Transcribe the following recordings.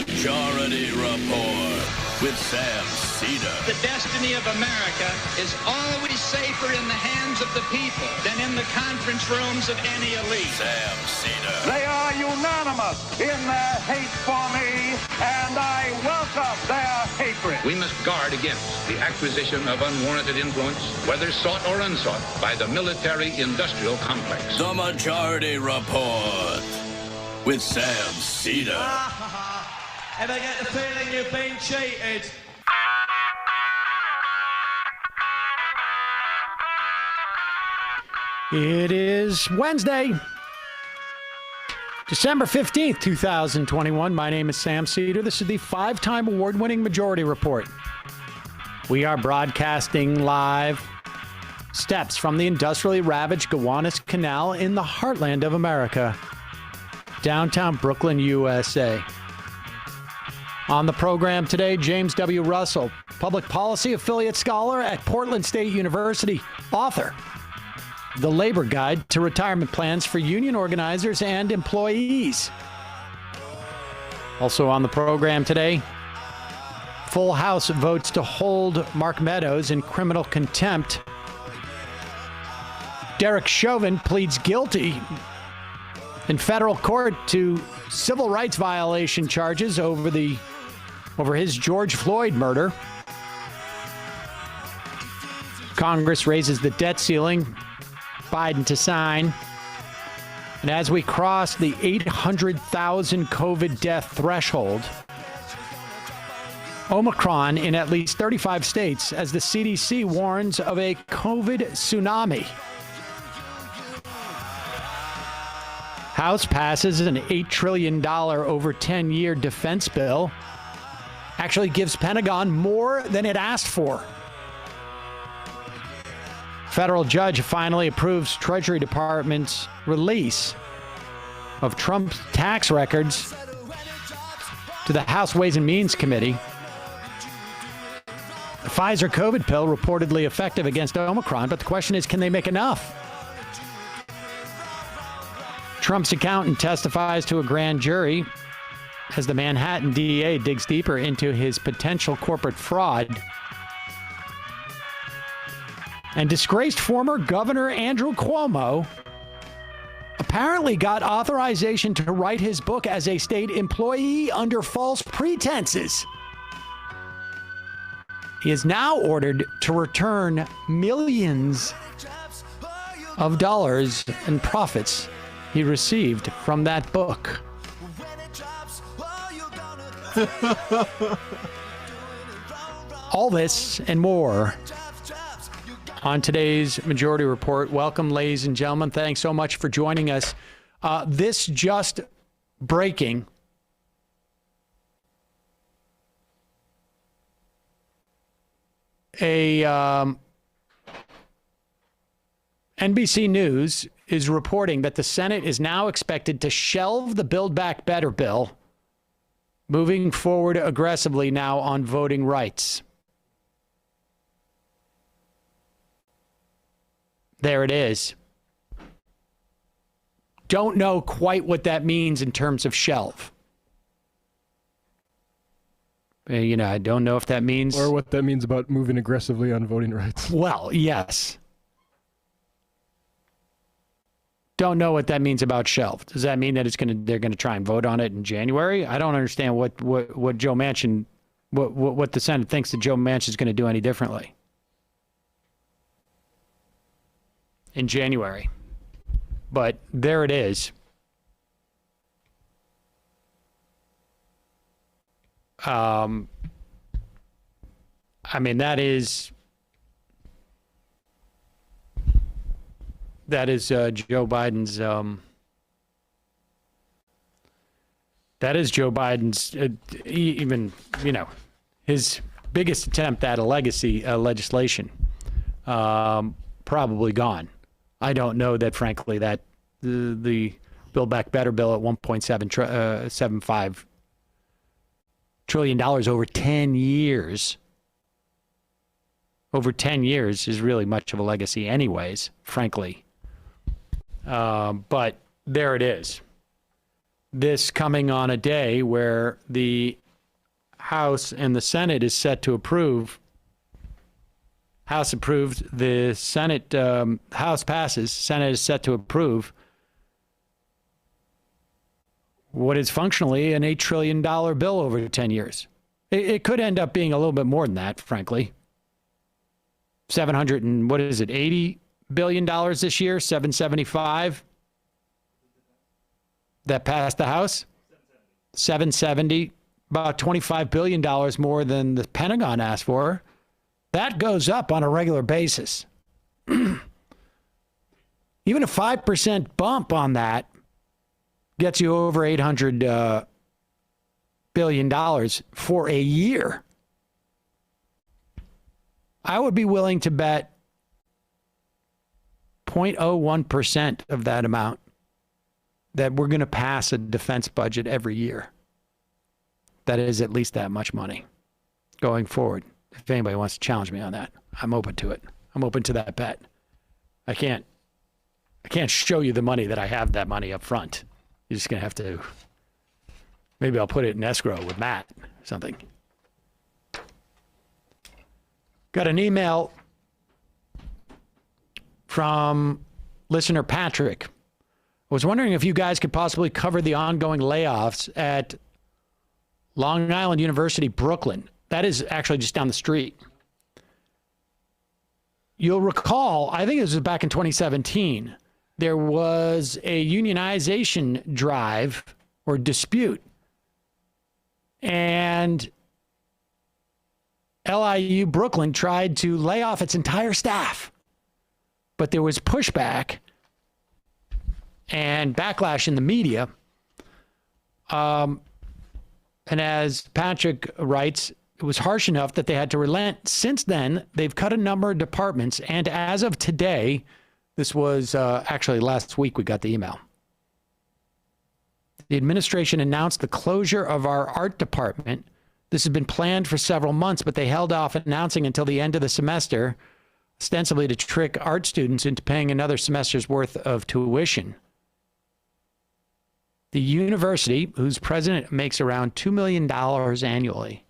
Majority Report with Sam Seder. The destiny of America is always safer in the hands of the people than in the conference rooms of any elite. Sam Seder. They are unanimous in their hate for me, and I welcome their hatred. We must guard against the acquisition of unwarranted influence, whether sought or unsought, by the military-industrial complex. The Majority Report with Sam Seder. Ever get the feeling you've been cheated? It is Wednesday, December 15th, 2021. My name is Sam Seder. This is the five-time award-winning Majority Report. We are broadcasting live steps from the industrially ravaged Gowanus Canal in the heartland of America, downtown Brooklyn, USA. On the program today, James W. Russell, public policy affiliate scholar at Portland State University, author of The Labor Guide to Retirement Plans for Union Organizers and Employees. Also on the program today, full House votes to hold Mark Meadows in criminal contempt. Derek Chauvin pleads guilty in federal court to civil rights violation charges over his George Floyd murder. Congress raises the debt ceiling, Biden to sign. And as we cross the 800,000 COVID death threshold, Omicron in at least 35 states as the CDC warns of a COVID tsunami. House passes an $8 trillion over 10-year defense bill. Actually gives Pentagon more than it asked for. Federal judge finally approves Treasury Department's release of Trump's tax records to the House Ways and Means Committee. The Pfizer COVID pill reportedly effective against Omicron, but the question is, can they make enough? Trump's accountant testifies to a grand jury as the Manhattan DA digs deeper into his potential corporate fraud. And disgraced former Governor Andrew Cuomo apparently got authorization to write his book as a state employee under false pretenses. He is now ordered to return millions of dollars in profits he received from that book. All this and more on today's Majority Report. Welcome, ladies and gentlemen. Thanks so much for joining us. This just breaking. NBC News is reporting that the Senate is now expected to shelve the Build Back Better bill, moving forward aggressively now on voting rights. There it is. Don't know quite what that means in terms of shelve. I don't know if that means... Or what that means about moving aggressively on voting rights. Well, yes. Don't know what that means about shelf. Does that mean that they're going to try and vote on it in January? I don't understand what Joe Manchin, what the Senate thinks that Joe Manchin is going to do any differently in January. But there it is. That is Joe Biden's. That is Joe Biden's. His biggest attempt at a legacy legislation. Probably gone. I don't know that, frankly, that the Build Back Better bill at $1.75 trillion over 10 years. Over 10 years is really much of a legacy anyways, frankly. But there it is. this coming on a day where the House and the Senate is set to approve. House approved, the Senate, House passes, Senate is set to approve what is functionally an $8 trillion bill over 10 years. It could end up being a little bit more than that, frankly. 700 and what is it, $80 billion this year, 775 that passed the House. 770, about $25 billion more than the Pentagon asked for. That goes up on a regular basis. Even a 5% bump on that gets you over $800 billion for a year. I would be willing to bet 0.01% of that amount that we're going to pass a defense budget every year. That is at least that much money going forward. If anybody wants to challenge me on that, I'm open to it. I'm open to that bet. I can't show you the money that I have that money up front. You're just going to have to, maybe I'll put it in escrow with Matt or something. Got an email from listener Patrick. I was wondering if you guys could possibly cover the ongoing layoffs at Long Island University, Brooklyn. That is actually just down the street. You'll recall, I think it was back in 2017, there was a unionization drive or dispute. And LIU Brooklyn tried to lay off its entire staff. But there was pushback and backlash in the media. And as Patrick writes, it was harsh enough that they had to relent. Since then, they've cut a number of departments. And as of today, this was actually last week we got the email. The administration announced the closure of our art department. This has been planned for several months, but they held off announcing until the end of the semester, ostensibly to trick art students into paying another semester's worth of tuition. The university, whose president makes around $2 million annually,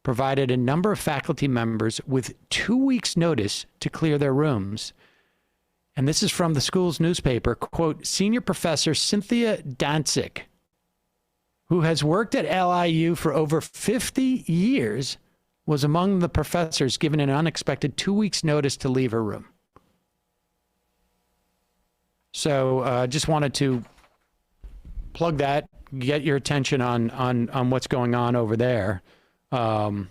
provided a number of faculty members with 2 weeks' notice to clear their rooms. And this is from the school's newspaper, quote, senior professor Cynthia Danzig, who has worked at LIU for over 50 years, was among the professors given an unexpected 2 weeks' notice to leave her room. So just wanted to plug that, get your attention on what's going on over there. There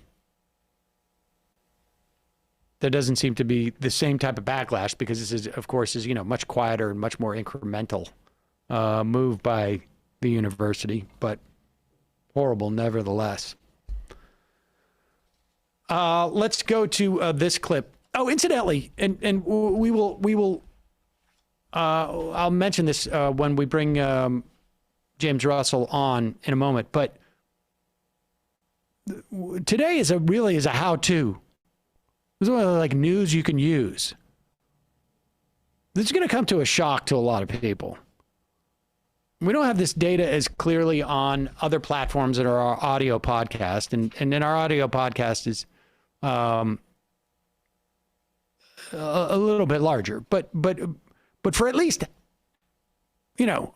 doesn't seem to be the same type of backlash because this is, of course, much quieter and much more incremental move by the university, but horrible nevertheless. Let's go to this clip. Oh, incidentally, and we will. I'll mention this when we bring James Russell on in a moment, but today is a how-to. This is one of the news you can use. This is going to come to a shock to a lot of people. We don't have this data as clearly on other platforms that are our audio podcast, and then our audio podcast is a little bit larger, but for at least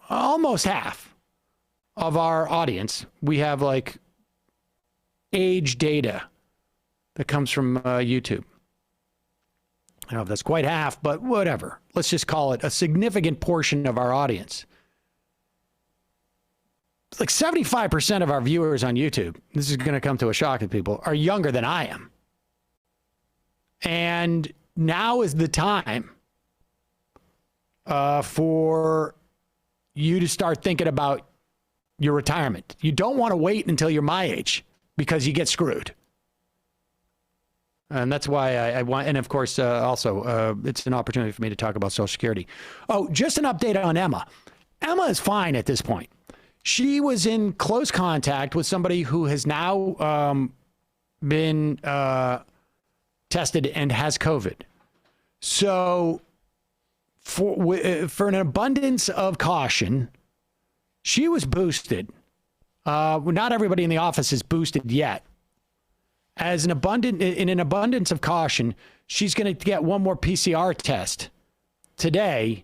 almost half of our audience, we have age data that comes from YouTube. I don't know if that's quite half, but whatever. Let's just call it a significant portion of our audience. It's 75% of our viewers on YouTube, this is going to come to a shock to people, are younger than I am. And now is the time for you to start thinking about your retirement. You don't want to wait until you're my age because you get screwed. And that's why I want, and of course, also, it's an opportunity for me to talk about Social Security. Oh, just an update on Emma. Emma is fine at this point. She was in close contact with somebody who has now been tested and has COVID. So for an abundance of caution, She was boosted. Not everybody in the office is boosted yet. In an abundance of caution, she's going to get one more PCR test today,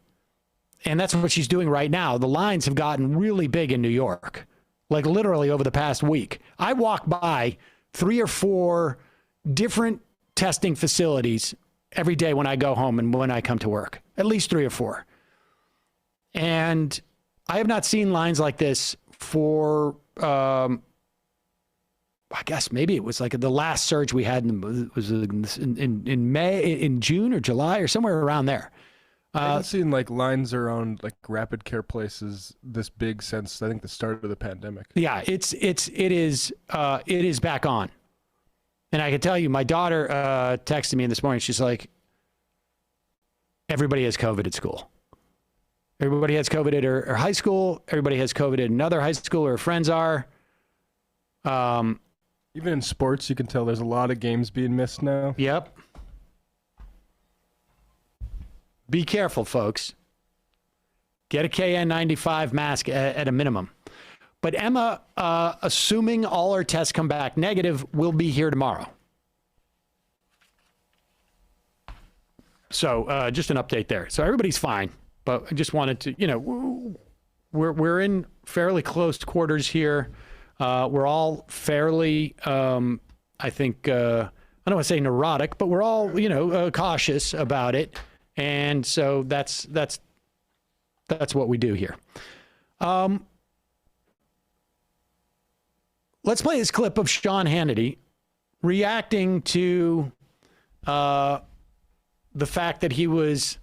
and that's what she's doing right now. The lines have gotten really big in New York, like literally over the past week. I walk by 3 or 4 different testing facilities every day when I go home and when I come to work, at least 3 or 4. And I have not seen lines like this for, I guess maybe it was like the last surge we had was in May, in June or July or somewhere around there. I haven't seen like lines around like rapid care places this big since I think the start of the pandemic. Yeah, it is back on. And I can tell you, my daughter texted me this morning. She's like, everybody has COVID at school. Everybody has COVID at her high school. Everybody has COVID at another high school where her friends are. Even in sports, you can tell there's a lot of games being missed now. Yep. Be careful, folks. Get a KN95 mask at a minimum. But Emma, assuming all her tests come back negative, will be here tomorrow. So just an update there. So everybody's fine, but I just wanted to, we're in fairly close quarters here. We're all fairly, I think, I don't want to say neurotic, but we're all, cautious about it. And so that's what we do here. Let's play this clip of Sean Hannity reacting to the fact that he was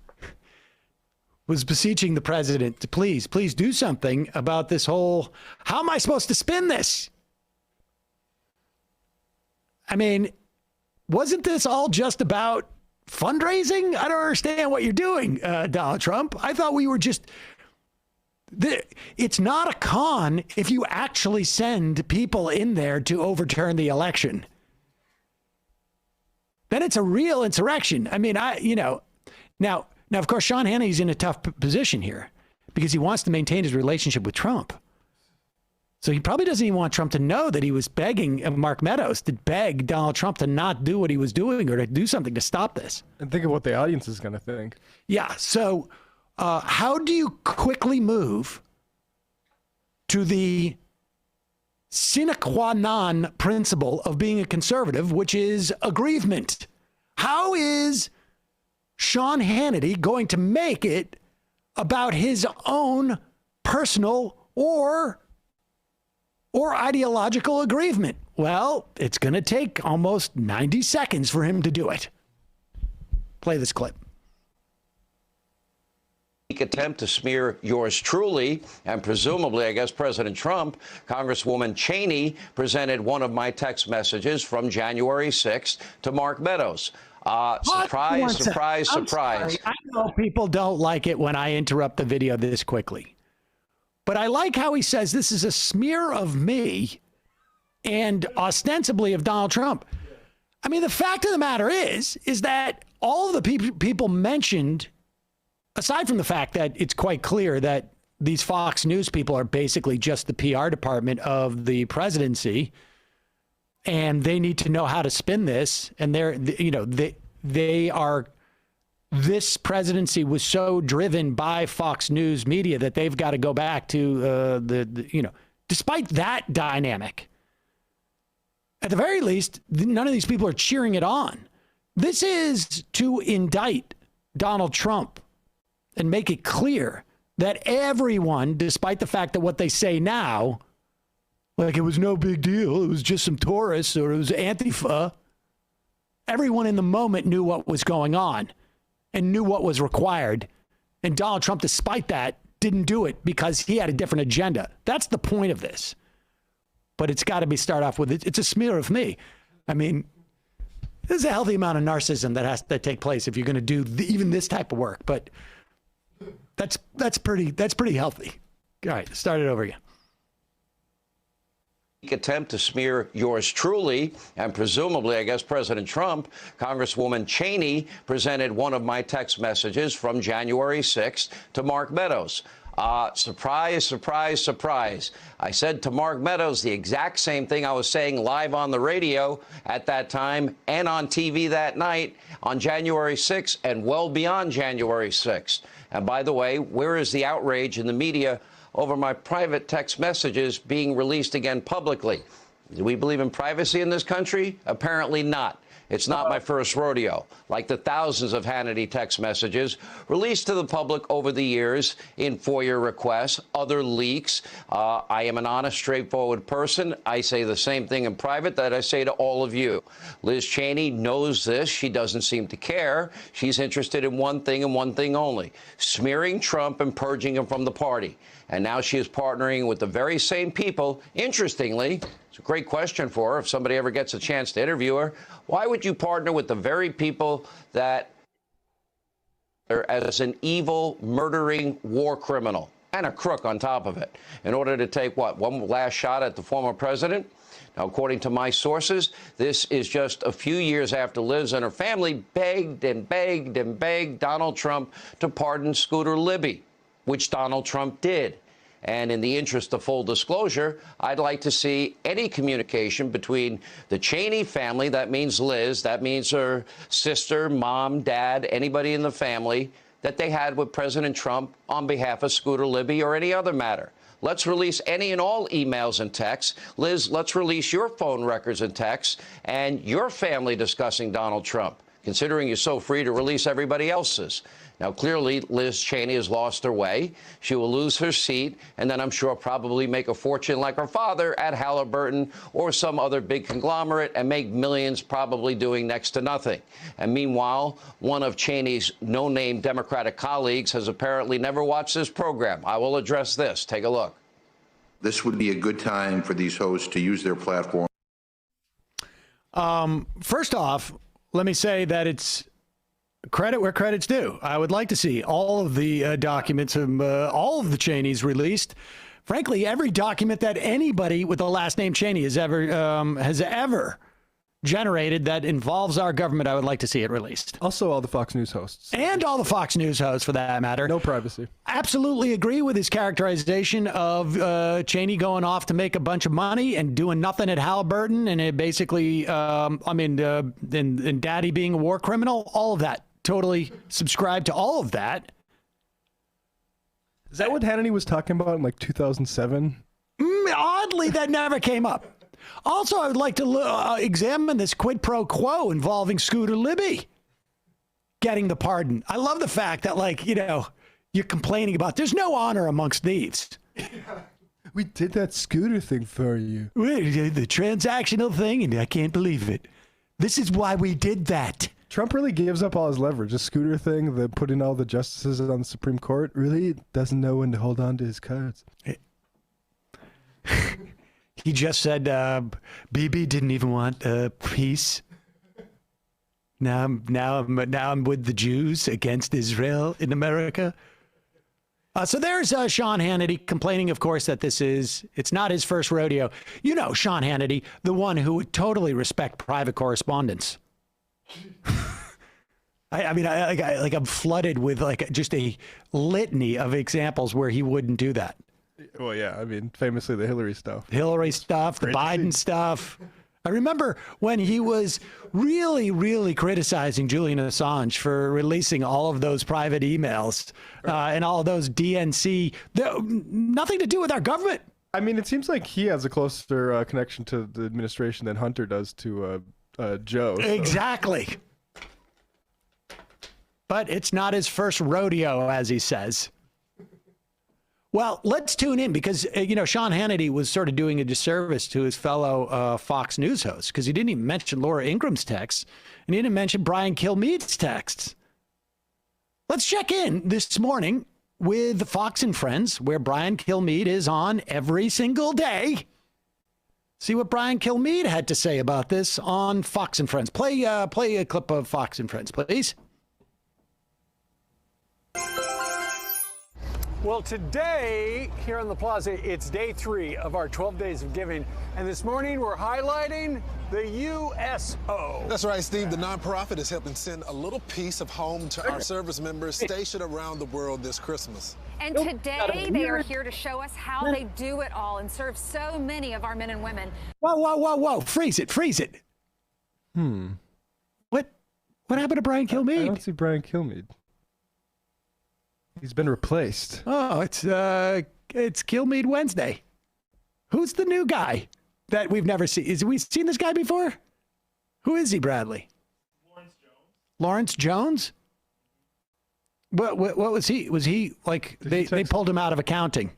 beseeching the president to please do something about this whole, how am I supposed to spin this? I mean, wasn't this all just about fundraising? I don't understand what you're doing, Donald Trump. I thought we were just... It's not a con if you actually send people in there to overturn the election. Then it's a real insurrection. I mean, now, of course, Sean Hannity's in a tough position here because he wants to maintain his relationship with Trump. So he probably doesn't even want Trump to know that he was begging Mark Meadows to beg Donald Trump to not do what he was doing or to do something to stop this. And think of what the audience is going to think. Yeah. So how do you quickly move to the sine qua non principle of being a conservative, which is aggrievement? How is Sean Hannity going to make it about his own personal or ideological aggrievement? Well, it's going to take almost 90 seconds for him to do it. Play this clip. Attempt to smear yours truly and presumably, I guess, President Trump. Congresswoman Cheney presented one of my text messages from January 6th to Mark Meadows. Surprise, surprise, surprise. I know people don't like it when I interrupt the video this quickly, but I like how he says this is a smear of me and ostensibly of Donald Trump. I mean, the fact of the matter is that all of the people mentioned, aside from the fact that it's quite clear that these Fox News people are basically just the PR department of the presidency, and they need to know how to spin this. And they are, this presidency was so driven by Fox News media that they've got to go back to despite that dynamic, at the very least, none of these people are cheering it on. This is to indict Donald Trump and make it clear that everyone, despite the fact that what they say now, like it was no big deal, it was just some tourists or it was Antifa, everyone in the moment knew what was going on and knew what was required. And Donald Trump, despite that, didn't do it because he had a different agenda. That's the point of this. But it's got to be start off with, it's a smear of me. I mean, there's a healthy amount of narcissism that has to take place if you're going to do even this type of work. But that's pretty healthy. All right, start it over again. Attempt to smear yours truly and presumably, I guess, President Trump. Congresswoman Cheney presented one of my text messages from January 6th to Mark Meadows. Surprise, surprise, surprise. I said to Mark Meadows the exact same thing I was saying live on the radio at that time and on TV that night on January 6th and well beyond January 6th. And by the way, where is the outrage in the media over my private text messages being released again publicly? Do we believe in privacy in this country? Apparently not. It's not my first rodeo. Like the thousands of Hannity text messages released to the public over the years in FOIA requests, other leaks. I am an honest, straightforward person. I say the same thing in private that I say to all of you. Liz Cheney knows this. She doesn't seem to care. She's interested in one thing and one thing only, smearing Trump and purging him from the party. And now she is partnering with the very same people. Interestingly, it's a great question for her if somebody ever gets a chance to interview her. Why would you partner with the very people that are as an evil, murdering war criminal and a crook on top of it in order to take, what, one last shot at the former president? Now, according to my sources, this is just a few years after Liz and her family begged and begged and begged Donald Trump to pardon Scooter Libby, which Donald Trump did. And in the interest of full disclosure, I'd like to see any communication between the Cheney family, that means Liz, that means her sister, mom, dad, anybody in the family, that they had with President Trump on behalf of Scooter Libby or any other matter. Let's release any and all emails and texts. Liz, let's release your phone records and texts and your family discussing Donald Trump, considering you're so free to release everybody else's. Now, clearly, Liz Cheney has lost her way. She will lose her seat, and then I'm sure probably make a fortune like her father at Halliburton or some other big conglomerate and make millions probably doing next to nothing. And meanwhile, one of Cheney's no-name Democratic colleagues has apparently never watched this program. I will address this. Take a look. This would be a good time for these hosts to use their platform. First off, let me say that it's credit where credit's due. I would like to see all of the documents of all of the Cheneys released. Frankly, every document that anybody with the last name Cheney has ever generated that involves our government, I would like to see it released. Also, all the Fox News hosts. And all the Fox News hosts, for that matter. No privacy. Absolutely agree with his characterization of Cheney going off to make a bunch of money and doing nothing at Halliburton, and it basically, and Daddy being a war criminal, all of that. Totally subscribe to all of that. Is that what Hannity was talking about in like 2007? Oddly, that never came up. Also, I would like to examine this quid pro quo involving Scooter Libby getting the pardon. I love the fact that, like, you know, you're complaining about there's no honor amongst thieves. We did that Scooter thing for you. The transactional thing, and I can't believe it. This is why we did that. Trump really gives up all his leverage. The Scooter thing, the putting all the justices on the Supreme Court, really doesn't know when to hold on to his cards. He just said Bibi didn't even want peace. Now I'm with the Jews against Israel in America. So there's Sean Hannity complaining, of course, that it's not his first rodeo. You know, Sean Hannity, the one who would totally respect private correspondence. I'm flooded with like just a litany of examples where he wouldn't do that. Well, yeah, I mean, famously the Hillary stuff. The Biden stuff. I remember when he was really, really criticizing Julian Assange for releasing all of those private emails and all of those DNC, nothing to do with our government. I mean, it seems like he has a closer connection to the administration than Hunter does to Joe. So. Exactly. But it's not his first rodeo, as he says. Well, let's tune in because, you know, Sean Hannity was sort of doing a disservice to his fellow Fox News hosts because he didn't even mention Laura Ingram's texts and he didn't mention Brian Kilmeade's texts. Let's check in this morning with Fox and Friends, where Brian Kilmeade is on every single day. See what Brian Kilmeade had to say about this on Fox and Friends. Play a clip of Fox and Friends, please. Well, today here on the plaza, it's day 3 of our 12 days of giving. And this morning we're highlighting the USO. That's right, Steve. The nonprofit is helping send a little piece of home to our service members stationed around the world this Christmas. And today they are here to show us how they do it all and serve so many of our men and women. Whoa. Freeze it. What happened to Brian Kilmeade? I don't see Brian Kilmeade. He's been replaced. Oh, it's Kilmeade Wednesday. Who's the new guy that we've never seen? Have we seen this guy before? Who is he, Bradley? Lawrence Jones? What was he? Was he like they pulled him out of accounting?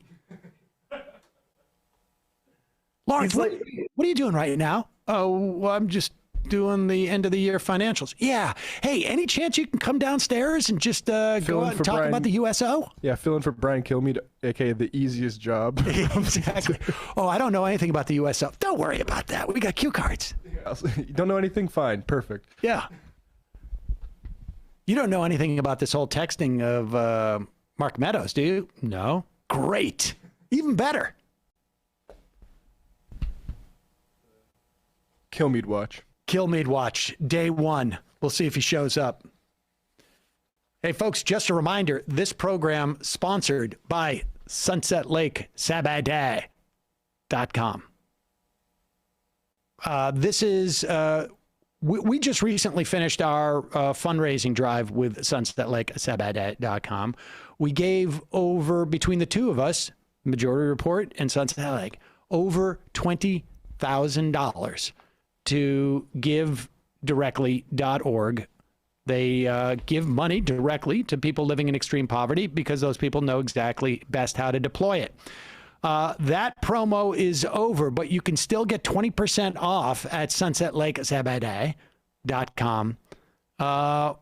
Lawrence, what are you doing right now? Oh, well, I'm just doing the end of the year financials. Yeah. Hey, any chance you can come downstairs and just go out and talk about the USO? Yeah, fill in for Brian Kilmeade, aka the easiest job. Exactly. Oh, I don't know anything about the USO. Don't worry about that. We got cue cards. You don't know anything? Fine. Perfect. Yeah. You don't know anything about this whole texting of Mark Meadows, do you? No. Great. Even better. Kilmeade watch. Kilmeade watch, day one. We'll see if he shows up. Hey, folks, just a reminder, this program sponsored by SunsetLakeSabbaday.com. This is, we just recently finished our fundraising drive with SunsetLakeSabbaday.com. We gave over, between the two of us, Majority Report and Sunset Lake, over $20,000 to givedirectly.org. They give money directly to people living in extreme poverty because those people know exactly best how to deploy it. That promo is over, but you can still get 20% off at SunsetLakeSabbaday.com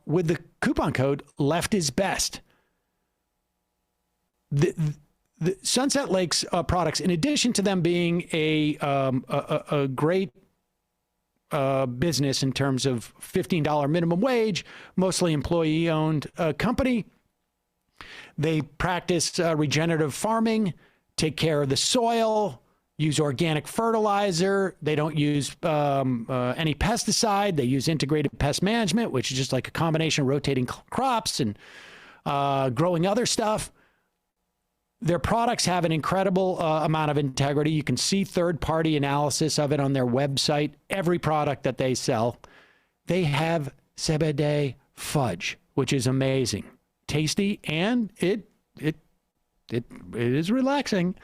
with the coupon code LeftIsBest. The Sunset Lake's products, in addition to them being a great business in terms of $15 minimum wage, mostly employee-owned company. They practice regenerative farming, take care of the soil, use organic fertilizer. They don't use any pesticide. They use integrated pest management, which is just like a combination of rotating crops and growing other stuff. Their products have an incredible amount of integrity. You can see third-party analysis of it on their website. Every product that they sell. They have Sabbaday fudge, which is amazing, tasty, and it is relaxing.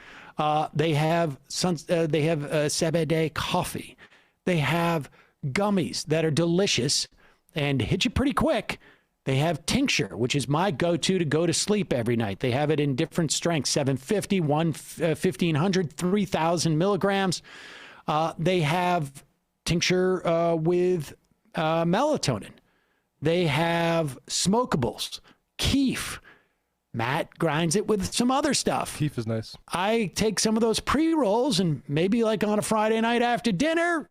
They have Sabbaday coffee. They have gummies that are delicious and hit you pretty quick. They have tincture, which is my go-to to go to sleep every night. They have it in different strengths, 750, 1,500, 3,000 milligrams. They have tincture with melatonin. They have smokables, keef. Matt grinds it with some other stuff. Keef is nice. I take some of those pre-rolls and maybe like on a Friday night after dinner,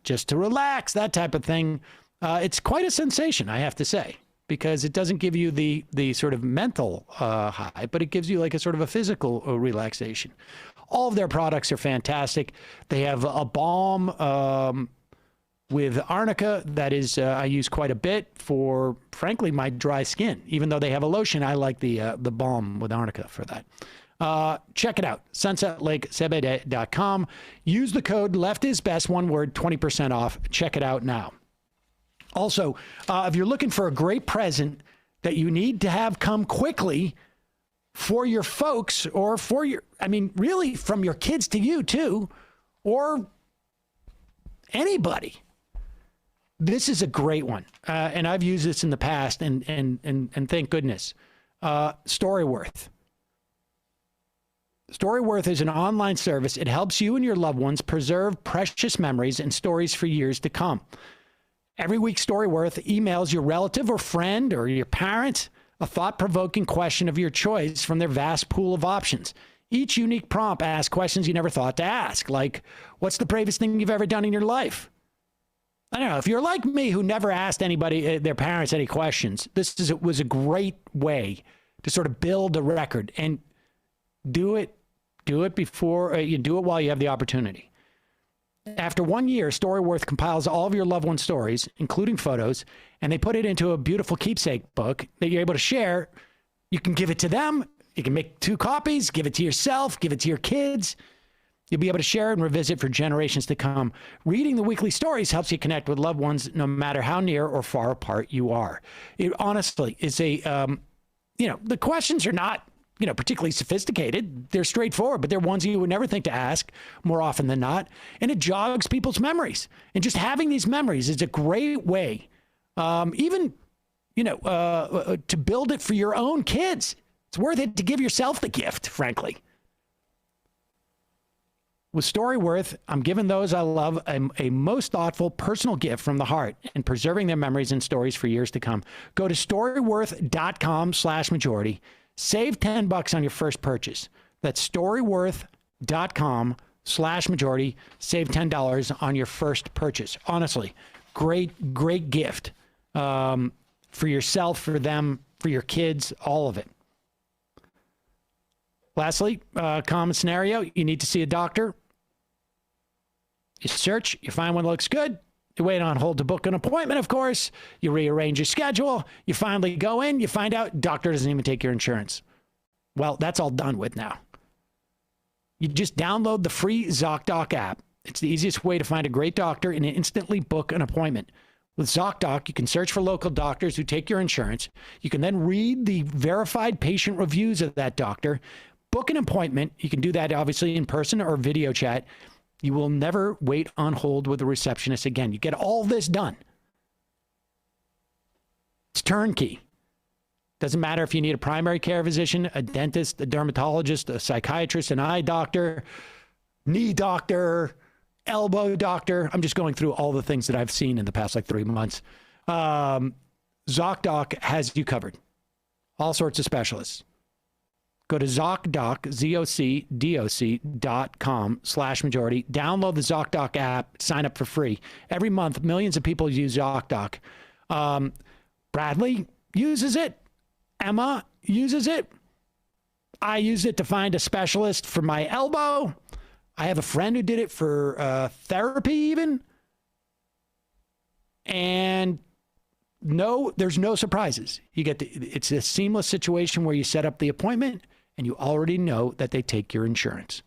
just to relax, that type of thing. It's quite a sensation, I have to say, because it doesn't give you the sort of mental high, but it gives you like a sort of a physical relaxation. All of their products are fantastic. They have a balm with arnica that is I use quite a bit for, frankly, my dry skin. Even though they have a lotion, I like the balm with arnica for that. Check it out, SunsetLakeSabbaday.com. Use the code LeftIsBest, one word, 20% off. Check it out now. Also, if you're looking for a great present that you need to have come quickly for your folks or for your, I mean, really from your kids to you too, or anybody, this is a great one. And I've used this in the past and thank goodness. Storyworth. Storyworth is an online service. It helps you and your loved ones preserve precious memories and stories for years to come. Every week, Storyworth emails your relative or friend or your parent a thought-provoking question of your choice from their vast pool of options. Each unique prompt asks questions you never thought to ask, like, what's the bravest thing you've ever done in your life? I don't know. If you're like me, who never asked anybody, their parents, any questions, was a great way to sort of build a record and do it before you do it while you have the opportunity. After 1 year, Storyworth compiles all of your loved one's stories, including photos, and they put it into a beautiful keepsake book that you're able to share. You can give it to them. You can make 2 copies, give it to yourself, give it to your kids. You'll be able to share it and revisit for generations to come. Reading the weekly stories helps you connect with loved ones no matter how near or far apart you are. It honestly is a, the questions are not, particularly sophisticated. They're straightforward, but they're ones you would never think to ask more often than not. And it jogs people's memories. And just having these memories is a great way, to build it for your own kids. It's worth it to give yourself the gift, frankly. With Storyworth, I'm giving those I love a most thoughtful personal gift from the heart and preserving their memories and stories for years to come. Go to storyworth.com/majority. Save $10 on your first purchase. That's storyworth.com/majority. Save $10 on your first purchase. Honestly, great gift for yourself, for them, for your kids, all of it. Lastly, common scenario, you need to see a doctor. You search, you find one that looks good. You wait on hold to book an appointment, of course. You rearrange your schedule. You finally go in. You find out doctor doesn't even take your insurance. Well, that's all done with now. You just download the free Zocdoc app. It's the easiest way to find a great doctor and instantly book an appointment. With Zocdoc, you can search for local doctors who take your insurance. You can then read the verified patient reviews of that doctor. Book an appointment. You can do that obviously in person or video chat. You will never wait on hold with a receptionist again. You get all this done. It's turnkey. Doesn't matter if you need a primary care physician, a dentist, a dermatologist, a psychiatrist, an eye doctor, knee doctor, elbow doctor. I'm just going through all the things that I've seen in the past 3 months. Zocdoc has you covered. All sorts of specialists. Go to Zocdoc, ZocDoc.com/majority. Download the Zocdoc app. Sign up for free. Every month, millions of people use Zocdoc. Bradley uses it. Emma uses it. I use it to find a specialist for my elbow. I have a friend who did it for therapy even. And no, there's no surprises. It's a seamless situation where you set up the appointment and you already know that they take your insurance.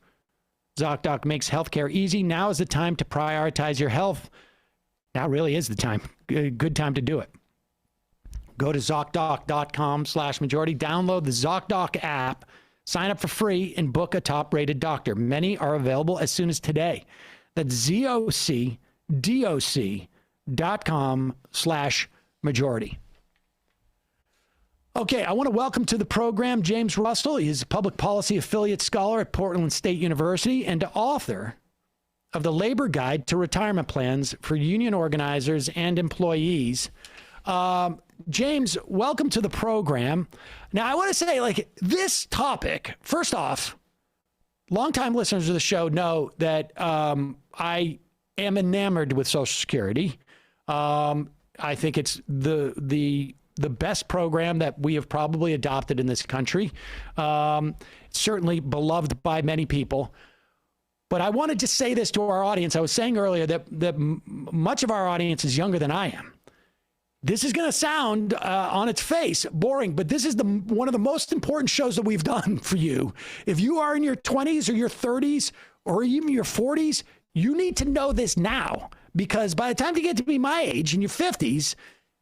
Zocdoc makes healthcare easy. Now is the time to prioritize your health. Now really is the time. Good time to do it. Go to ZocDoc.com/majority. Download the Zocdoc app. Sign up for free and book a top-rated doctor. Many are available as soon as today. That's ZocDoc.com/majority. Okay, I want to welcome to the program James Russell. He's a public policy affiliate scholar at Portland State University and author of the Labor Guide to Retirement Plans for Union Organizers and Employees. James, welcome to the program. Now, I want to say, this topic, first off, longtime listeners of the show know that I am enamored with Social Security. I think it's the best program that we have probably adopted in this country. Certainly beloved by many people. But I wanted to say this to our audience. I was saying earlier that much of our audience is younger than I am. This is going to sound on its face boring, but this is one of the most important shows that we've done for you. If you are in your 20s or your 30s or even your 40s, you need to know this now, because by the time you get to be my age in your 50s,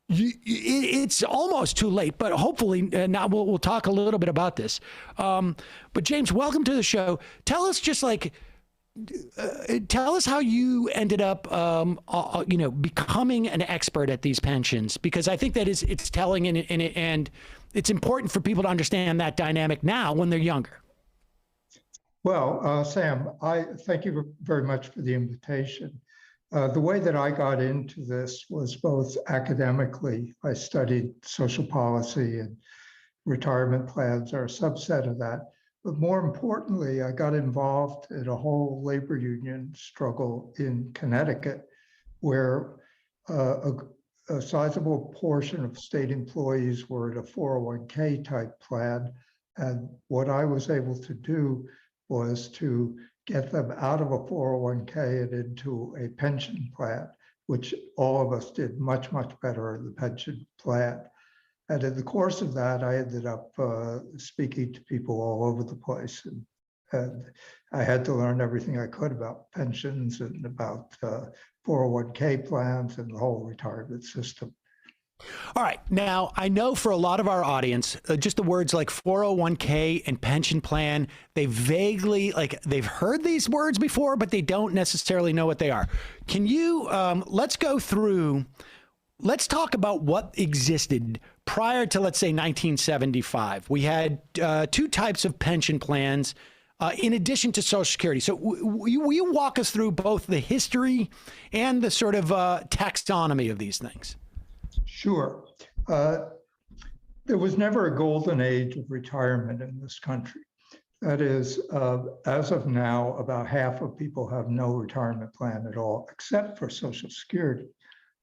it's almost too late. But hopefully now we'll talk a little bit about this. But James, welcome to the show. Tell us tell us how you ended up, becoming an expert at these pensions, because I think that it's telling and it's important for people to understand that dynamic now when they're younger. Well, Sam, I thank you very much for the invitation. The way that I got into this was both academically. I studied social policy, and retirement plans are a subset of that. But more importantly, I got involved in a whole labor union struggle in Connecticut, where a sizable portion of state employees were in a 401k type plan. And what I was able to do was to get them out of a 401k and into a pension plan, which all of us did much, much better in the pension plan. And in the course of that, I ended up speaking to people all over the place. And I had to learn everything I could about pensions and about 401k plans and the whole retirement system. All right. Now, I know for a lot of our audience, just the words like 401k and pension plan, they vaguely, like they've heard these words before, but they don't necessarily know what they are. Can you, let's go through, let's talk about what existed prior to, let's say, 1975. We had two types of pension plans in addition to Social Security. So will you walk us through both the history and the sort of taxonomy of these things? Sure. There was never a golden age of retirement in this country. That is, as of now, about half of people have no retirement plan at all, except for Social Security.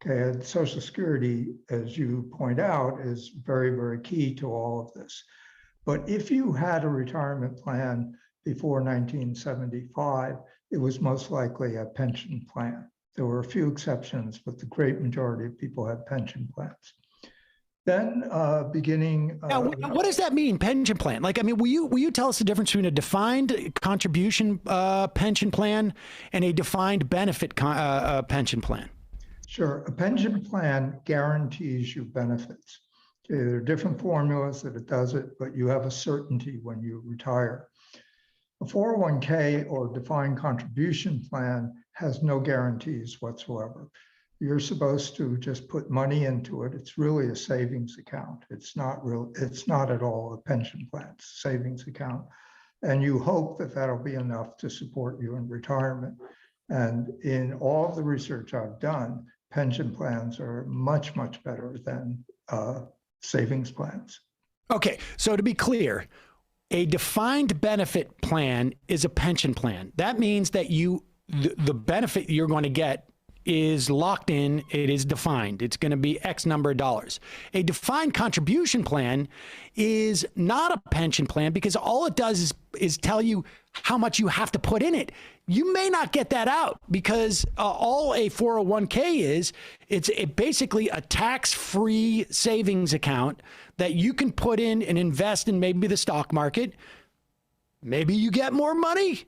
Okay, and Social Security, as you point out, is very, very key to all of this. But if you had a retirement plan before 1975, it was most likely a pension plan. There were a few exceptions, but the great majority of people had pension plans. Then beginning... Now, what does that mean, pension plan? Like, I mean, will you tell us the difference between a defined contribution pension plan and a defined benefit pension plan? Sure. A pension plan guarantees you benefits. Okay, there are different formulas that it does it, but you have a certainty when you retire. A 401k or defined contribution plan has no guarantees whatsoever. You're supposed to just put money into it. It's really a savings account. It's not at all a pension plan. It's a savings account. And you hope that that'll be enough to support you in retirement. And in all of the research I've done, pension plans are much, much better than savings plans. Okay, so to be clear, a defined benefit plan is a pension plan. That means that the benefit you're going to get is locked in. It is defined. It's going to be X number of dollars. A defined contribution plan is not a pension plan because all it does is tell you how much you have to put in it. You may not get that out because all a 401k is, it's basically a tax-free savings account that you can put in and invest in maybe the stock market. Maybe you get more money.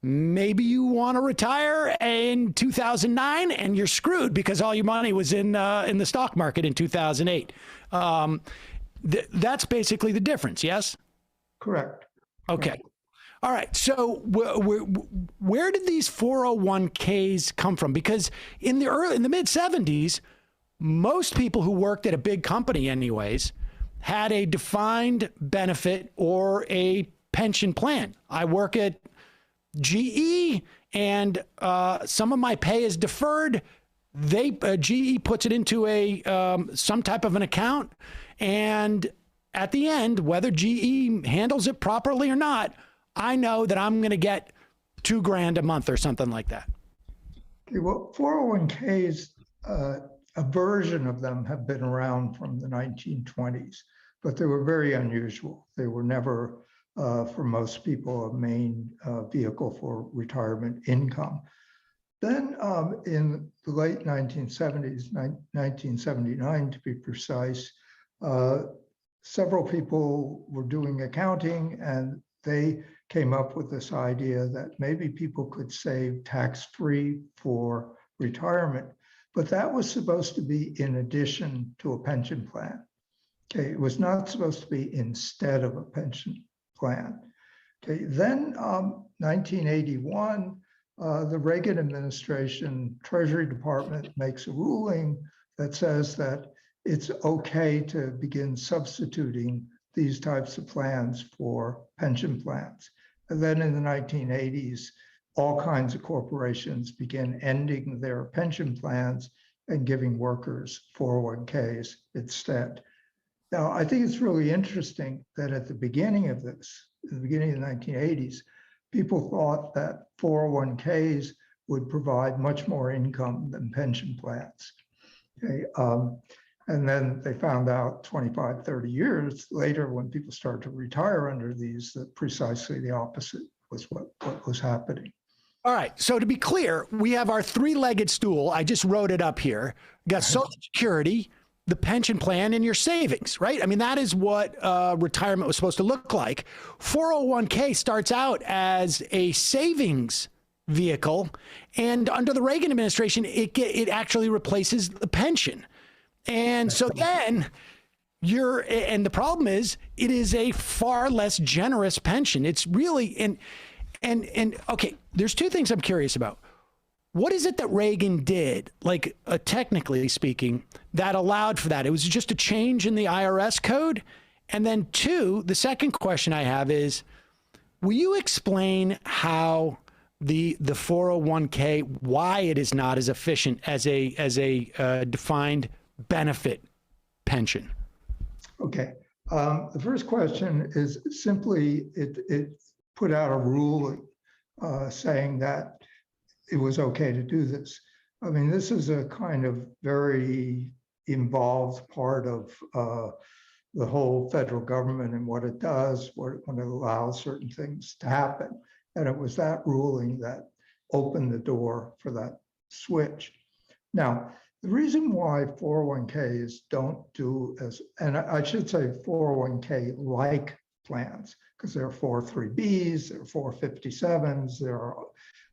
Maybe you want to retire in 2009 and you're screwed because all your money was in the stock market in 2008. That's basically the difference, yes? Correct. Okay. Correct. All right. So where did these 401ks come from? Because in the mid 70s, most people who worked at a big company anyways had a defined benefit or a pension plan. I work at GE and some of my pay is deferred. GE puts it into some type of an account, and at the end, whether GE handles it properly or not, I know that I'm going to get $2,000 a month or something like that. Okay, well, 401ks, a version of them have been around from the 1920s, but they were very unusual. They were never, for most people, a main vehicle for retirement income. Then in the late 1970s, 1979 to be precise, several people were doing accounting and they came up with this idea that maybe people could save tax-free for retirement, but that was supposed to be in addition to a pension plan. Okay, it was not supposed to be instead of a pension plan. Okay, then 1981, the Reagan administration Treasury Department makes a ruling that says that it's okay to begin substituting these types of plans for pension plans. And then in the 1980s, all kinds of corporations began ending their pension plans and giving workers 401ks instead. Now, I think it's really interesting that at the beginning of this, in the beginning of the 1980s, people thought that 401ks would provide much more income than pension plans. Okay, and then they found out 25, 30 years later when people started to retire under these, that precisely the opposite was what was happening. All right. So to be clear, we have our three-legged stool. I just wrote it up here. We got Social Security, the pension plan, and your savings, right? I mean, that is what retirement was supposed to look like. 401k starts out as a savings vehicle, and under the Reagan administration, it actually replaces the pension. And so then and the problem is, it is a far less generous pension. It's really, and okay, there's two things I'm curious about. What is it that Reagan did, like technically speaking, that allowed for that? It was just a change in the IRS code. And then two, the second question I have is, will you explain how the 401k, why it is not as efficient as a defined benefit pension? Okay. The first question is simply it put out a rule saying that it was okay to do this. I mean, this is a kind of very involved part of the whole federal government and what it does, when it allows certain things to happen. And it was that ruling that opened the door for that switch. Now, the reason why 401ks don't do as, and I should say 401k-like plans, because there are 403bs, there are 457s, there are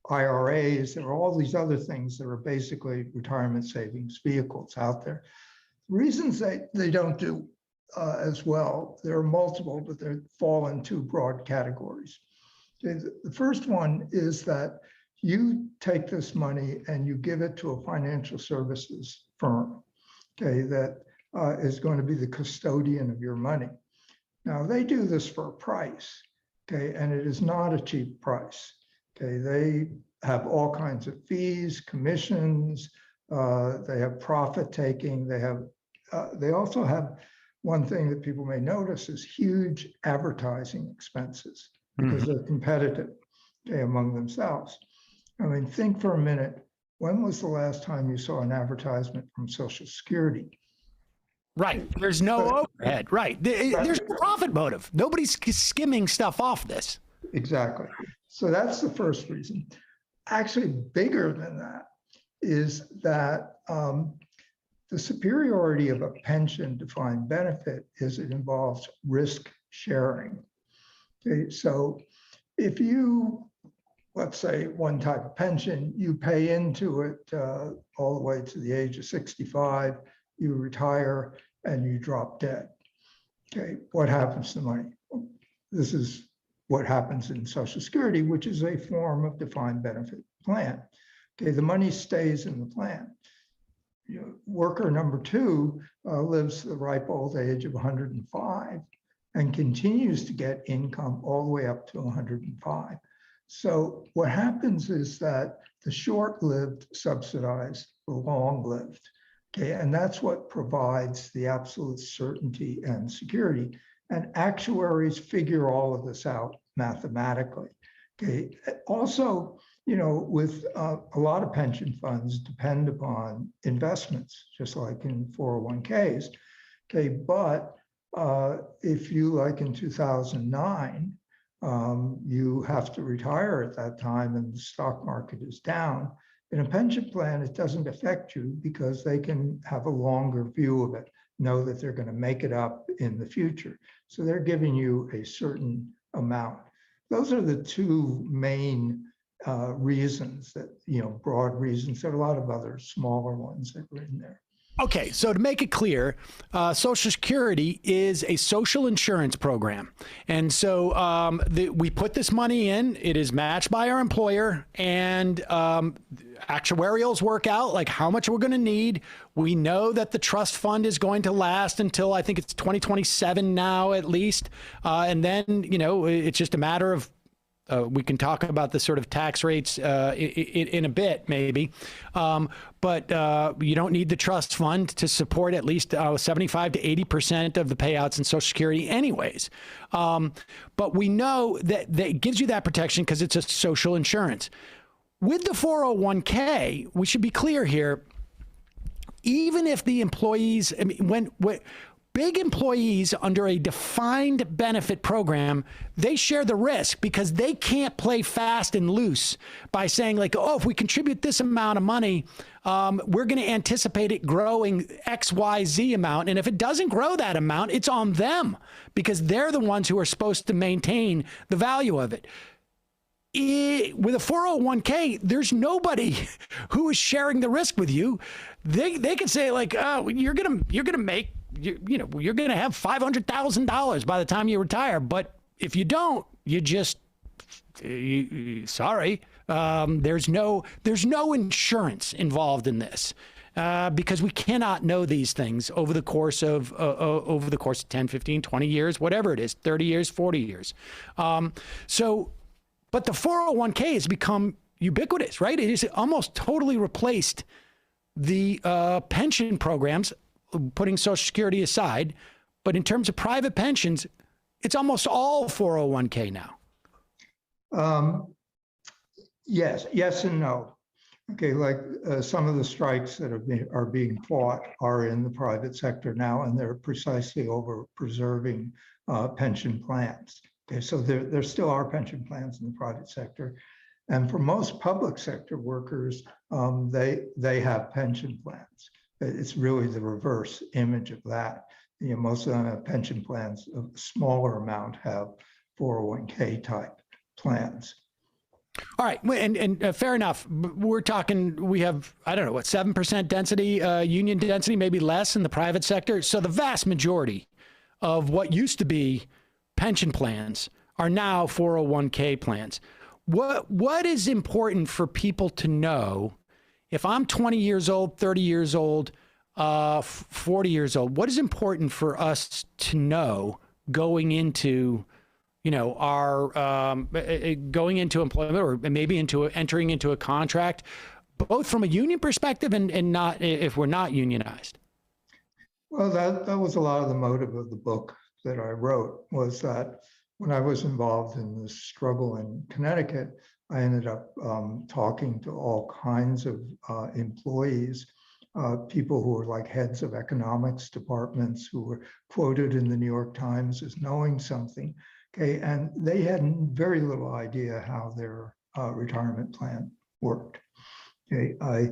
IRAs, there are all these other things that are basically retirement savings vehicles out there. Reasons they don't do as well, there are multiple, but they fall in two broad categories. Okay, the first one is that you take this money and you give it to a financial services firm, okay, that is going to be the custodian of your money. Now, they do this for a price, okay, and it is not a cheap price, okay? They have all kinds of fees, commissions, they have profit taking, they also have one thing that people may notice is huge advertising expenses because they're competitive, okay, among themselves. I mean, think for a minute, when was the last time you saw an advertisement from Social Security? Right. There's no overhead. Right. There's no profit motive. Nobody's skimming stuff off this. Exactly. So that's the first reason. Actually, bigger than that is that the superiority of a pension defined benefit is it involves risk sharing. Okay, so if you, let's say one type of pension, you pay into it all the way to the age of 65, you retire and you drop dead. Okay, what happens to the money? This is what happens in Social Security, which is a form of defined benefit plan. Okay, the money stays in the plan. You know, worker number two lives to the ripe old age of 105 and continues to get income all the way up to 105. So what happens is that the short-lived subsidize the long-lived, okay? And that's what provides the absolute certainty and security. And actuaries figure all of this out mathematically, okay? Also, you know, with a lot of pension funds depend upon investments, just like in 401ks, okay? But if you, like in 2009, you have to retire at that time and the stock market is down. In a pension plan, it doesn't affect you because they can have a longer view of it, know that they're going to make it up in the future. So they're giving you a certain amount. Those are the two main reasons that, you know, broad reasons. There are a lot of other smaller ones that were in there. Okay, so to make it clear, Social Security is a social insurance program. And so we put this money in, it is matched by our employer, and actuarials work out like how much we're going to need. We know that the trust fund is going to last until I think it's 2027 now at least. And then, you know, it's just a matter of we can talk about the sort of tax rates in a bit, maybe. But you don't need the trust fund to support at least 75 to 80% of the payouts in Social Security anyways. But we know that it gives you that protection because it's a social insurance. With the 401k, we should be clear here, even if the employees, I mean, big employees under a defined benefit program, they share the risk because they can't play fast and loose by saying like, oh, if we contribute this amount of money, we're going to anticipate it growing X, Y, Z amount. And if it doesn't grow that amount, it's on them because they're the ones who are supposed to maintain the value of it. With a 401k, there's nobody who is sharing the risk with you. They can say like, oh, you're gonna make you're gonna have $500,000 by the time you retire. But if you don't, you just sorry. There's no insurance involved in this. Because we cannot know these things over the course of 10, 15, 20 years, whatever it is, 30 years, 40 years. But the 401k has become ubiquitous, right? It has almost totally replaced the pension programs, putting Social Security aside. But in terms of private pensions, it's almost all 401k now. Yes and no. Okay, like some of the strikes that are being fought are in the private sector now, and they're precisely over preserving pension plans. Okay, so there still are pension plans in the private sector. And for most public sector workers, they have pension plans. It's really the reverse image of that. Most of them have pension plans. A smaller amount have 401k type plans. All right, and fair enough. We're talking, we have, I don't know, what, 7% density, union density, maybe less in the private sector. So the vast majority of what used to be pension plans are now 401k plans. What is important for people to know if I'm 20 years old, 30 years old, 40 years old? What is important for us to know going into, our going into employment or maybe entering into a contract, both from a union perspective and not if we're not unionized? Well, that was a lot of the motive of the book that I wrote, was that when I was involved in this struggle in Connecticut, I ended up talking to all kinds of employees, people who were like heads of economics departments who were quoted in the New York Times as knowing something. Okay, and they had very little idea how their retirement plan worked. Okay, I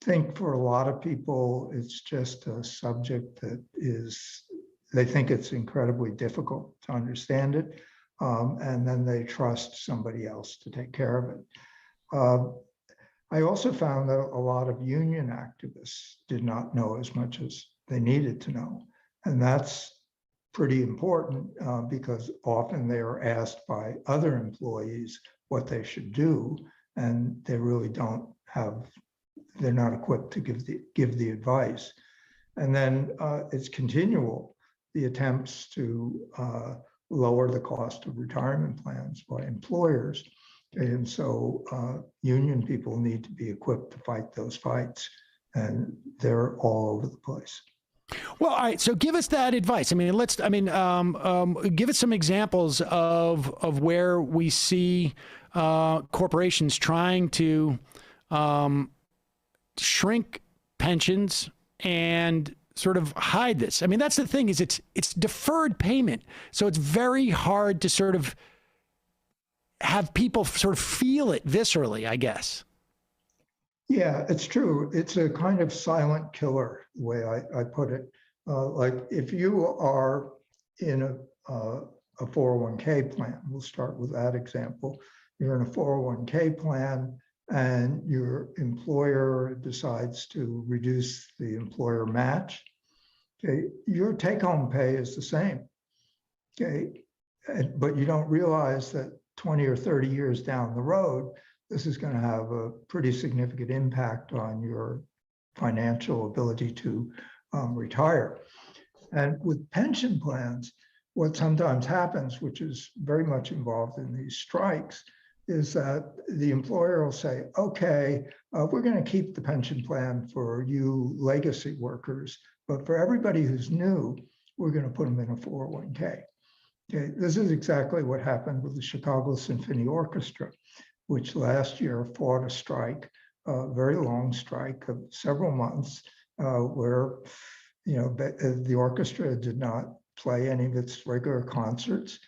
think for a lot of people, it's just a subject that they think it's incredibly difficult to understand it, and then they trust somebody else to take care of it. I also found that a lot of union activists did not know as much as they needed to know, and that's pretty important because often they are asked by other employees what they should do, and they really they're not equipped to give the advice. And then it's continual, the attempts to lower the cost of retirement plans by employers. And so union people need to be equipped to fight those fights, and they're all over the place. Well, all right. So give us that advice. Give us some examples of where we see corporations trying to shrink pensions and sort of hide this. I mean, that's the thing, is it's deferred payment. So it's very hard to sort of have people sort of feel it viscerally, I guess. Yeah, it's true. It's a kind of silent killer, the way I put it. Like if you are in a 401k plan, we'll start with that example. You're in a 401k plan and your employer decides to reduce the employer match. Okay, your take-home pay is the same. Okay, but you don't realize that 20 or 30 years down the road, this is going to have a pretty significant impact on your financial ability to retire. And with pension plans, what sometimes happens, which is very much involved in these strikes, is that the employer will say, okay, we're going to keep the pension plan for you legacy workers, but for everybody who's new, we're going to put them in a 401k. Okay, this is exactly what happened with the Chicago Symphony Orchestra, which last year fought a strike, a very long strike of several months, where the orchestra did not play any of its regular concerts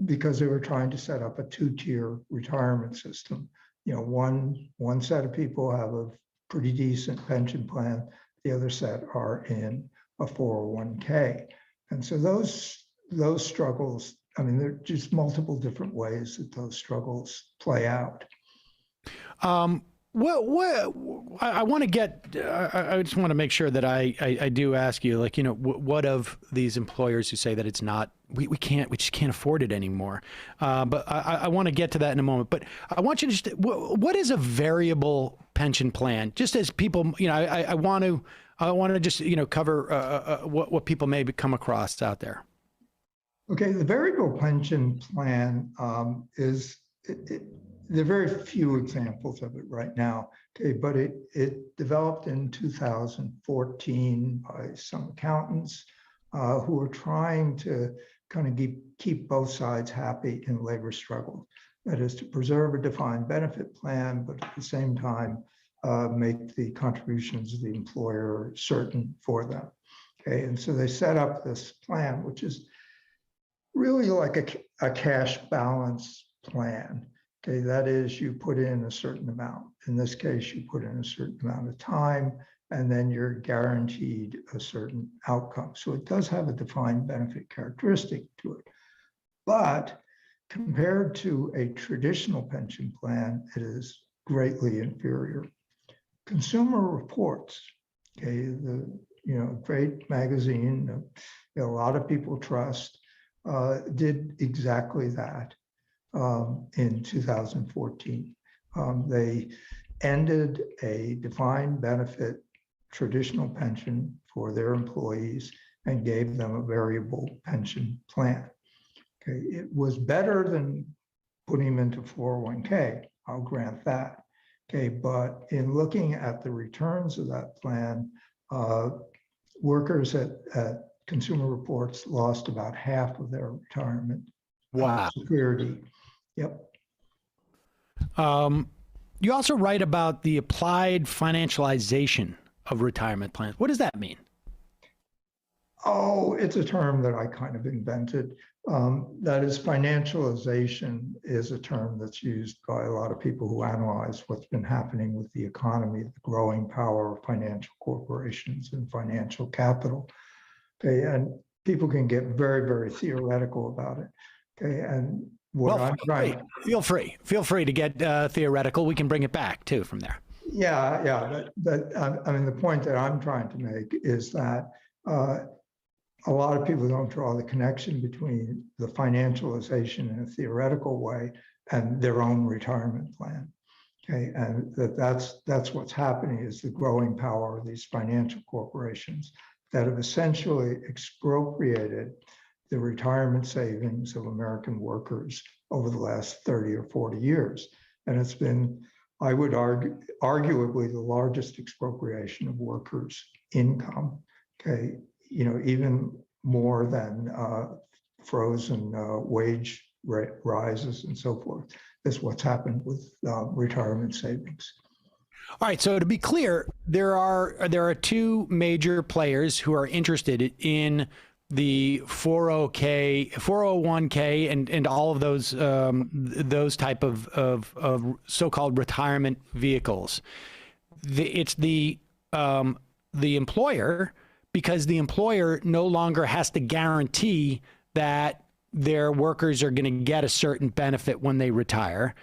because they were trying to set up a two-tier retirement system. One set of people have a pretty decent pension plan. The other set are in a 401k. And so those struggles, I mean, there are just multiple different ways that those struggles play out. I want to get, I just want to make sure that I do ask you, like, what of these employers who say that it's not, we just can't afford it anymore. But I want to get to that in a moment. But I want you to just, what is a variable pension plan? Just as people, I want to just, cover what people may come across out there. Okay, the variable pension plan there are very few examples of it right now, okay, but it developed in 2014 by some accountants who were trying to kind of keep both sides happy in labor struggle. That is, to preserve a defined benefit plan, but at the same time, make the contributions of the employer certain for them, okay? And so they set up this plan, which is really like a cash balance plan. Okay, that is, you put in a certain amount. In this case, you put in a certain amount of time, and then you're guaranteed a certain outcome. So it does have a defined benefit characteristic to it. But compared to a traditional pension plan, it is greatly inferior. Consumer Reports, okay, the great magazine, a lot of people trust, did exactly that. In 2014. They ended a defined benefit traditional pension for their employees and gave them a variable pension plan. Okay, it was better than putting them into 401k, I'll grant that. Okay, but in looking at the returns of that plan, workers at Consumer Reports lost about half of their retirement security. Yep. You also write about the applied financialization of retirement plans. What does that mean? Oh, it's a term that I kind of invented. That is, financialization is a term that's used by a lot of people who analyze what's been happening with the economy, the growing power of financial corporations and financial capital. Okay, and people can get very, very theoretical about it. Okay, and feel free to get theoretical. We can bring it back too from there. Yeah. But I mean, the point that I'm trying to make is that a lot of people don't draw the connection between the financialization in a theoretical way and their own retirement plan. Okay, and that's what's happening, is the growing power of these financial corporations that have essentially expropriated the retirement savings of American workers over the last 30 or 40 years. And it's been, I would argue, arguably the largest expropriation of workers' income, okay, even more than frozen wage rises and so forth. That's what's happened with retirement savings. All right, so to be clear, there are two major players who are interested in the 401k and all of those type of so-called retirement vehicles. It's the employer, because the employer no longer has to guarantee that their workers are going to get a certain benefit when they retire.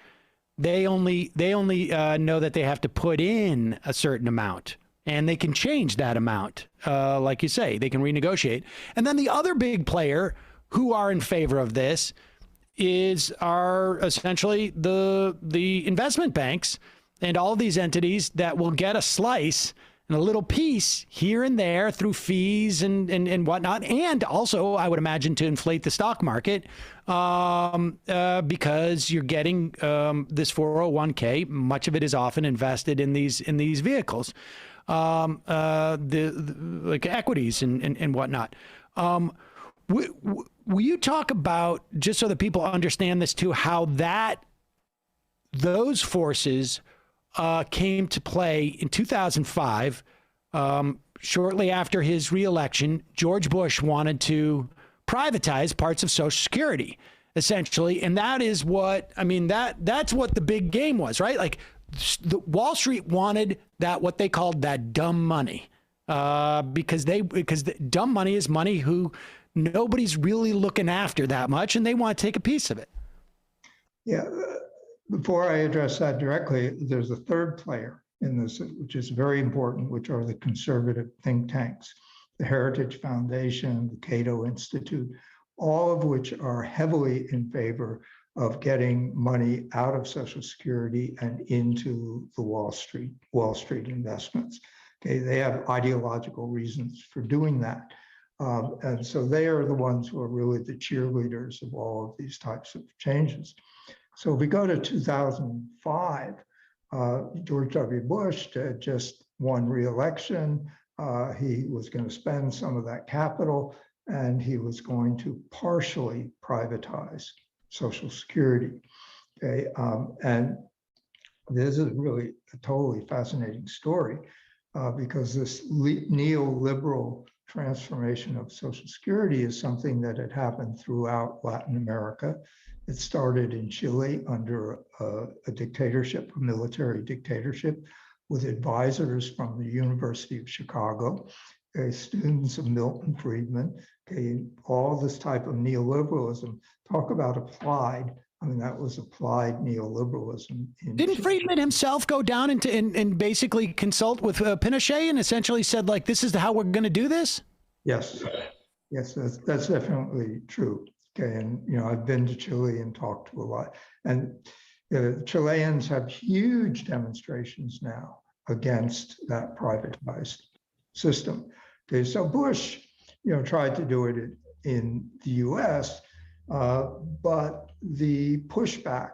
They only know that they have to put in a certain amount. And they can change that amount, like you say, they can renegotiate. And then the other big player who are in favor of this are essentially the investment banks and all these entities that will get a slice and a little piece here and there through fees and whatnot. And also, I would imagine, to inflate the stock market because you're getting this 401k. Much of it is often invested in these vehicles. Like equities and whatnot. Will you talk about, just so that people understand this too, how those forces came to play in 2005 shortly after his reelection, George Bush wanted to privatize parts of Social Security, essentially. And that is what, I mean, that's what the big game was, right? Like Wall Street wanted that, what they called that dumb money, because the dumb money is money who nobody's really looking after that much, and they want to take a piece of it. Yeah. Before I address that directly, there's a third player in this, which is very important, which are the conservative think tanks, the Heritage Foundation, the Cato Institute, all of which are heavily in favor of getting money out of Social Security and into the Wall Street investments. Okay, they have ideological reasons for doing that. And so they are the ones who are really the cheerleaders of all of these types of changes. So if we go to 2005, George W. Bush had just won re-election. He was going to spend some of that capital, and he was going to partially privatize Social Security. Okay, and this is really a totally fascinating story because this neoliberal transformation of Social Security is something that had happened throughout Latin America. It started in Chile under a dictatorship, a military dictatorship, with advisors from the University of Chicago, students of Milton Friedman, all this type of neoliberalism. Talk about applied. I mean, that was applied neoliberalism. Didn't Friedman himself go down and basically consult with Pinochet and essentially said, like, this is how we're going to do this? Yes, yes, that's definitely true. Okay, and I've been to Chile and talked to a lot, and Chileans have huge demonstrations now against that privatized system. Okay, so Bush, tried to do it in the U.S., but the pushback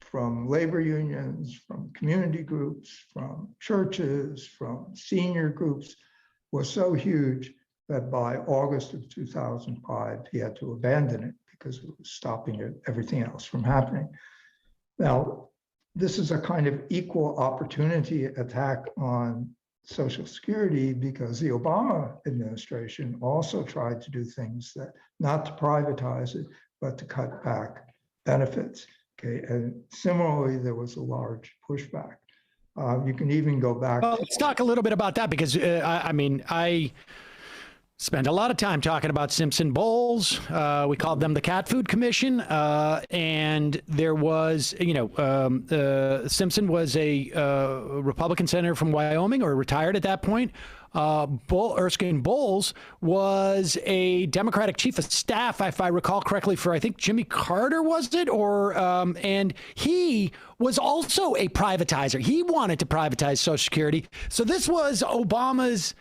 from labor unions, from community groups, from churches, from senior groups was so huge that by August of 2005, he had to abandon it because it was stopping everything else from happening. Now, this is a kind of equal opportunity attack on Social Security because the Obama administration also tried to do things that, not to privatize it, but to cut back benefits. Okay, and similarly, there was a large pushback. You can even go back. Well, let's talk a little bit about that because I spent a lot of time talking about Simpson Bowles. We called them the Cat Food Commission. And there was, Simpson was a Republican senator from Wyoming, or retired at that point. Erskine Bowles was a Democratic chief of staff, if I recall correctly, for I think Jimmy Carter, was it? And he was also a privatizer. He wanted to privatize Social Security. So this was Obama's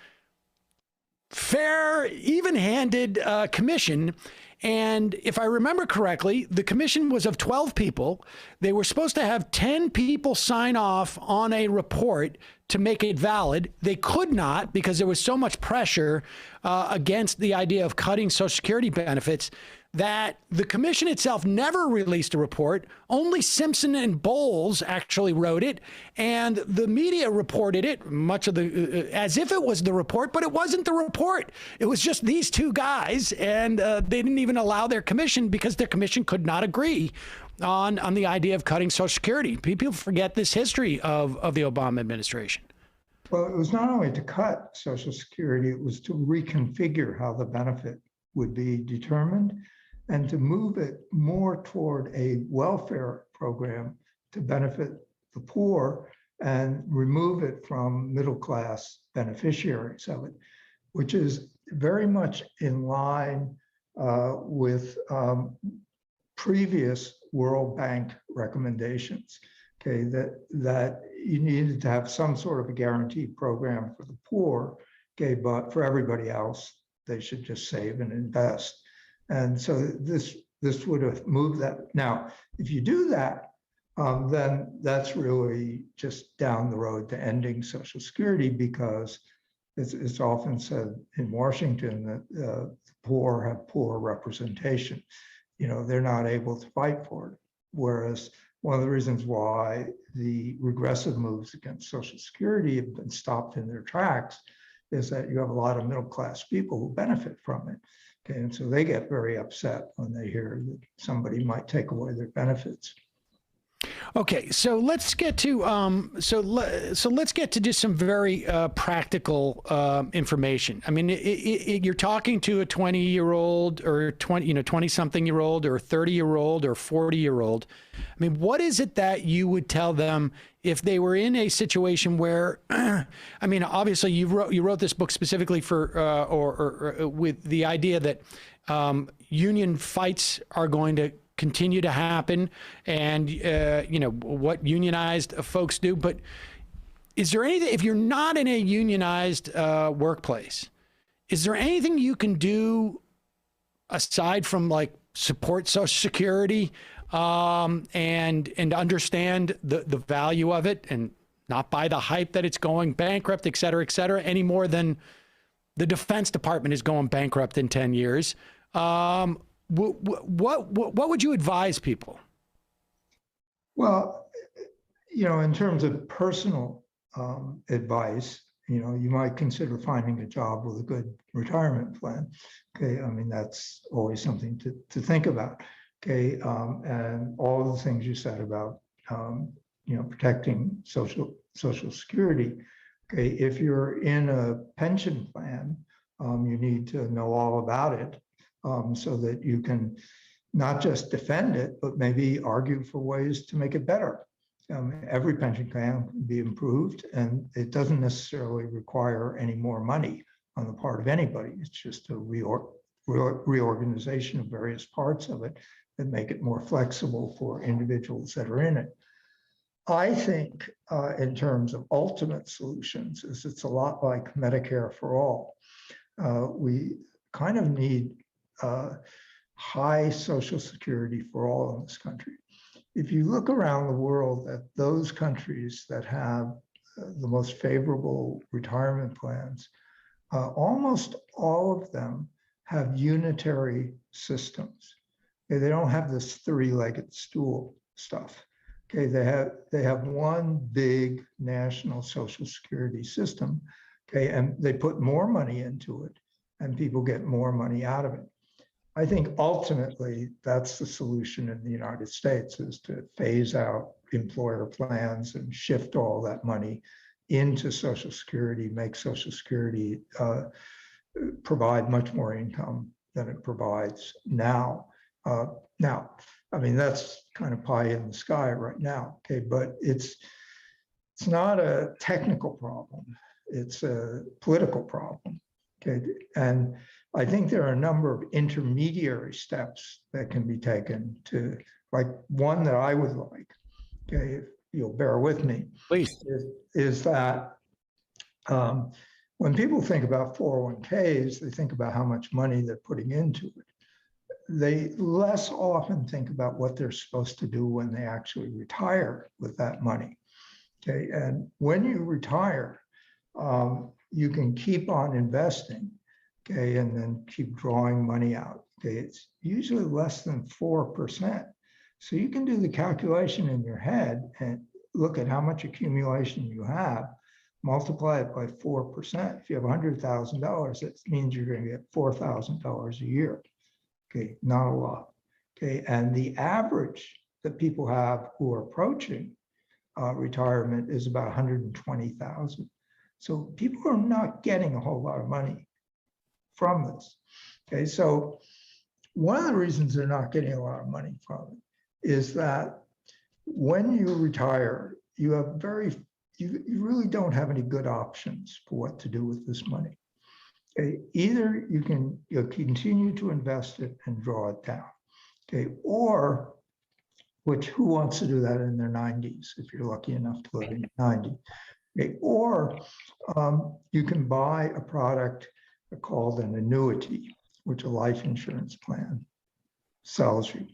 fair, even-handed commission. And if I remember correctly, the commission was of 12 people. They were supposed to have 10 people sign off on a report to make it valid. They could not because there was so much pressure against the idea of cutting Social Security benefits that the commission itself never released a report. Only Simpson and Bowles actually wrote it, and the media reported it much of the as if it was the report, but it wasn't the report. It was just these two guys, and they didn't even allow their commission because their commission could not agree on the idea of cutting Social Security. People forget this history of the Obama administration. Well, it was not only to cut Social Security, it was to reconfigure how the benefit would be determined and to move it more toward a welfare program to benefit the poor and remove it from middle-class beneficiaries of it, which is very much in line with previous World Bank recommendations, okay, that you needed to have some sort of a guaranteed program for the poor, okay, but for everybody else, they should just save and invest. And so this would have moved that. Now, if you do that, then that's really just down the road to ending Social Security, because it's often said in Washington that the poor have poor representation. They're not able to fight for it. Whereas one of the reasons why the regressive moves against Social Security have been stopped in their tracks is that you have a lot of middle-class people who benefit from it. Okay, and so they get very upset when they hear that somebody might take away their benefits. Okay, so let's get to let's get to just some very practical information. I mean, you're talking to a 20-year-old or 20-something-year-old or 30-year-old or 40-year-old. I mean, what is it that you would tell them if they were in a situation where, I mean, obviously you wrote this book specifically for or with the idea that union fights are going to continue to happen, and what unionized folks do. But is there anything, if you're not in a unionized workplace, is there anything you can do aside from like support Social Security and understand the value of it and not buy the hype that it's going bankrupt, et cetera, any more than the Defense Department is going bankrupt in 10 years? What would you advise people? Well, in terms of personal advice, you might consider finding a job with a good retirement plan. Okay, I mean, that's always something to think about. Okay, and all the things you said about protecting Social Security. Okay, if you're in a pension plan, you need to know all about it. So that you can not just defend it, but maybe argue for ways to make it better. Every pension plan can be improved, and it doesn't necessarily require any more money on the part of anybody. It's just a reorganization of various parts of it that make it more flexible for individuals that are in it. I think in terms of ultimate solutions, it's a lot like Medicare for all. We kind of need high Social Security for all in this country. If you look around the world at those countries that have the most favorable retirement plans, almost all of them have unitary systems. Okay, they don't have this three-legged stool stuff. Okay, they have one big national Social Security system. Okay, and they put more money into it, and people get more money out of it. I think ultimately that's the solution in the United States, is to phase out employer plans and shift all that money into Social Security, make Social Security provide much more income than it provides now. Now, I mean, that's kind of pie in the sky right now, okay, but it's not a technical problem, it's a political problem, okay, and I think there are a number of intermediary steps that can be taken to, like one that I would like, okay, if you'll bear with me, please, is that when people think about 401ks, they think about how much money they're putting into it. They less often think about what they're supposed to do when they actually retire with that money, okay? And when you retire, you can keep on investing, okay, and then keep drawing money out. Okay, it's usually less than 4%. So you can do the calculation in your head and look at how much accumulation you have, multiply it by 4%. If you have $100,000, that means you're going to get $4,000 a year. Okay, not a lot. Okay, and the average that people have who are approaching retirement is about 120,000. So people are not getting a whole lot of money from this. Okay, so one of the reasons they're not getting a lot of money from it is that when you retire, you have you really don't have any good options for what to do with this money. Okay, either you can continue to invest it and draw it down. Okay, or who wants to do that in their 90s if you're lucky enough to live in your 90s? Okay, or you can buy a product called an annuity, which a life insurance plan sells you.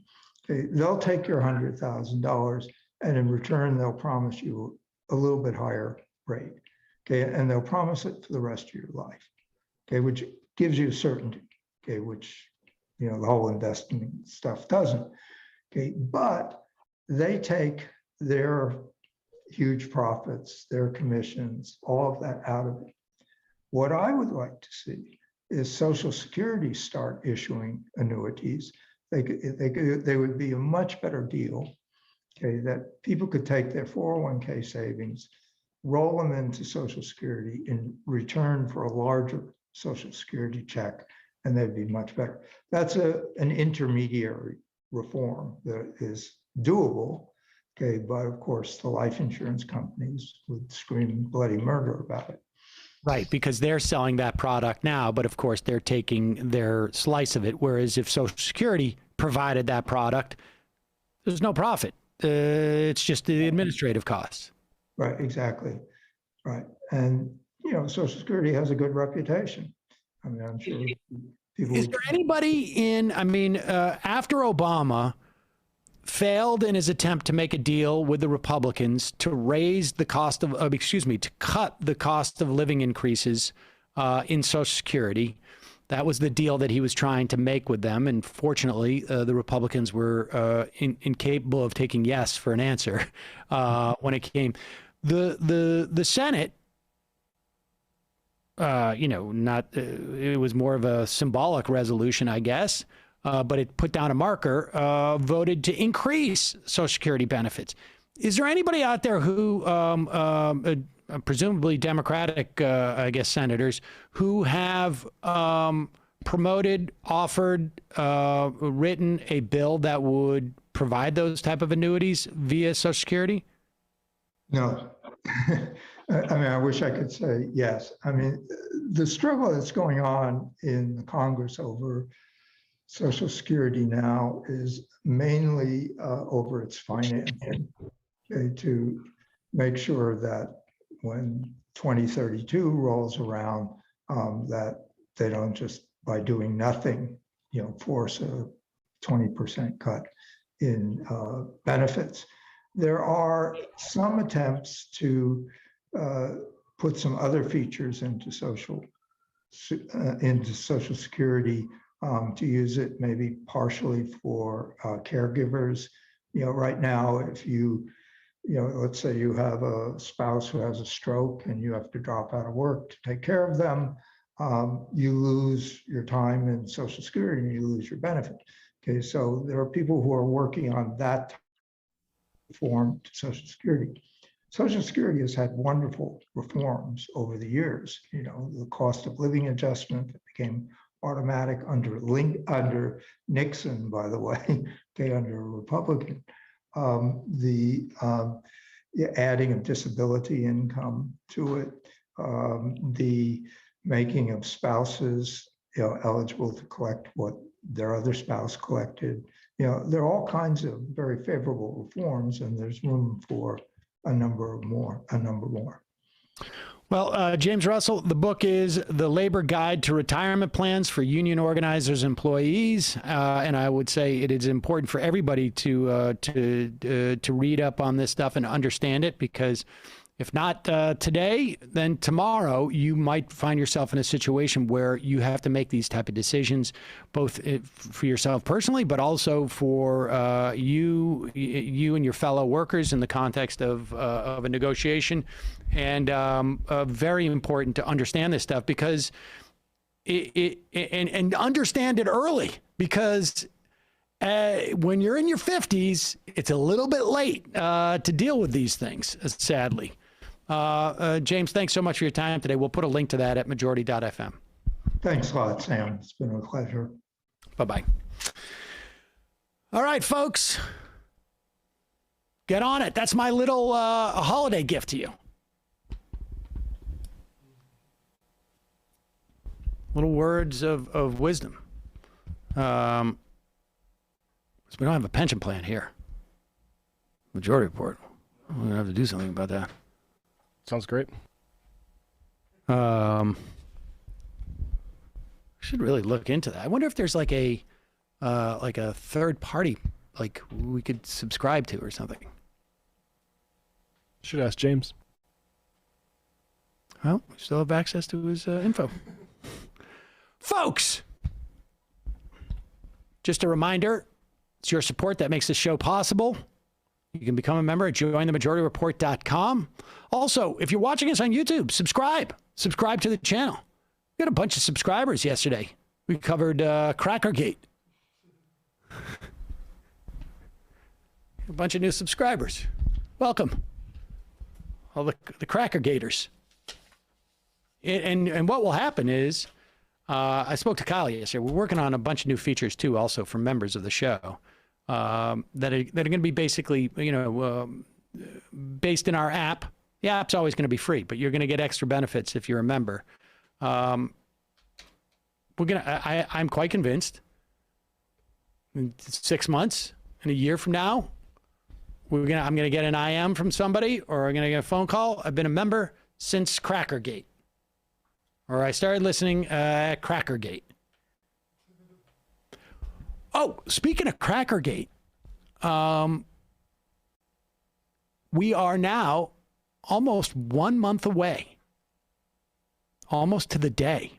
Okay, they'll take your $100,000, and in return, they'll promise you a little bit higher rate. Okay, and they'll promise it for the rest of your life. Okay, which gives you certainty. Okay, which the whole investing stuff doesn't. Okay, but they take their huge profits, their commissions, all of that out of it. What I would like to see is Social Security start issuing annuities. They would be a much better deal, okay, that people could take their 401k savings, roll them into Social Security in return for a larger Social Security check, and they'd be much better. That's an intermediary reform that is doable, okay, but of course the life insurance companies would scream bloody murder about it. Right, because they're selling that product now, but of course they're taking their slice of it. Whereas if Social Security provided that product, there's no profit. It's just the administrative costs. Right, exactly. Right. And, Social Security has a good reputation. I mean, I'm sure people... Is there anybody after Obama failed in his attempt to make a deal with the Republicans to raise the cost of, to cut the cost of living increases in Social Security? That was the deal that he was trying to make with them. And fortunately, the Republicans were incapable of taking yes for an answer when it came. The Senate, it was more of a symbolic resolution, I guess. But it put down a marker, voted to increase Social Security benefits. Is there anybody out there who, presumably Democratic, senators, who have promoted, offered, written a bill that would provide those type of annuities via Social Security? No. I wish I could say yes. The struggle that's going on in the Congress over Social Security now is mainly over its financing, okay, to make sure that when 2032 rolls around, that they don't just, by doing nothing, force a 20% cut in benefits. There are some attempts to put some other features into Social Security, to use it maybe partially for caregivers. Right now, if let's say you have a spouse who has a stroke and you have to drop out of work to take care of them, you lose your time in Social Security and you lose your benefit. Okay, so there are people who are working on that form to Social Security. Social Security has had wonderful reforms over the years. The cost of living adjustment that became automatic under Nixon, by the way, okay, under a Republican. The adding of disability income to it, the making of spouses eligible to collect what their other spouse collected. There are all kinds of very favorable reforms, and there's room for a number more. Well, James Russell, the book is The Labor Guide to Retirement Plans for Union Organizers and Employees. And I would say it is important for everybody to read up on this stuff and understand it, because if not today, then tomorrow you might find yourself in a situation where you have to make these type of decisions, both for yourself personally, but also for you and your fellow workers in the context of a negotiation. And very important to understand this stuff, because and understand it early, because when you're in your 50s, it's a little bit late to deal with these things, sadly. James, thanks so much for your time today. We'll put a link to that at majority.fm. Thanks a lot, Sam. It's been a pleasure. Bye-bye. All right, folks. Get on it. That's my little holiday gift to you. Little words of wisdom. So we don't have a pension plan here. Majority Report. We're going to have to do something about that. Sounds great. Should really look into that. I wonder if there's like a third party, like we could subscribe to or something. Should ask James. Well, we still have access to his info. Folks, just a reminder, it's your support that makes this show possible. You can become a member at jointhemajorityreport.com. Also, if you're watching us on YouTube, subscribe. subscribe to the channel. We got a bunch of subscribers yesterday. We covered Crackergate. A bunch of new subscribers. Welcome. All the Crackergaters. And what will happen is, I spoke to Kyle yesterday. We're working on a bunch of new features too, also for members of the show, that are going to be basically, based in our app. The app's always going to be free, but you're going to get extra benefits if you're a member. I'm quite convinced in 6 months, in a year from now, I'm going to get an IM from somebody, or I'm going to get a phone call. I've been a member since Crackergate, or I started listening at Crackergate. Oh, speaking of Crackergate, we are now almost 1 month away, almost to the day,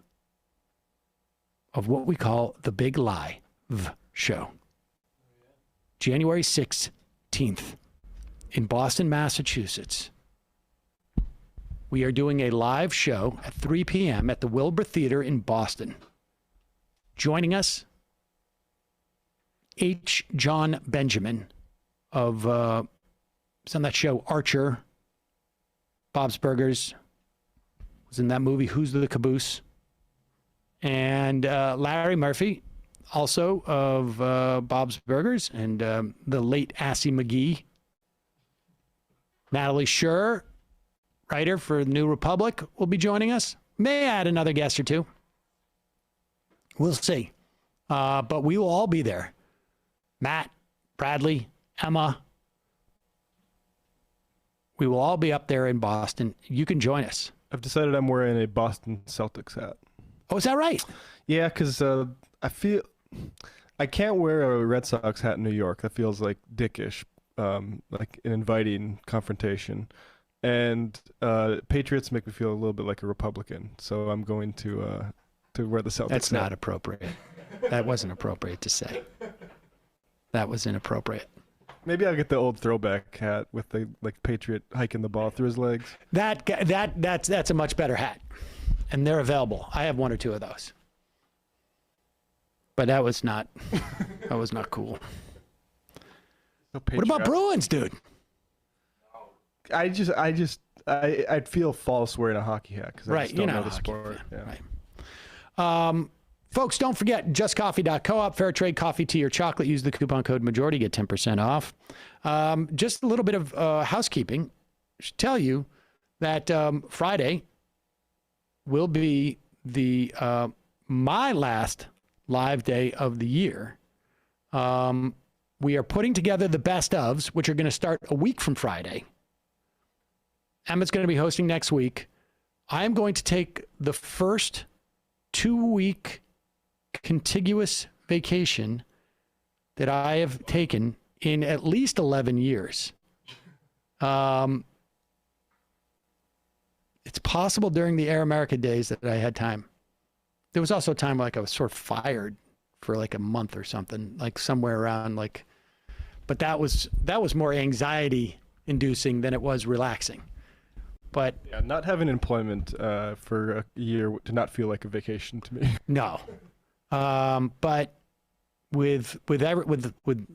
of what we call the Big Live show. January 16th in Boston, Massachusetts. We are doing a live show at 3 p.m. at the Wilbur Theater in Boston. Joining us, H. John Benjamin of, it's on that show, Archer, Bob's Burgers, was in that movie, Who's the Caboose? And Larry Murphy, also of Bob's Burgers, and the late Assy McGee. Natalie Scher, writer for New Republic, will be joining us. May add another guest or two. We'll see. But we will all be there. Matt, Bradley, Emma. We will all be up there in Boston. You can join us. I've decided I'm wearing a Boston Celtics hat. Oh, is that right? Yeah, because I feel I can't wear a Red Sox hat in New York. That feels like dickish, like an inviting confrontation. And Patriots make me feel a little bit like a Republican. So I'm going to wear the Celtics. That's not appropriate. That wasn't appropriate to say. That was inappropriate. Maybe I'll get the old throwback hat with the Patriot hiking the ball through his legs. That's a much better hat, and they're available. I have one or two of those, but that was not cool. What about Bruins, dude? I'd feel false wearing a hockey hat because I just don't know the sport. Yeah. Right. Folks, don't forget, justcoffee.coop, fair trade coffee, tea, or chocolate. Use the coupon code majority, get 10% off. Just a little bit of housekeeping. I should tell you that Friday will be the my last live day of the year. We are putting together the best ofs, which are going to start a week from Friday. Emmett's going to be hosting next week. I am going to take the first 2-week contiguous vacation that I have taken in at least 11 years. It's possible during the Air America days that I had time. There was also a time like I was sort of fired for like a month or something, like somewhere around like, but that was more anxiety inducing than it was relaxing. But yeah, not having employment for a year did not feel like a vacation to me. No. But with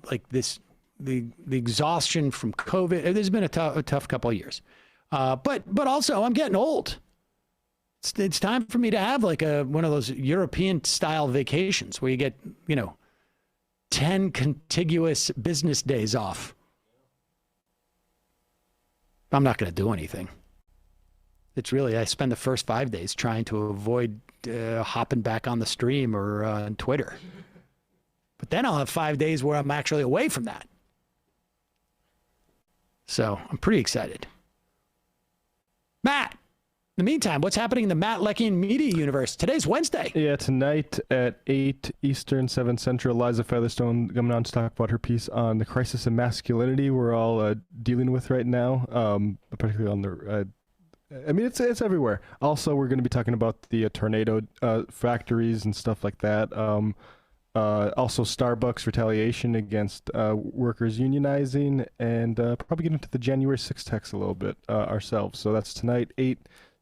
like this, the exhaustion from COVID, there's been a tough couple of years. But also I'm getting old. It's time for me to have like one of those European style vacations where you get, 10 contiguous business days off. I'm not going to do anything. It's really, I spend the first 5 days trying to avoid hopping back on the stream or on Twitter. But then I'll have 5 days where I'm actually away from that. So I'm pretty excited. Matt, in the meantime, what's happening in the Matt Leckian media universe? Today's Wednesday. Yeah, tonight at 8 Eastern, 7 Central, Liza Featherstone coming on to talk about her piece on the crisis of masculinity we're all dealing with right now, particularly on the it's everywhere. Also, we're going to be talking about the tornado factories and stuff like that. Also, Starbucks retaliation against workers unionizing, and probably get into the January 6th text a little bit ourselves. So that's tonight, 8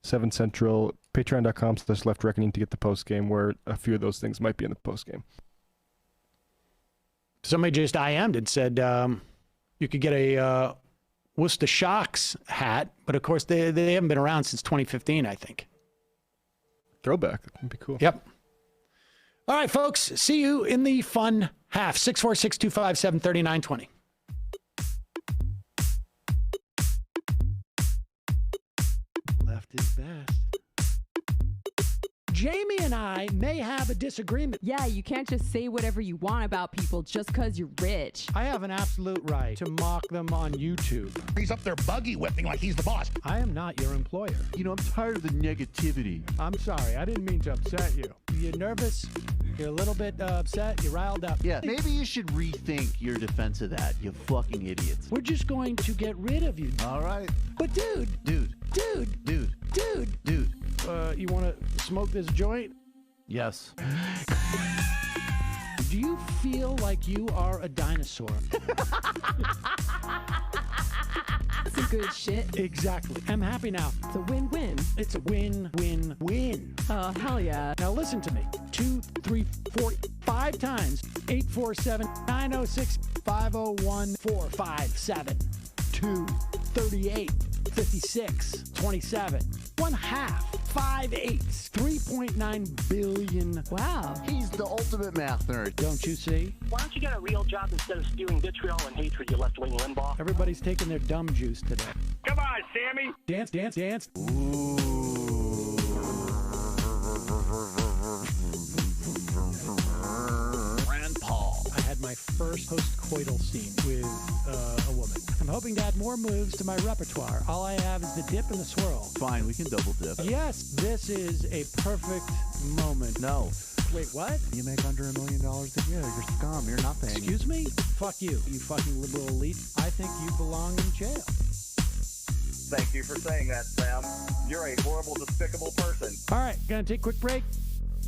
7 Central, patreon.com/leftreckoning to get the post game, where a few of those things might be in the post game. Somebody just IM'd and said you could get a Worcester Sharks hat, but of course they haven't been around since 2015, I think. Throwback. That'd be cool. Yep. All right, folks. See you in the fun half. 646-257-3920. Left is best. Jamie and I may have a disagreement. Yeah, you can't just say whatever you want about people just because you're rich. I have an absolute right to mock them on YouTube. He's up there buggy whipping like he's the boss. I am not your employer. You know, I'm tired of the negativity. I'm sorry. I didn't mean to upset you. You're nervous. You're a little bit upset. You're riled up. Yeah, maybe you should rethink your defense of that, you fucking idiots. We're just going to get rid of you. All right. But dude. You want to smoke this joint? Yes. Do you feel like you are a dinosaur? Some good shit. Exactly. I'm happy now. It's a win-win. It's a win-win-win. Oh, hell yeah. Now listen to me. 2, 3, 4, 5 times. 847-906-501-457. 2, 38, 56, 27. 1/2. 5 8s. 3.9 billion. Wow. He's the ultimate math nerd. Don't you see? Why don't you get a real job instead of spewing vitriol and hatred, you left-wing Limbaugh? Everybody's taking their dumb juice today. Come on, Sammy. Dance, dance, dance. Rand Paul. I had my first post-coital scene with a woman. I'm hoping to add more moves to my repertoire. All I have is the dip and the swirl. Fine, we can double dip. Yes, this is a perfect moment. No. Wait, what? You make under $1 million a year. You're scum. You're nothing. Excuse me? Fuck you, you fucking liberal elite. I think you belong in jail. Thank you for saying that, Sam. You're a horrible, despicable person. All right, gonna take a quick break.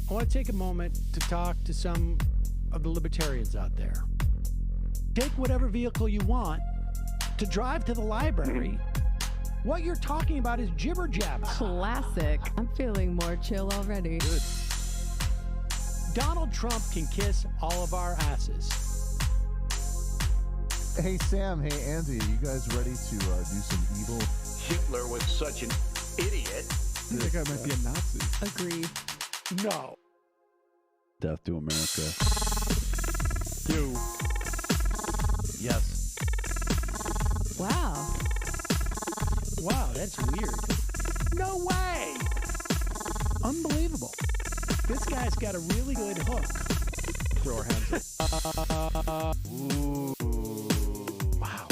I want to take a moment to talk to some of the libertarians out there. Take whatever vehicle you want to drive to the library. What you're talking about is jibber jabber. Classic. I'm feeling more chill already. Good. Donald Trump can kiss all of our asses. Hey, Sam. Hey, Andy. You guys ready to do some evil? Hitler was such an idiot. I think I might be a Nazi. Agree. No. Death to America. You. Yes. Wow. Wow, that's weird. No way. Unbelievable. This guy's got a really good hook. Throw our hands up. Ooh. Wow.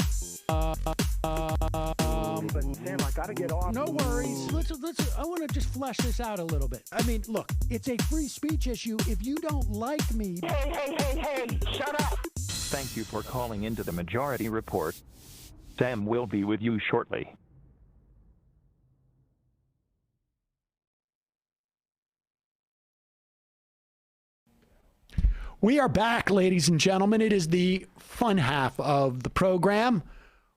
But Sam, I gotta get off. No worries. Let's. I want to just flesh this out a little bit. I mean, look, it's a free speech issue. If you don't like me, Hey, shut up. Thank you for calling into the Majority Report. Sam will be with you shortly. we are back, ladies and gentlemen. It is the fun half of the program,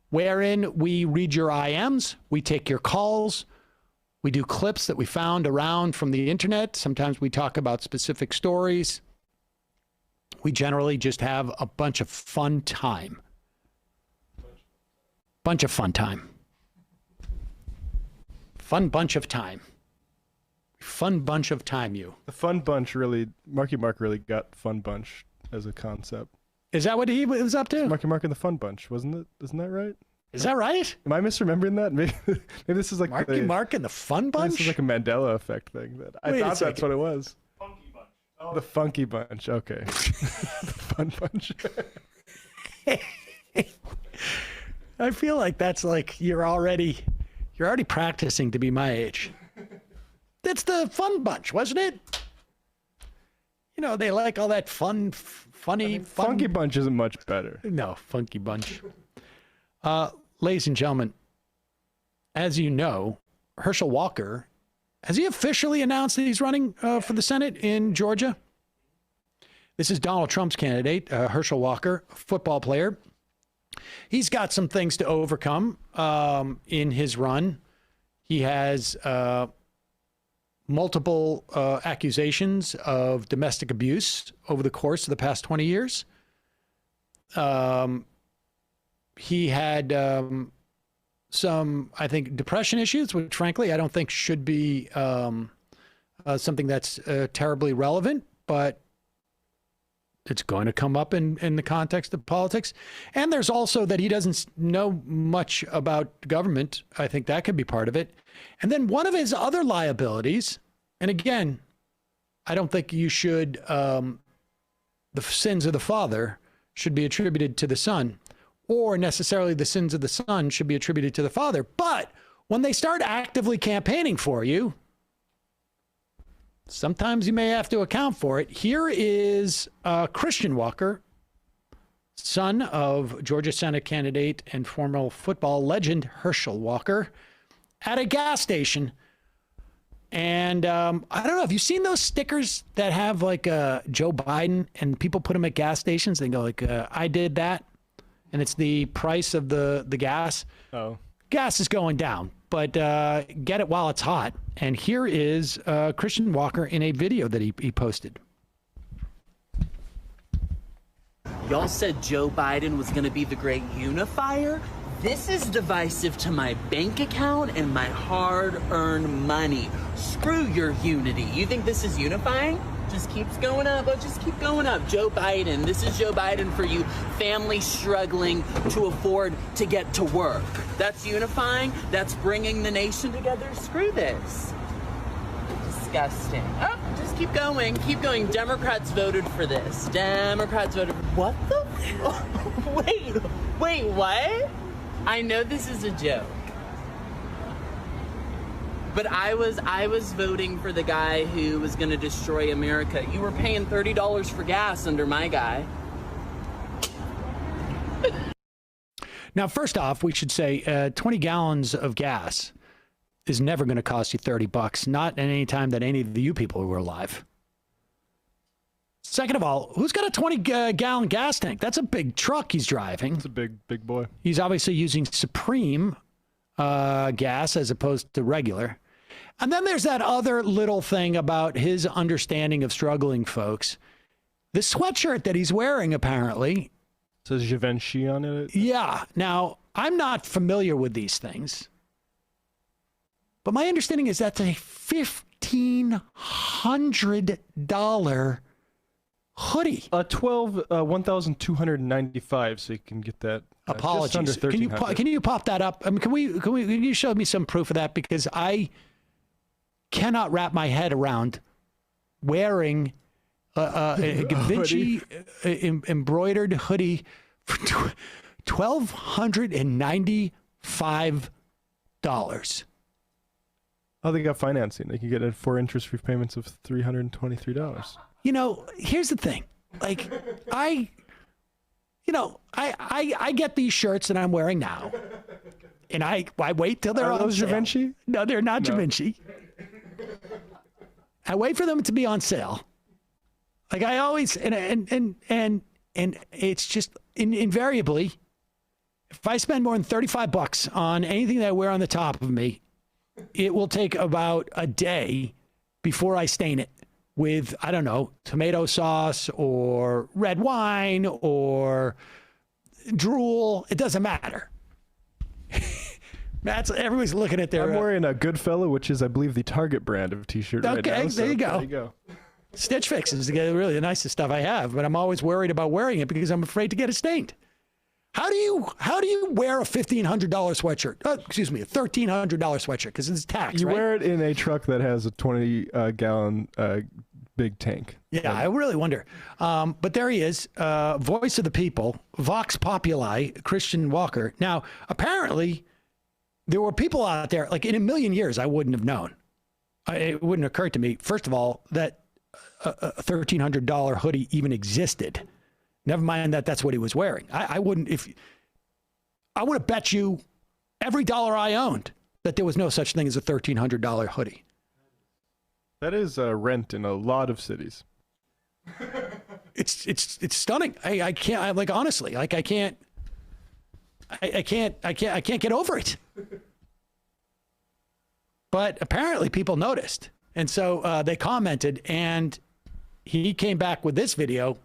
wherein we read your IMs, we take your calls, we do clips that we found around from the internet. Sometimes we talk about specific stories. We generally just have a bunch of fun time. Bunch of fun time. Fun bunch of time. Fun bunch of time, you. The Fun Bunch really, Marky Mark really got Fun Bunch as a concept. Is that what he was up to? Marky Mark and the Fun Bunch, wasn't it? Isn't that right? Is that right? Am I misremembering that? Maybe this is like Marky Mark and the Fun Bunch? This is like a Mandela effect thing. That I thought that's what it was. Funky Bunch. Oh, the Funky Bunch. Okay. The Fun Bunch. I feel like that's like you're already practicing to be my age. That's the Fun Bunch, wasn't it? You know, they like all that funny. Funky Bunch isn't much better. No, Funky Bunch. Ladies and gentlemen, as you know, Herschel Walker, has he officially announced that he's running for the Senate in Georgia? This is Donald Trump's candidate, Herschel Walker, football player. He's got some things to overcome in his run. He has multiple accusations of domestic abuse over the course of the past 20 years. He had some, I think, depression issues, which frankly I don't think should be something that's terribly relevant, but it's going to come up in the context of politics. And there's also that he doesn't know much about government. I think that could be part of it. And then one of his other liabilities, and again, I don't think you should, the sins of the father should be attributed to the son, or necessarily the sins of the son should be attributed to the father. But when they start actively campaigning for you, sometimes you may have to account for it. Here is Christian Walker, son of Georgia Senate candidate and former football legend Herschel Walker, at a gas station. And I don't know, have you seen those stickers that have like Joe Biden and people put them at gas stations? They go like, I did that. And it's the price of the gas. Oh. Gas is going down, but get it while it's hot. And here is Christian Walker in a video that he posted. Y'all said Joe Biden was going to be the great unifier. This is divisive to my bank account and my hard-earned money. Screw your unity. You think this is unifying? Just keeps going up. Oh, just keep going up. Joe Biden. This is Joe Biden for you families struggling to afford to get to work. That's unifying. That's bringing the nation together. Screw this. Disgusting. Oh, just keep going. Keep going. Democrats voted for this. Democrats voted for... What the... Wait, what? I know this is a joke. But I was voting for the guy who was going to destroy America. You were paying $30 for gas under my guy. Now, first off, we should say 20 gallons of gas is never going to cost you $30, not at any time that any of you people were alive. Second of all, who's got a 20-gallon gas tank? That's a big truck he's driving. It's a big boy. He's obviously using Supreme gas as opposed to regular. And then there's that other little thing about his understanding of struggling folks. The sweatshirt that he's wearing, apparently. It says Givenchy on it. Yeah. Now, I'm not familiar with these things. But my understanding is that's a $1,500 hoodie. 1,295, so you can get that. Apologies. Can you pop that up? I mean, can you show me some proof of that? Because I cannot wrap my head around wearing a Givenchy embroidered hoodie for $1,295. Oh, they got financing. They can get it for interest-free payments of $323. You know, here's the thing. Like, I get these shirts that I'm wearing now, and I wait till they're on those sale. Givenchy? No, they're not Givenchy. I wait for them to be on sale. Like I always, and it's just invariably, if I spend more than $35 on anything that I wear on the top of me, it will take about a day before I stain it with, I don't know, tomato sauce or red wine or drool. It doesn't matter. Everybody's looking at their... I'm wearing a Goodfellow, which is, I believe, the Target brand of t-shirt right now. Okay, there you go. There you go. Stitch Fix is really the nicest stuff I have, but I'm always worried about wearing it because I'm afraid to get it stained. How do you wear a $1,500 sweatshirt? A $1,300 sweatshirt because it's tax, You right? wear it in a truck that has a 20-gallon big tank. Yeah, I really wonder. But there he is, voice of the people, Vox Populi, Christian Walker. Now, apparently, there were people out there, like in a million years, I wouldn't have known. It wouldn't occur to me, first of all, that a $1,300 hoodie even existed. Never mind that that's what he was wearing. I would have bet you every dollar I owned that there was no such thing as a $1,300 hoodie. That is rent in a lot of cities. It's stunning. I can't get over it. But apparently people noticed. And so they commented, and he came back with this video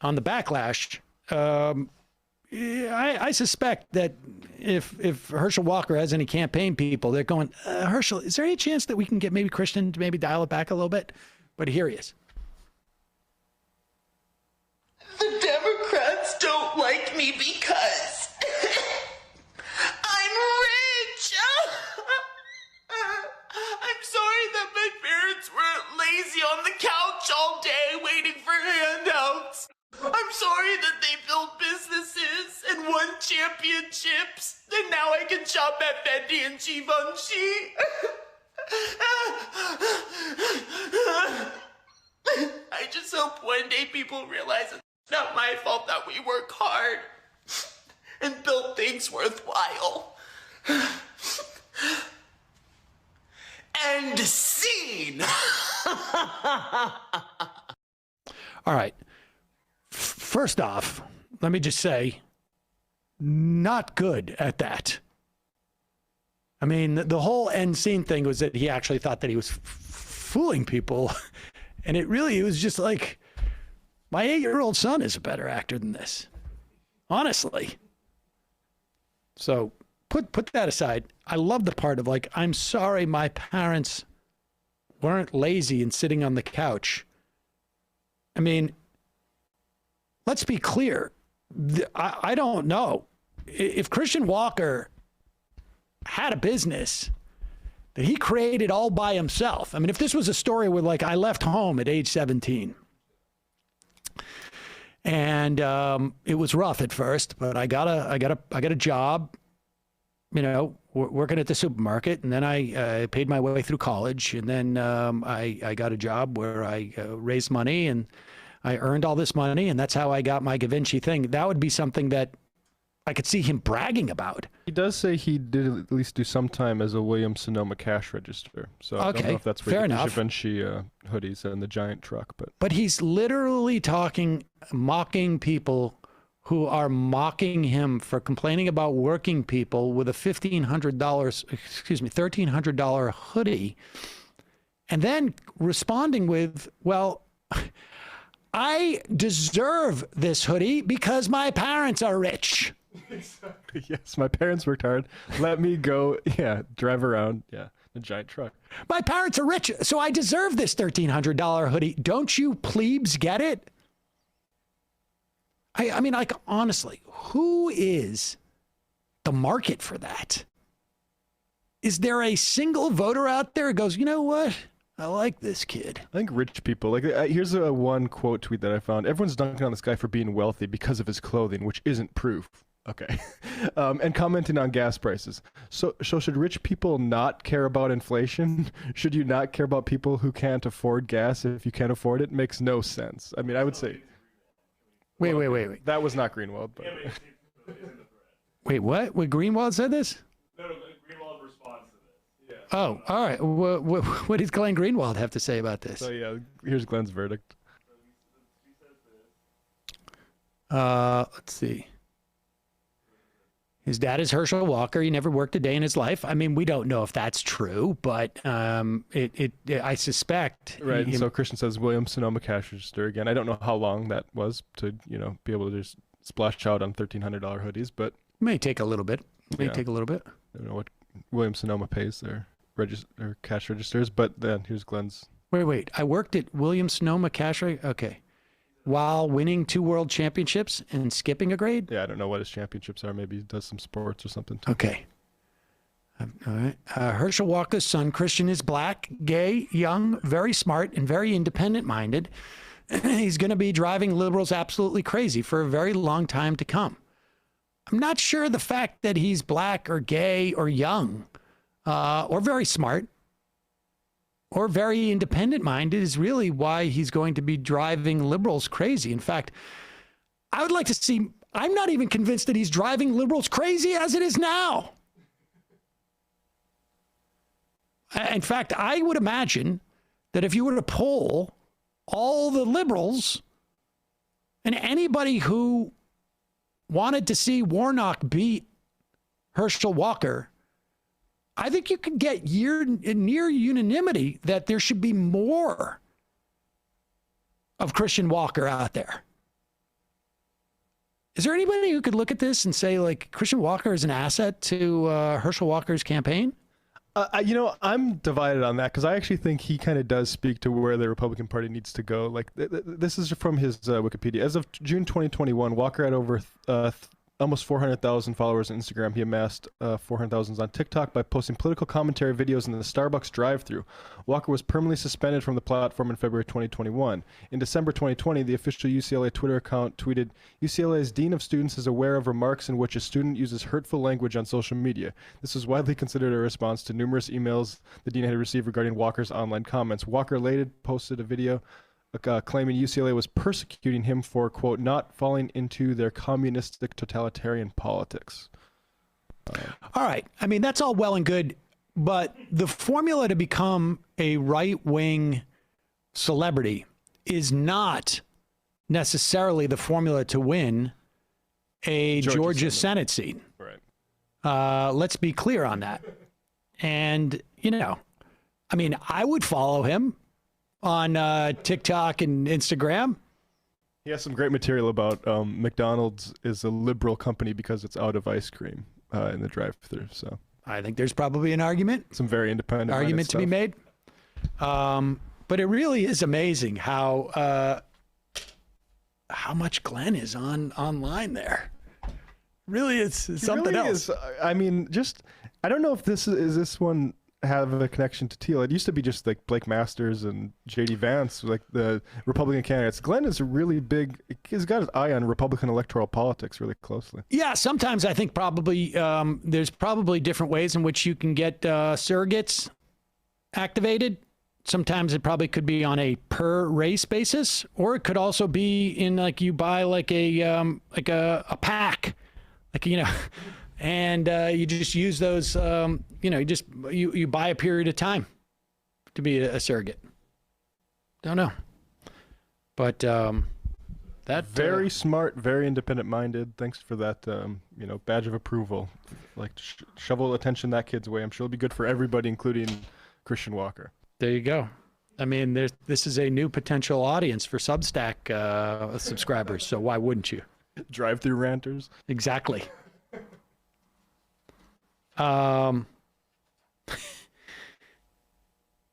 on the backlash. I suspect that if Herschel Walker has any campaign people, they're going, Herschel, is there any chance that we can get maybe Christian to maybe dial it back a little bit? But here he is. The Democrats don't like me because I'm rich. I'm sorry that my parents were lazy on the couch all day waiting for handouts. I'm sorry that they built businesses and won championships, and now I can shop at Fendi and Givenchy. I just hope one day people realize it's not my fault that we work hard and build things worthwhile. End scene. All right. First off, let me just say, not good at that. I mean, the whole end scene thing was that he actually thought that he was fooling people. And it was just like, my 8-year-old son is a better actor than this. Honestly. So put that aside. I love the part of like, I'm sorry my parents weren't lazy and sitting on the couch. I mean, let's be clear. I don't know. If Christian Walker had a business that he created all by himself. I mean, if this was a story where like I left home at age 17 and it was rough at first, but I got a job, you know, working at the supermarket, and then I paid my way through college, and then I got a job where I raised money and I earned all this money, and that's how I got my Givenchy thing. That would be something that I could see him bragging about. He does say he did at least do some time as a Williams-Sonoma cash register. So I don't know if that's where you get the Givenchy hoodies and the giant truck. But he's literally mocking people who are mocking him for complaining about working people with a $1,300 hoodie, and then responding with, well, I deserve this hoodie because my parents are rich. Exactly. Yes, my parents worked hard. Let me go, drive around, the giant truck. My parents are rich, so I deserve this $1,300 hoodie. Don't you plebes get it? I mean, like, honestly, who is the market for that? Is there a single voter out there who goes, you know what? I like this kid. I think rich people, like, here's one quote tweet that I found. Everyone's dunking on this guy for being wealthy because of his clothing, which isn't proof. Okay. And commenting on gas prices. So should rich people not care about inflation? Should you not care about people who can't afford gas if you can't afford it? Makes no sense. I mean, I would say... Wait. That was not Greenwald. But... Wait, what? What, Greenwald said this? No, Greenwald responds to this. Yeah. Oh, all right. What does Glenn Greenwald have to say about this? So yeah, here's Glenn's verdict. Let's see. His dad is Herschel Walker. He never worked a day in his life. I mean, we don't know if that's true, but I suspect. Right. So Christian says Williams-Sonoma cash register again. I don't know how long that was to, be able to just splash out on $1,300 hoodies, but may take a little bit. I don't know what Williams-Sonoma pays their cash registers, but then here's Glenn's. Wait. I worked at Williams-Sonoma cash. Okay. While winning 2 world championships and skipping a grade? Yeah, I don't know what his championships are. Maybe he does some sports or something too. Okay. All right. Herschel Walker's son, Christian, is black, gay, young, very smart, and very independent-minded. He's going to be driving liberals absolutely crazy for a very long time to come. I'm not sure the fact that he's black or gay or young or very smart or very independent-minded is really why he's going to be driving liberals crazy. In fact, I would like to see, I'm not even convinced that he's driving liberals crazy as it is now. In fact, I would imagine that if you were to poll all the liberals and anybody who wanted to see Warnock beat Herschel Walker, I think you could get near unanimity that there should be more of Christian Walker out there. Is there anybody who could look at this and say, like, Christian Walker is an asset to Herschel Walker's campaign? I'm divided on that because I actually think he kind of does speak to where the Republican Party needs to go. Like, this is from his Wikipedia. As of June 2021, Walker had over almost 400,000 followers on Instagram. He amassed 400,000 on TikTok by posting political commentary videos in the Starbucks drive-thru. Walker was permanently suspended from the platform in February 2021. In December 2020, the official UCLA Twitter account tweeted, UCLA's Dean of Students is aware of remarks in which a student uses hurtful language on social media. This was widely considered a response to numerous emails the dean had received regarding Walker's online comments. Walker later posted a video claiming UCLA was persecuting him for, quote, not falling into their communistic totalitarian politics. All right. I mean, that's all well and good, but the formula to become a right-wing celebrity is not necessarily the formula to win a Georgia Senate seat. Right. Let's be clear on that. And, I mean, I would follow him on TikTok and Instagram. He has some great material about McDonald's is a liberal company because it's out of ice cream in the drive-thru. So I think there's probably an argument. Some very independent argument to be made. But it really is amazing how much Glenn is online there. Really, it's something else. I mean, I don't know if this one have a connection to Teal. It used to be just like Blake Masters and J.D. Vance, like the Republican candidates. Glenn is really big. He's got his eye on Republican electoral politics really closely. Yeah, sometimes I think probably there's probably different ways in which you can get surrogates activated. Sometimes it probably could be on a per race basis, or it could also be in like you buy like a pack, and you just use those, you buy a period of time to be a surrogate. Don't know. But that very smart, very independent-minded. Thanks for that, badge of approval. Like shovel attention that kid's way. I'm sure it'll be good for everybody, including Christian Walker. There you go. I mean, this is a new potential audience for Substack subscribers. So why wouldn't you? Drive-through ranters. Exactly.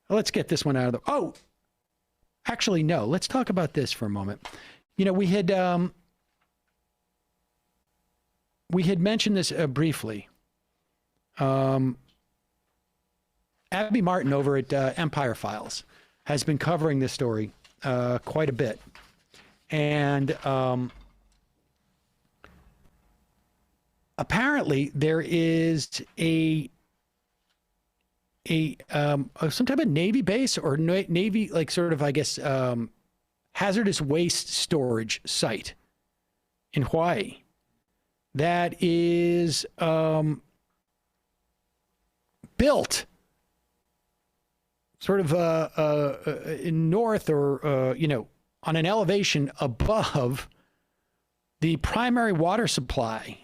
Let's get this one out of the... Oh, actually, no. Let's talk about this for a moment. We had mentioned this briefly. Abby Martin over at Empire Files has been covering this story quite a bit. And apparently there is some type of Navy base or Navy, like sort of, I guess, hazardous waste storage site in Hawaii that is built sort of in north or, on an elevation above the primary water supply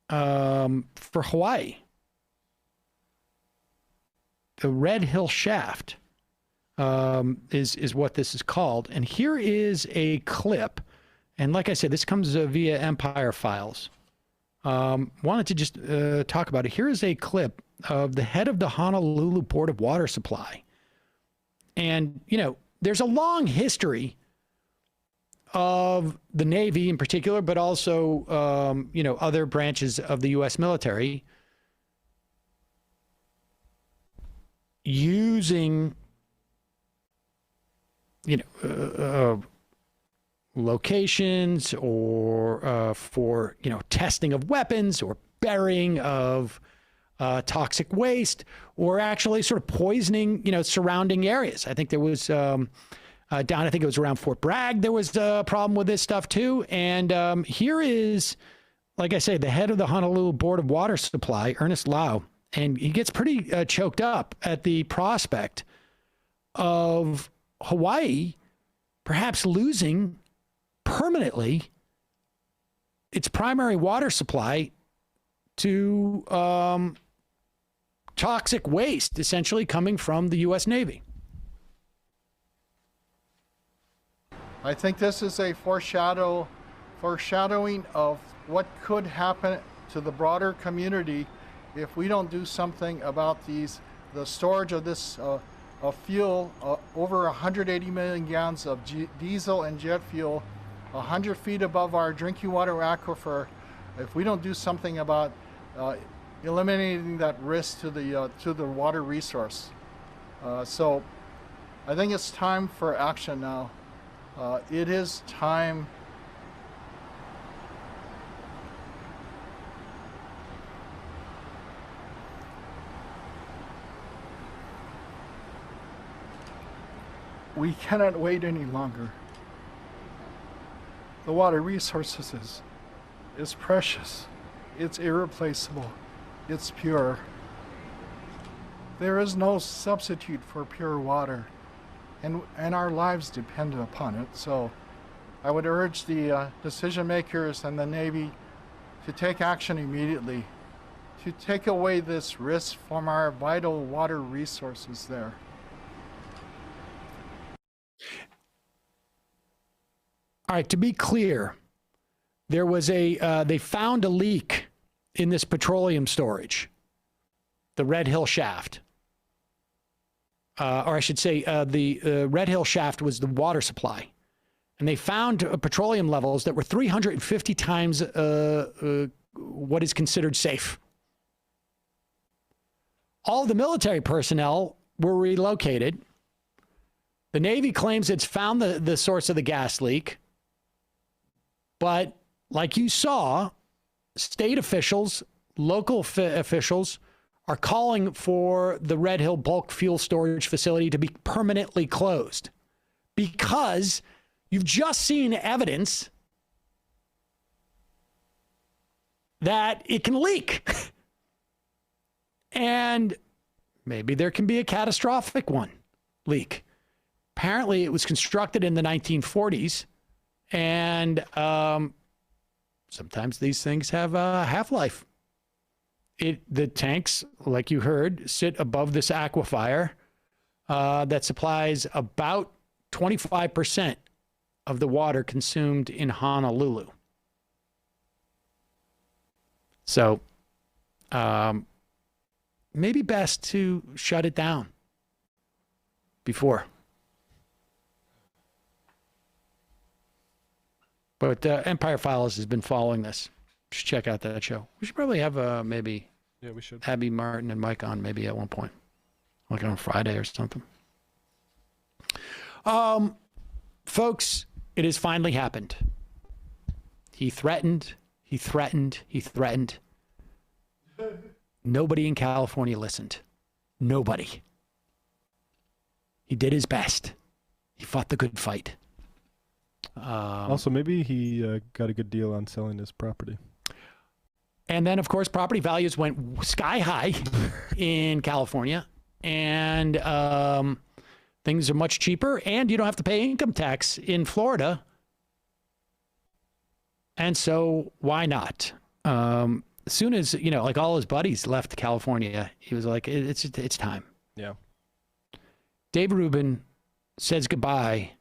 for Hawaii. The Red Hill Shaft is what this is called. And here is a clip. And like I said, this comes via Empire Files. Wanted to just talk about it. Here is a clip of the head of the Honolulu Board of Water Supply. And, there's a long history of the Navy in particular, but also, other branches of the U.S. military using, locations or for, testing of weapons or burying of toxic waste or actually sort of poisoning, surrounding areas. I think there was down, I think it was around Fort Bragg, there was a problem with this stuff too. And here is, like I say, the head of the Honolulu Board of Water Supply, Ernest Lau, and he gets pretty choked up at the prospect of Hawaii perhaps losing permanently its primary water supply to toxic waste essentially coming from the U.S. Navy. I think this is a foreshadowing of what could happen to the broader community if we don't do something about the storage of this of fuel, over 180 million gallons of diesel and jet fuel, 100 feet above our drinking water aquifer. If we don't do something about eliminating that risk to the water resource. So I think it's time for action now. It is time. We cannot wait any longer. The water resources is precious. It's irreplaceable. It's pure. There is no substitute for pure water, and our lives depend upon it. So I would urge the decision makers and the Navy to take action immediately to take away this risk from our vital water resources there. All right, to be clear, there was they found a leak in this petroleum storage, the Red Hill shaft. Or I should say the Red Hill shaft was the water supply. And they found petroleum levels that were 350 times what is considered safe. All the military personnel were relocated. The Navy claims it's found the source of the gas leak. But like you saw, state officials, local officials are calling for the Red Hill bulk fuel storage facility to be permanently closed because you've just seen evidence that it can leak. And maybe there can be a catastrophic leak. Apparently, it was constructed in the 1940s. And sometimes these things have a half-life. The tanks, like you heard, sit above this aquifer that supplies about 25% of the water consumed in Honolulu. So maybe best to shut it down before. But Empire Files has been following this. You should check out that show. We should probably have maybe we should. Abby Martin and Mike on maybe at one point, like on Friday or something. Folks, it has finally happened. He threatened. Nobody in California listened. Nobody. He did his best. He fought the good fight. Also, maybe he got a good deal on selling his property. And then, of course, property values went sky high in California. And things are much cheaper. And you don't have to pay income tax in Florida. And so why not? As soon as, like all his buddies left California, he was like, it's time. Yeah. Dave Rubin says goodbye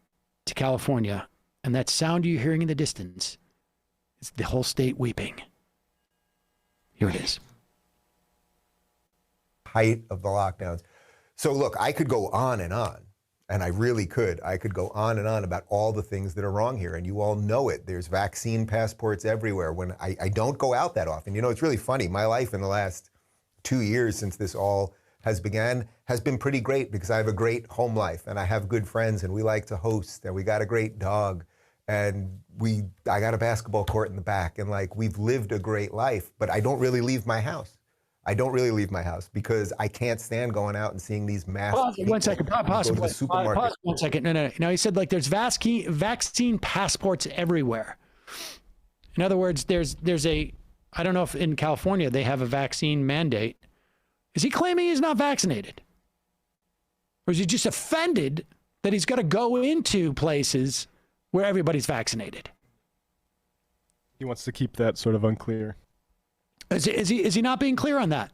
to California. And that sound you're hearing in the distance is the whole state weeping. Here it is. Height of the lockdowns. So look, I could go on, and I really could. I could go on and on about all the things that are wrong here, and you all know it. There's vaccine passports everywhere. When I don't go out that often. It's really funny. My life in the last 2 years since this all has been pretty great because I have a great home life, and I have good friends, and we like to host, and we got a great dog. And I got a basketball court in the back, and we've lived a great life, but I don't really leave my house. I don't really leave my house because I can't stand going out and seeing these masks. Pause 1 second. Pause 1 second. No. Now he said there's vaccine passports everywhere. In other words, there's I don't know if in California they have a vaccine mandate. Is he claiming he's not vaccinated? Or is he just offended that he's got to go into places where everybody's vaccinated? He wants to keep that sort of unclear. Is he not being clear on that?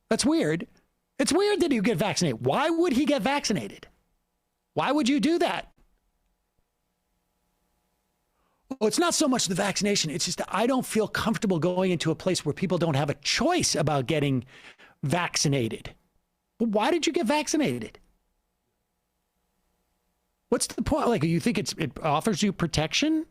That's weird. It's weird that you get vaccinated. Why would he get vaccinated? Why would you do that? Well, it's not so much the vaccination. It's just that I don't feel comfortable going into a place where people don't have a choice about getting vaccinated. Well, why did you get vaccinated? What's the point? Like, you think it offers you protection?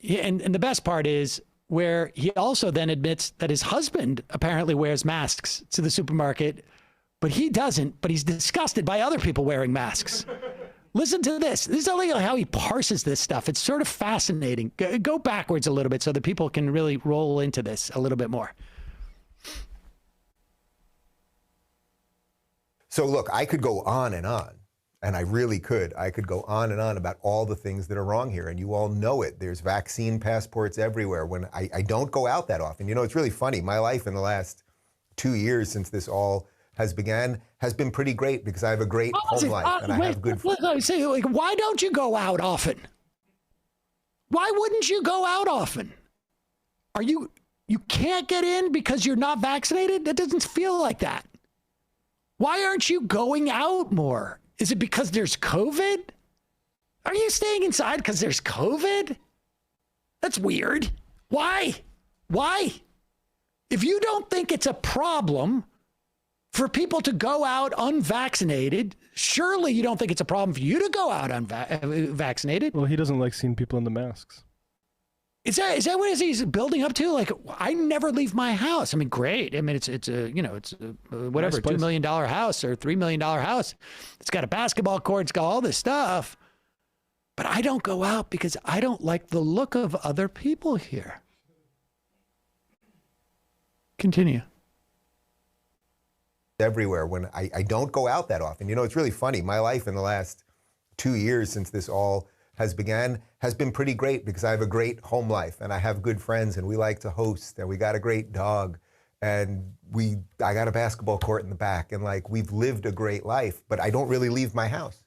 Yeah, and the best part is where he also then admits that his husband apparently wears masks to the supermarket, but he doesn't, but he's disgusted by other people wearing masks. Listen to this. This is only how he parses this stuff. It's sort of fascinating. Go backwards a little bit so that people can really roll into this a little bit more. So look, I could go on, and I really could. I could go on and on about all the things that are wrong here, and you all know it. There's vaccine passports everywhere. When I don't go out that often. You know, it's really funny. My life in the last 2 years since this all has been pretty great because I have a great home life and I have good friends. Say, like, why don't you go out often? Why wouldn't you go out often? Are you can't get in because you're not vaccinated? That doesn't feel like that. Why aren't you going out more? Is it because there's COVID? Are you staying inside because there's COVID? That's weird. Why? If you don't think it's a problem for people to go out unvaccinated, surely you don't think it's a problem for you to go out unvaccinated. Well, he doesn't like seeing people in the masks. Is that what he's building up to? Like, I never leave my house. I mean, great. I mean, it's a whatever, nice $2 million house or $3 million house. It's got a basketball court. It's got all this stuff. But I don't go out because I don't like the look of other people here. Continue. Everywhere when I don't go out that often. You know, it's really funny. My life in the last 2 years since this all has been pretty great because I have a great home life and I have good friends and we like to host and we got a great dog and I got a basketball court in the back and like we've lived a great life, but I don't really leave my house.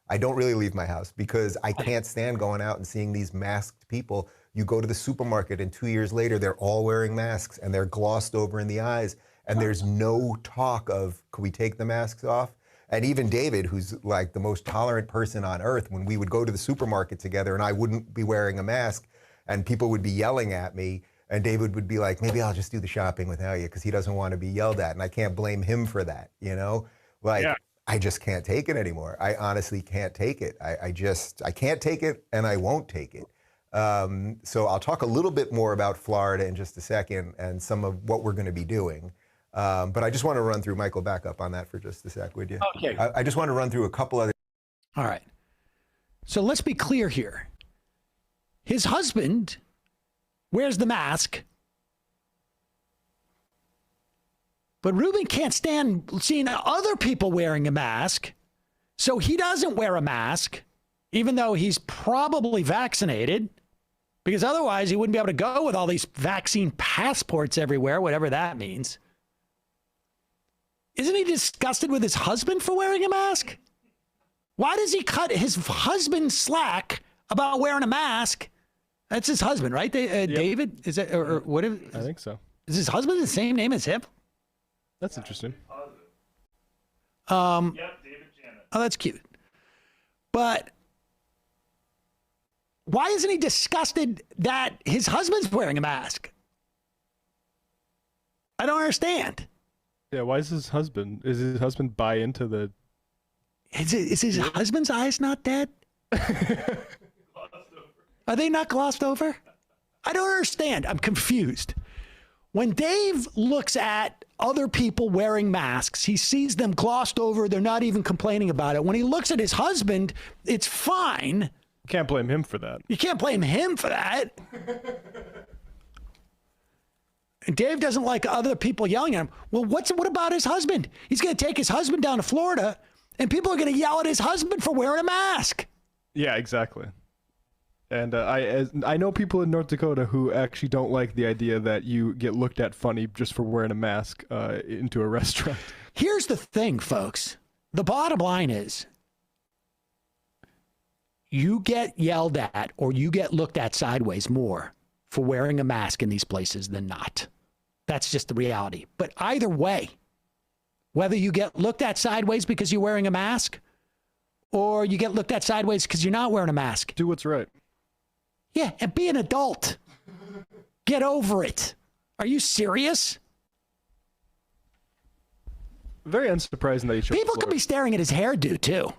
I don't really leave my house because I can't stand going out and seeing these masked people. You go to the supermarket and 2 years later, they're all wearing masks and they're glossed over in the eyes. And there's no talk of, could we take the masks off? And even David, who's like the most tolerant person on earth, when we would go to the supermarket together and I wouldn't be wearing a mask and people would be yelling at me and David would be like, maybe I'll just do the shopping without you because he doesn't want to be yelled at. And I can't blame him for that, you know? Like, yeah. I just can't take it anymore. I honestly can't take it. I can't take it and I won't take it. So I'll talk a little bit more about Florida in just a second and some of what we're going to be doing. But I just want to run through, Michael, back up on that for just a sec, would you? Okay. I just want to run through a couple other. All right. So let's be clear here. His husband wears the mask, but Ruben can't stand seeing other people wearing a mask, so he doesn't wear a mask, even though he's probably vaccinated, because otherwise he wouldn't be able to go with all these vaccine passports everywhere, whatever that means. Isn't he disgusted with his husband for wearing a mask? Why does he cut his husband slack about wearing a mask? That's his husband, right? Yep. David? Is that or what? I think so. Is his husband the same name as him? That's interesting. Yep, David Janet. Oh, that's cute. But why isn't he disgusted that his husband's wearing a mask? I don't understand. Yeah, why is his husband buy into the... Is his husband's eyes not dead? Are they not glossed over? I don't understand. I'm confused. When Dave looks at other people wearing masks, he sees them glossed over. They're not even complaining about it. When he looks at his husband, it's fine. Can't blame him for that. You can't blame him for that. And Dave doesn't like other people yelling at him. Well, what about his husband? He's going to take his husband down to Florida, and people are going to yell at his husband for wearing a mask. Yeah, exactly. And I know people in North Dakota who actually don't like the idea that you get looked at funny just for wearing a mask into a restaurant. Here's the thing, folks. The bottom line is you get yelled at or you get looked at sideways more for wearing a mask in these places than not. That's just the reality. But either way, whether you get looked at sideways because you're wearing a mask or you get looked at sideways because you're not wearing a mask. Do what's right. Yeah, and be an adult. Get over it. Are you serious? Very unsurprising that he chose People could be staring at his hairdo, too.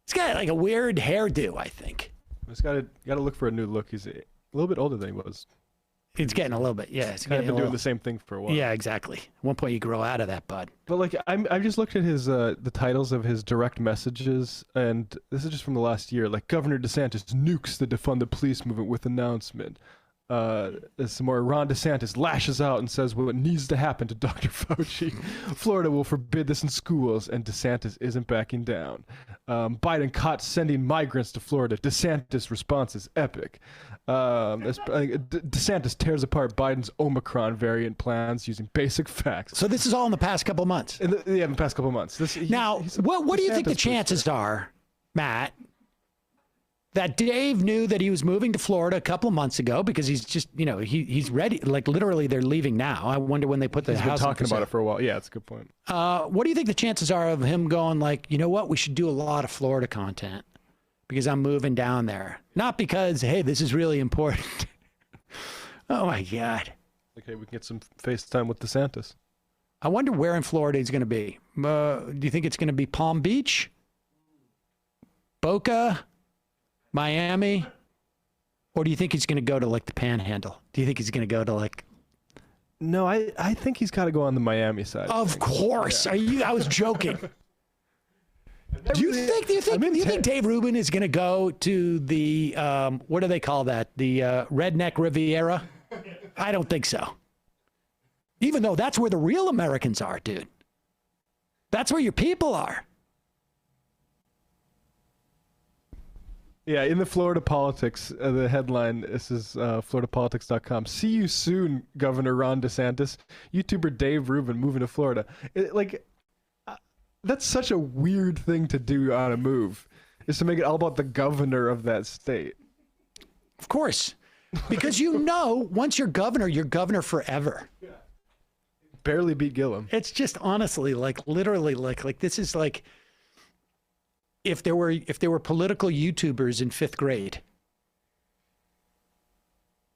He's got like a weird hairdo, I think. He's got to look for a new look. He's a little bit older than he was. He's getting a little bit, yeah. He's kind of been doing the same thing for a while. Yeah, exactly. At one point, you grow out of that, bud. But like, I've just looked at his the titles of his direct messages, and this is just from the last year. Like, Governor DeSantis nukes the defund the police movement with announcement. Some more. Ron DeSantis lashes out and says what needs to happen to Dr. Fauci. Florida will forbid this in schools, and DeSantis isn't backing down. Biden caught sending migrants to Florida. DeSantis' response is epic. DeSantis tears apart Biden's Omicron variant plans using basic facts. So this is all in the past couple of months. In the past couple of months. What do you think the chances are, Matt, that Dave knew that he was moving to Florida a couple of months ago because he's just, he's ready. Like literally, they're leaving now. I wonder when they put the He's house. been talking about it for a while. Yeah, that's a good point. What do you think the chances are of him going like, you know what, we should do a lot of Florida content because I'm moving down there, not because hey, this is really important. Oh my God. Okay, we can get some FaceTime with DeSantis. I wonder where in Florida he's going to be. Do you think it's going to be Palm Beach, Boca, Miami, or do you think he's going to go to like the Panhandle? Do you think he's going to go to like? No, I think he's got to go on the Miami side. Of course. Yeah. I was joking. Do you think Dave Rubin is going to go to the what do they call that? The redneck Riviera? I don't think so. Even though that's where the real Americans are, dude. That's where your people are. Yeah, in the Florida politics, the headline, this is floridapolitics.com. See you soon, Governor Ron DeSantis. YouTuber Dave Rubin moving to Florida. That's such a weird thing to do on a move, is to make it all about the governor of that state. Of course. Because once you're governor forever. Yeah. Barely beat Gillum. It's just honestly, like literally, like this is like, if there were political YouTubers in 5th grade,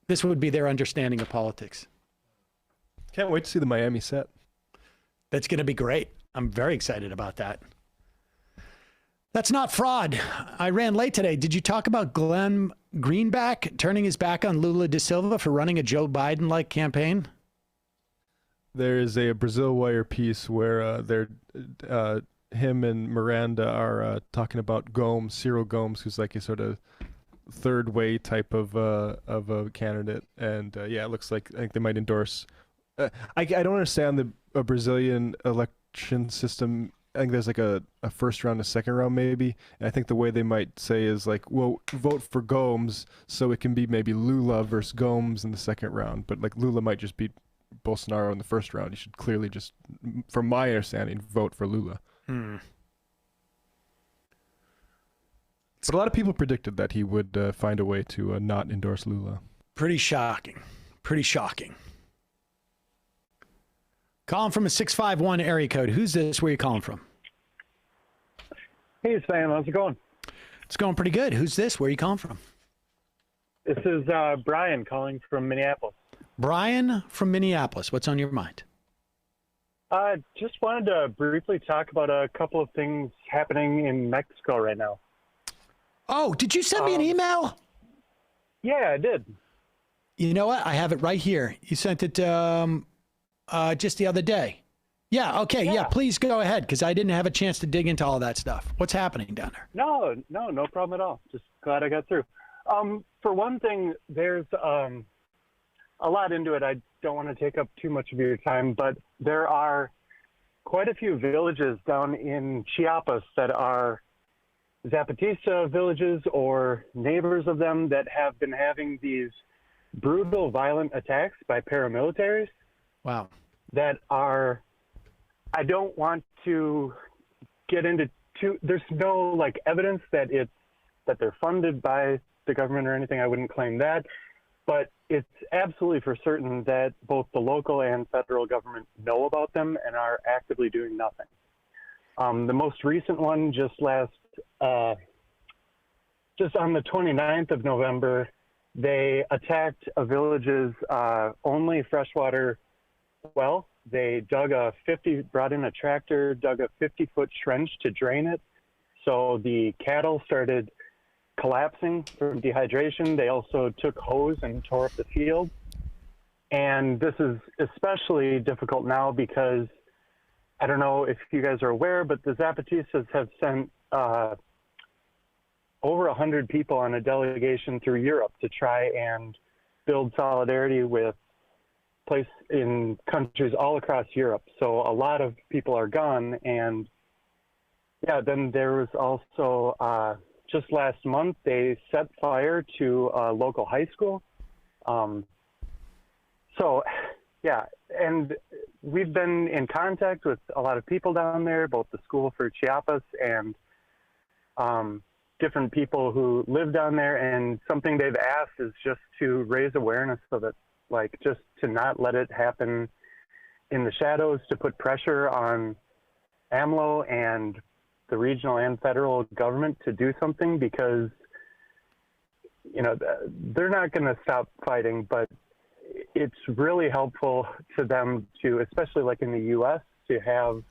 this would be their understanding of politics. Can't wait to see the Miami set. That's going to be great. I'm very excited about that. That's not fraud. I ran late today. Did you talk about Glenn Greenback turning his back on Lula da Silva for running a Joe Biden-like campaign? There is a Brazil Wire piece where him and Miranda are talking about Gomes, Ciro Gomes, who's like a sort of third way type of a candidate, and it looks like I think they might endorse. I don't understand the Brazilian election system. I think there's like a first round, a second round maybe, and I think the way they might say is like, well, vote for Gomes so it can be maybe Lula versus Gomes in the second round, but like Lula might just beat Bolsonaro in the first round. You should clearly just, from my understanding, vote for Lula. But a lot of people predicted that he would find a way to not endorse Lula. Pretty shocking. Pretty shocking. Calling from a 651 area code. Who's this? Where are you calling from? Hey, Sam. How's it going? It's going pretty good. Who's this? Where are you calling from? This is Brian calling from Minneapolis. Brian from Minneapolis. What's on your mind? Just wanted to briefly talk about a couple of things happening in Mexico right now. Oh, did you send me an email? Yeah, I did. You know what? I have it right here. You sent it just the other day. Yeah, okay, yeah, please go ahead, because I didn't have a chance to dig into all that stuff. What's happening down there? No problem at all. Just glad I got through. For one thing, there's a lot into it. I don't want to take up too much of your time, but there are quite a few villages down in Chiapas that are Zapatista villages or neighbors of them that have been having these brutal, violent attacks by paramilitaries. Wow. That are, I don't want to get into there's no like evidence that they're funded by the government or anything. I wouldn't claim that. but it's absolutely for certain that both the local and federal government know about them and are actively doing nothing. The most recent one just on the 29th of November, they attacked a village's only freshwater well. They brought in a tractor, dug a 50-foot trench to drain it. So the cattle started collapsing from dehydration. They also took hose and tore up the field. And this is especially difficult now because I don't know if you guys are aware, but the Zapatistas have sent over 100 people on a delegation through Europe to try and build solidarity with place in countries all across Europe. So a lot of people are gone. And yeah, then there was also just last month, they set fire to a local high school. So yeah, and we've been in contact with a lot of people down there, both the School for Chiapas and different people who live down there. And something they've asked is just to raise awareness so that, like, just to not let it happen in the shadows, to put pressure on AMLO and the regional and federal government to do something, because, you know, they're not going to stop fighting, but it's really helpful to them to, especially like in the U.S., to have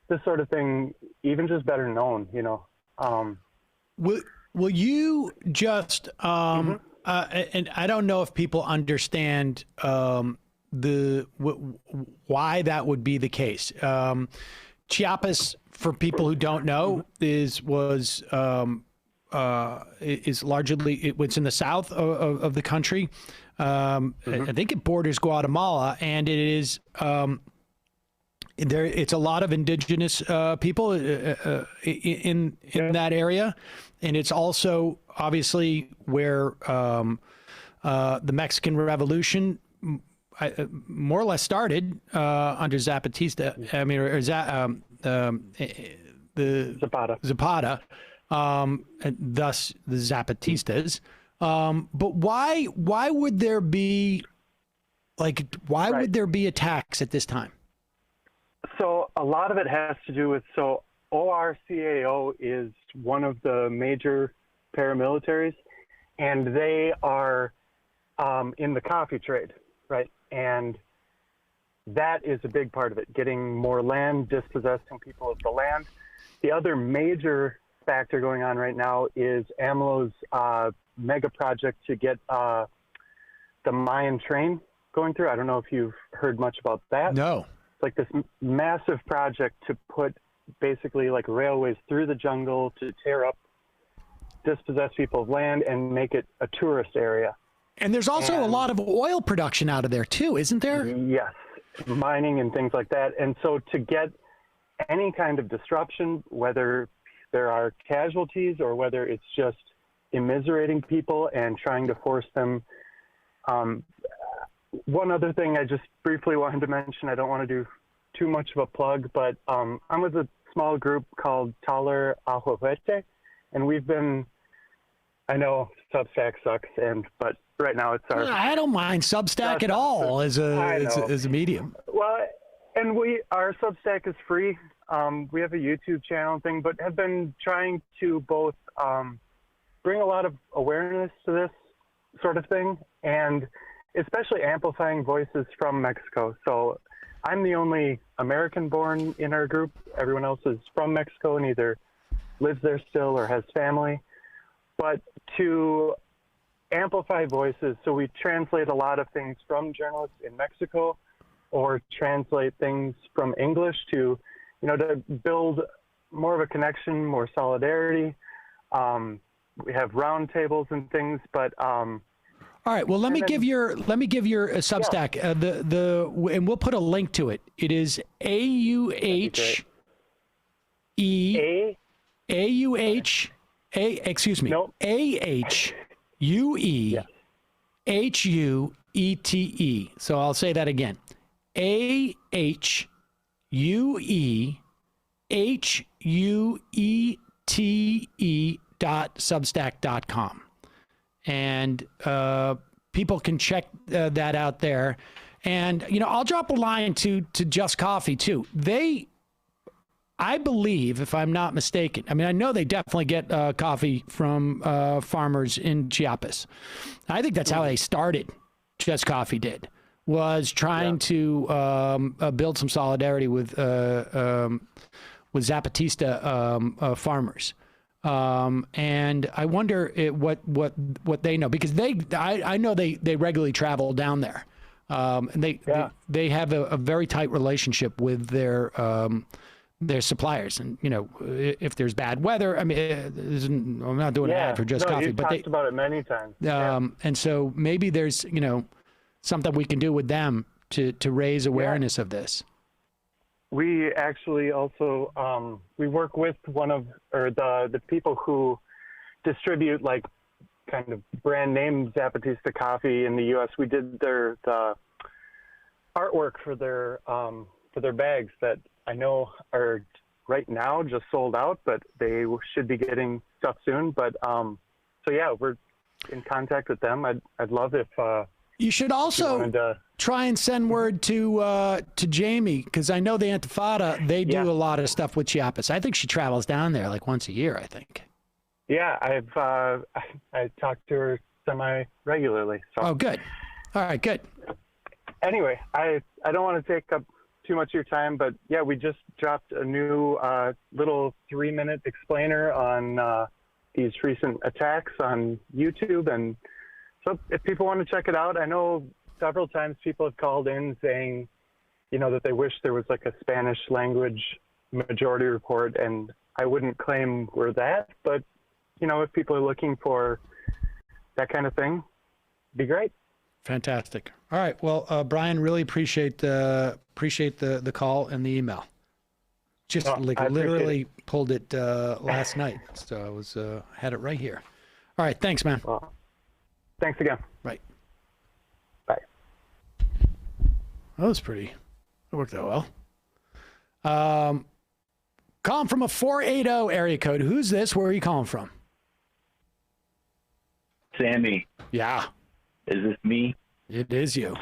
this sort of thing even just better known, you know. Will you just, and I don't know if people understand why that would be the case. Chiapas, for people who don't know, is largely, it's in the south of the country. I think it borders Guatemala, and it is it's a lot of indigenous people in that area, and it's also obviously where the Mexican Revolution more or less started under Zapatista. I mean, Zapata, and thus the Zapatistas. But why would there be would there be attacks at this time? So a lot of it has to do with, ORCAO is one of the major paramilitaries, and they are in the coffee trade, right? And that is a big part of it, getting more land, dispossessing people of the land. The other major factor going on right now is AMLO's mega project to get the Mayan train going through. I don't know if you've heard much about that. No. It's like this massive project to put basically like railways through the jungle to tear up dispossessed people of land and make it a tourist area. And there's also a lot of oil production out of there too, isn't there? Yes, mining and things like that. And so to get any kind of disruption, whether there are casualties or whether it's just immiserating people and trying to force them. One other thing I just briefly wanted to mention, I don't want to do too much of a plug, but I'm with a small group called Taller Ahuete, and we've been, I know Substack sucks, but right now it's our... I don't mind Substack at all as a medium. Well, and our Substack is free. We have a YouTube channel thing, but have been trying to both bring a lot of awareness to this sort of thing, and especially amplifying voices from Mexico. So I'm the only American born in our group. Everyone else is from Mexico and either lives there still or has family. But to amplify voices, so we translate a lot of things from journalists in Mexico or translate things from English to, to build more of a connection, more solidarity. We have roundtables and things, but all right. Well, let me give your Substack. Yeah. And we'll put a link to it. It is AUHUE. So I'll say that again. AHUEHUETE.substack.com. And people can check that out there. And, I'll drop a line to Just Coffee, too. I believe, if I'm not mistaken, I know they definitely get coffee from farmers in Chiapas. I think that's how they started. Just Coffee did, was trying to build some solidarity with Zapatista farmers. And I wonder what they know, because I know they regularly travel down there. And they have a very tight relationship with their suppliers, and if there's bad weather, I'm not doing an ad for Just Coffee, but they talked about it many times. And so maybe there's something we can do with them to raise awareness of this. We actually also we work with the people who distribute like kind of brand name Zapatista coffee in the U.S. We did the artwork for their bags that I know are right now just sold out, but they should be getting stuff soon. But we're in contact with them. I'd love if you should also try and send word to Jamie, because I know the Intifada, they do a lot of stuff with Chiapas. I think she travels down there like once a year, I think. Yeah, I talk to her semi-regularly. So. Oh, good. All right, good. Anyway, I don't want to take up too much of your time, but yeah, we just dropped a new little 3-minute explainer on these recent attacks on YouTube. And so if people want to check it out, I know several times people have called in saying, that they wish there was like a Spanish language majority report, and I wouldn't claim we're that, but if people are looking for that kind of thing, it'd be great. Fantastic. All right. Well, Brian, really appreciate the call and the email. Just literally pulled it last night, so I was had it right here. All right. Thanks, man. Well, thanks again. Right. Bye. That was pretty. It worked out well. Calling from a 480 area code. Who's this? Where are you calling from? Sammy. Yeah. Is this me? It is you.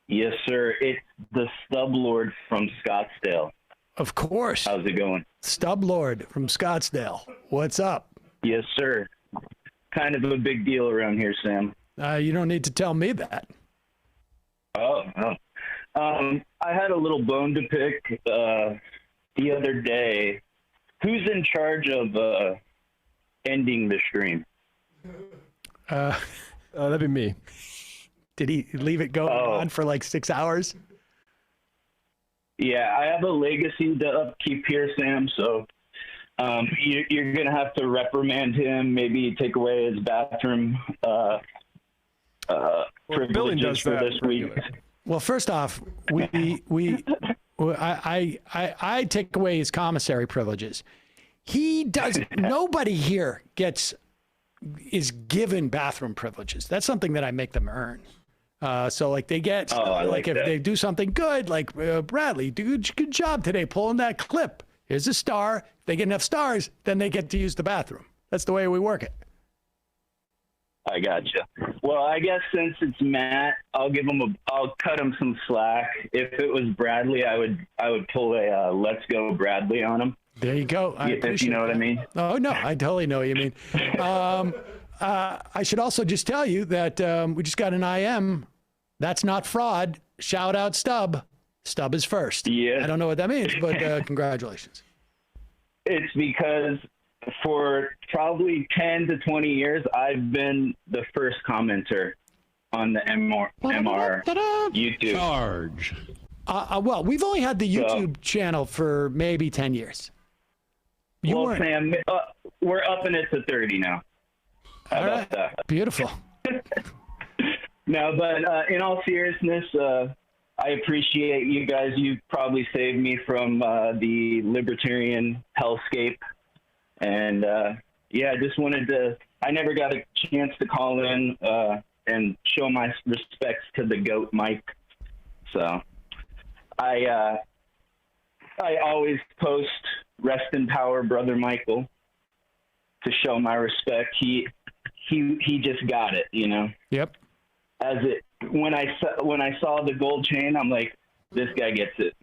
Yes, sir. It's the Stub Lord from Scottsdale. Of course. How's it going? Stub Lord from Scottsdale. What's up? Yes, sir. Kind of a big deal around here, Sam. You don't need to tell me that. Oh. I had a little bone to pick the other day. Who's in charge of ending the stream? That'd be me. Did he leave it going on for like 6 hours? Yeah, I have a legacy to upkeep here, Sam, so you're going to have to reprimand him, maybe take away his bathroom privileges for this week. Well, first off, I take away his commissary privileges. He doesn't. Nobody here is given bathroom privileges. That's something that I make them earn. So like they get, like if they do something good, like Bradley, good job today pulling that clip. Here's a star. If they get enough stars, then they get to use the bathroom. That's the way we work it. I gotcha. Well, I guess since it's Matt, I'll cut him some slack. If it was Bradley, I would pull a let's go Bradley on him. There you go. If you know what I mean. Oh no, I totally know what you mean. I should also just tell you that we just got an IM. That's not fraud. Shout out Stub. Stub is first. Yeah. I don't know what that means, but congratulations. It's because for probably 10 to 20 years, I've been the first commenter on the MR YouTube. Charge. Well, we've only had the YouTube channel for maybe 10 years. Sam, we're upping it to 30 now. How about that? Beautiful. No, but in all seriousness, I appreciate you guys. You probably saved me from the libertarian hellscape. And, I just wanted to – I never got a chance to call in and show my respects to the GOAT Mike. So I always post rest in power, Brother Michael, to show my respect. He just got it, you know? Yep. when I saw the gold chain, I'm like, this guy gets it.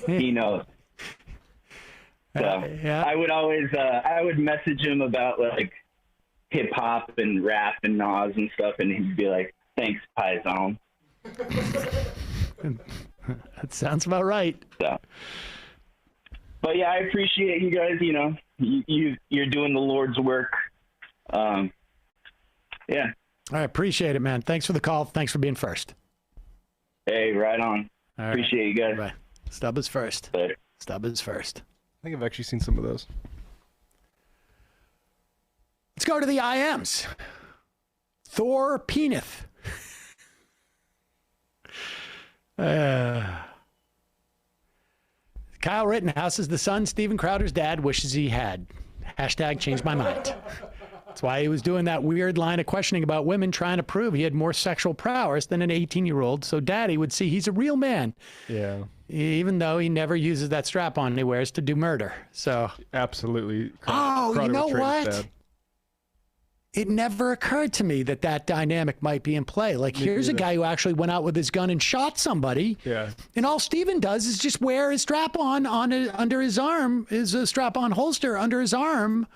He knows. So yeah. I would always I would message him about like hip hop and rap and Nas and stuff, and he'd be like, "Thanks, Paisan." That sounds about right. So, but yeah, I appreciate you guys. You know, you're doing the Lord's work. Yeah. I appreciate it, man. Thanks for the call. Thanks for being first. Hey, right on. All Appreciate you guys. Bye. Stubb is first. Later. Stubb is first. I think I've actually seen some of those. Let's go to the IMs. Thor Peneth. Kyle Rittenhouse is the son Steven Crowder's dad wishes he had. Hashtag changed my mind. That's why he was doing that weird line of questioning about women trying to prove he had more sexual prowess than an 18-year-old, so daddy would see he's a real man. Yeah. Even though he never uses that strap-on he wears to do murder. So absolutely. Oh, you know what? It never occurred to me that that dynamic might be in play. Like, here's a guy who actually went out with his gun and shot somebody. Yeah. And all Steven does is just wear his strap-on under his arm, his strap-on holster under his arm,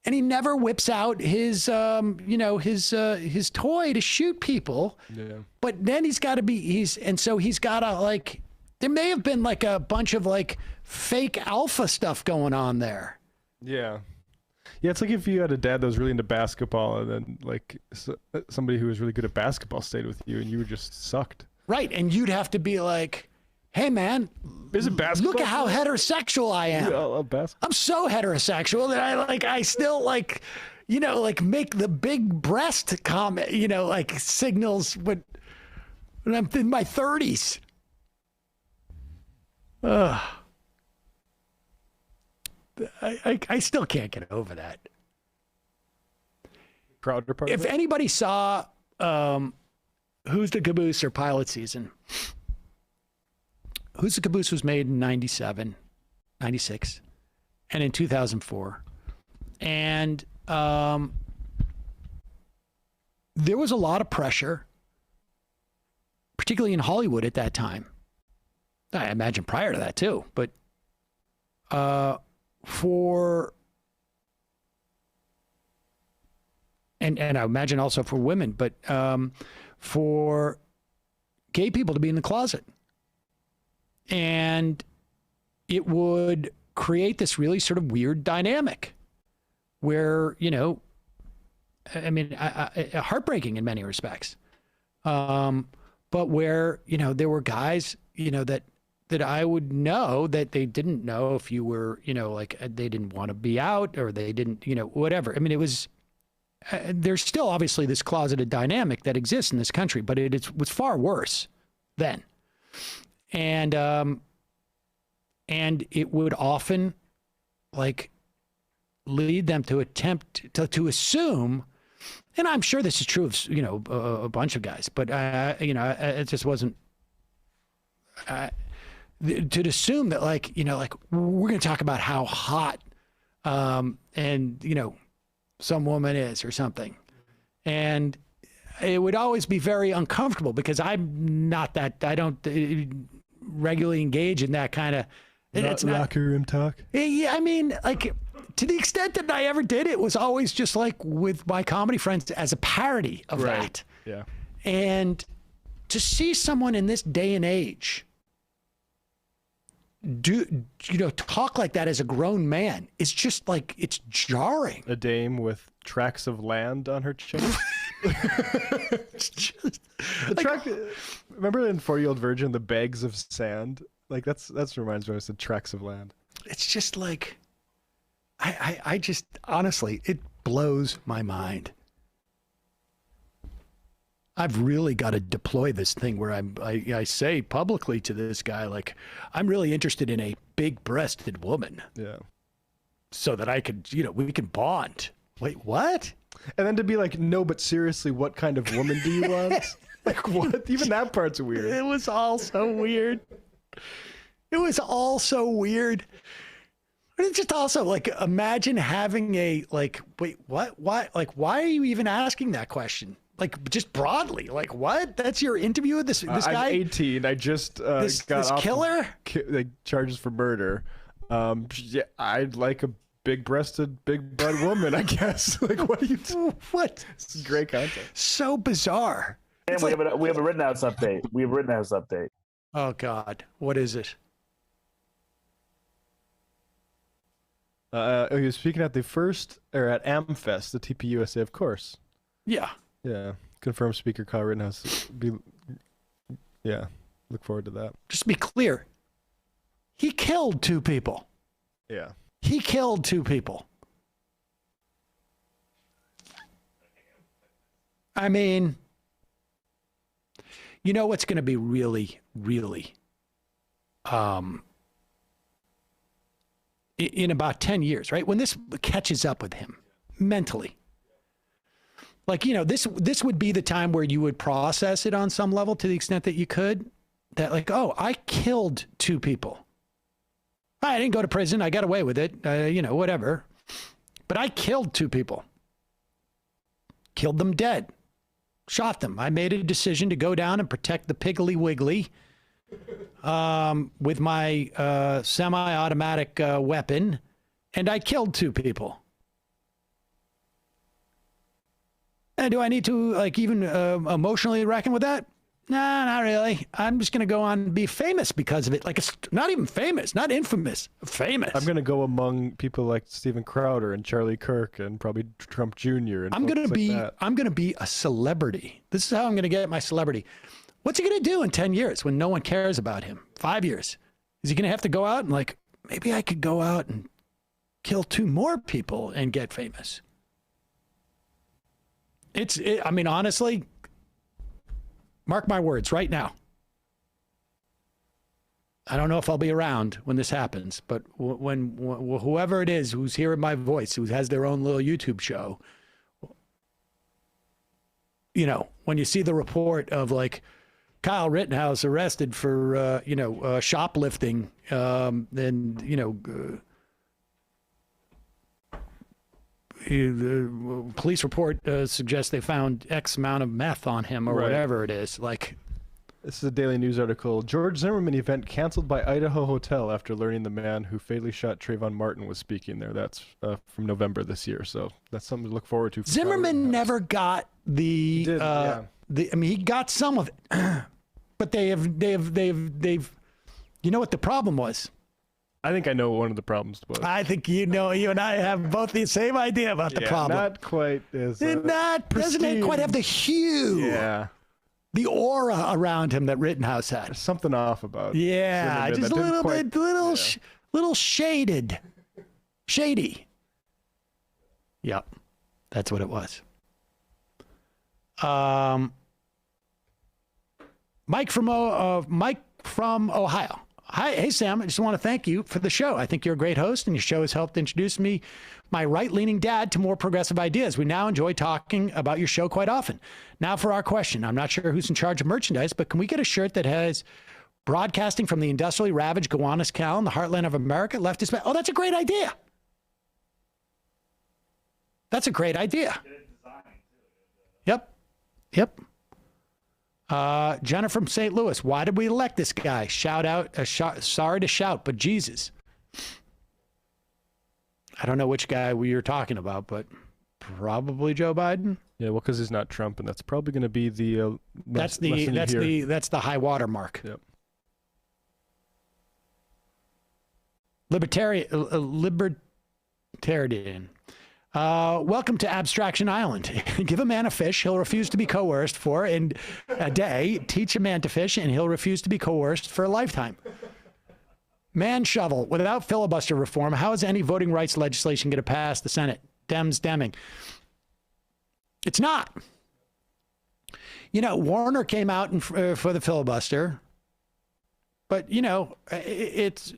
and he never whips out his, his toy to shoot people. Yeah. But then he's got to like, there may have been like a bunch of like fake alpha stuff going on there. Yeah. Yeah, it's like if you had a dad that was really into basketball and then like somebody who was really good at basketball stayed with you and you just sucked. Right, and you'd have to be like, hey man, is it basketball? Look at how heterosexual I am. Yeah, I love basketball. I'm so heterosexual that I still like, make the big breast comment, like signals when I'm in my 30s. I still can't get over that. Crowder part. If anybody saw Who's the Caboose or Pilot Season, Who's the Caboose was made in 97, 96, and in 2004. And there was a lot of pressure, particularly in Hollywood at that time. I imagine prior to that too, but and I imagine also for women, but for gay people to be in the closet. And it would create this really sort of weird dynamic where, heartbreaking in many respects. But where, there were guys, that I would know that they didn't know if you were, they didn't want to be out or they didn't, whatever. I mean, it was, there's still obviously this closeted dynamic that exists in this country, but it was far worse then. And it would often lead them to attempt to assume, and I'm sure this is true of, a bunch of guys, but, it just wasn't, to assume that we're going to talk about how hot, some woman is or something. And it would always be very uncomfortable because I'm not that, I don't regularly engage in that kind of, it's not locker room talk. Yeah. I mean, to the extent that I ever did, it was always just with my comedy friends as a parody of that. Yeah. And to see someone in this day and age talk like that as a grown man, it's just it's jarring. A dame with tracts of land on her chest. Remember in 40-Year-Old Virgin, the bags of sand? That's reminds me when I said tracts of land. It's just I just honestly, it blows my mind. I've really got to deploy this thing where I say publicly to this guy, I'm really interested in a big-breasted woman. Yeah. So that I could, we can bond. Wait, what? And then to be no, but seriously, what kind of woman do you want? What? Even that part's weird. It was all so weird. But it's just also imagine having a, wait, what? Why? Why are you even asking that question? Like, just broadly, like, what? That's your interview with this guy? I'm 18. I just this got killer? like charges for murder. Yeah, I'd like a big-breasted, big-butt woman, I guess. Like, what do you do? What? It's great content. So bizarre. And we have a Rittenhouse update. We have a Rittenhouse update. Oh, God. What is it? He was speaking at at AmFest, the TPUSA, of course. Yeah. Yeah. Confirmed Speaker Kyle Rittenhouse. Yeah. Look forward to that. Just to be clear, he killed 2 people. Yeah. He killed 2 people. I mean, you know what's going to be really, really, in about 10 years, right? When this catches up with him mentally, like, you know, this would be the time where you would process it on some level to the extent that you could, that like, oh, I killed 2 people. I didn't go to prison. I got away with it, you know, whatever. But I killed 2 people. Killed them dead. Shot them. I made a decision to go down and protect the Piggly Wiggly with my semi-automatic weapon, and I killed 2 people. And do I need to, like, even emotionally reckon with that? Nah, not really. I'm just going to go on and be famous because of it. Like, it's not even famous, not infamous, famous. I'm going to go among people like Steven Crowder and Charlie Kirk and probably Trump Jr. and I'm going to be a celebrity. This is how I'm going to get my celebrity. What's he going to do in 10 years when no one cares about him? 5 years. Is he going to have to go out and, like, maybe I could go out and kill 2 more people and get famous? I mean, honestly, mark my words right now. I don't know if I'll be around when this happens, but when whoever it is who's hearing my voice, who has their own little YouTube show, you know, when you see the report of, like, Kyle Rittenhouse arrested for, shoplifting, and, you know, the police report suggests they found X amount of meth on him or whatever it is. Like, this is a Daily News article. George Zimmerman event canceled by Idaho Hotel after learning the man who fatally shot Trayvon Martin was speaking there. That's from November this year. So that's something to look forward to. Zimmerman never got the, I mean, he got some of it, but they've, you know what the problem was? I think I know what one of the problems was. I think you and I have both the same idea about the problem. Not quite as doesn't it quite have the hue, the aura around him that Rittenhouse had. There's something off about. Yeah, Zimmerman just a little bit, little shady. Yep, that's what it was. Mike from Ohio. Hi, hey Sam, I just want to thank you for the show. I think you're a great host, and your show has helped introduce my right-leaning dad to more progressive ideas. We now enjoy talking about your show quite often. Now for our question. I'm not sure who's in charge of merchandise, but can we get a shirt that has broadcasting from the industrially ravaged Gowanus Cal in the heartland of America? Leftist. Oh, that's a great idea. That's a great idea. Yep. Jenna from St. Louis. Why did we elect this guy? Shout out. Sorry to shout, but Jesus. I don't know which guy you're talking about, but probably Joe Biden. Yeah, well, because he's not Trump, and that's probably going to be the that's the high water mark. Yep. Libertarian. Welcome to Abstraction Island. Give a man a fish, he'll refuse to be coerced for a day. Teach a man to fish, and he'll refuse to be coerced for a lifetime. Man shovel. Without filibuster reform, how is any voting rights legislation going to pass the Senate? Demming. It's not. You know, Warner came out for the filibuster, but, you know, it's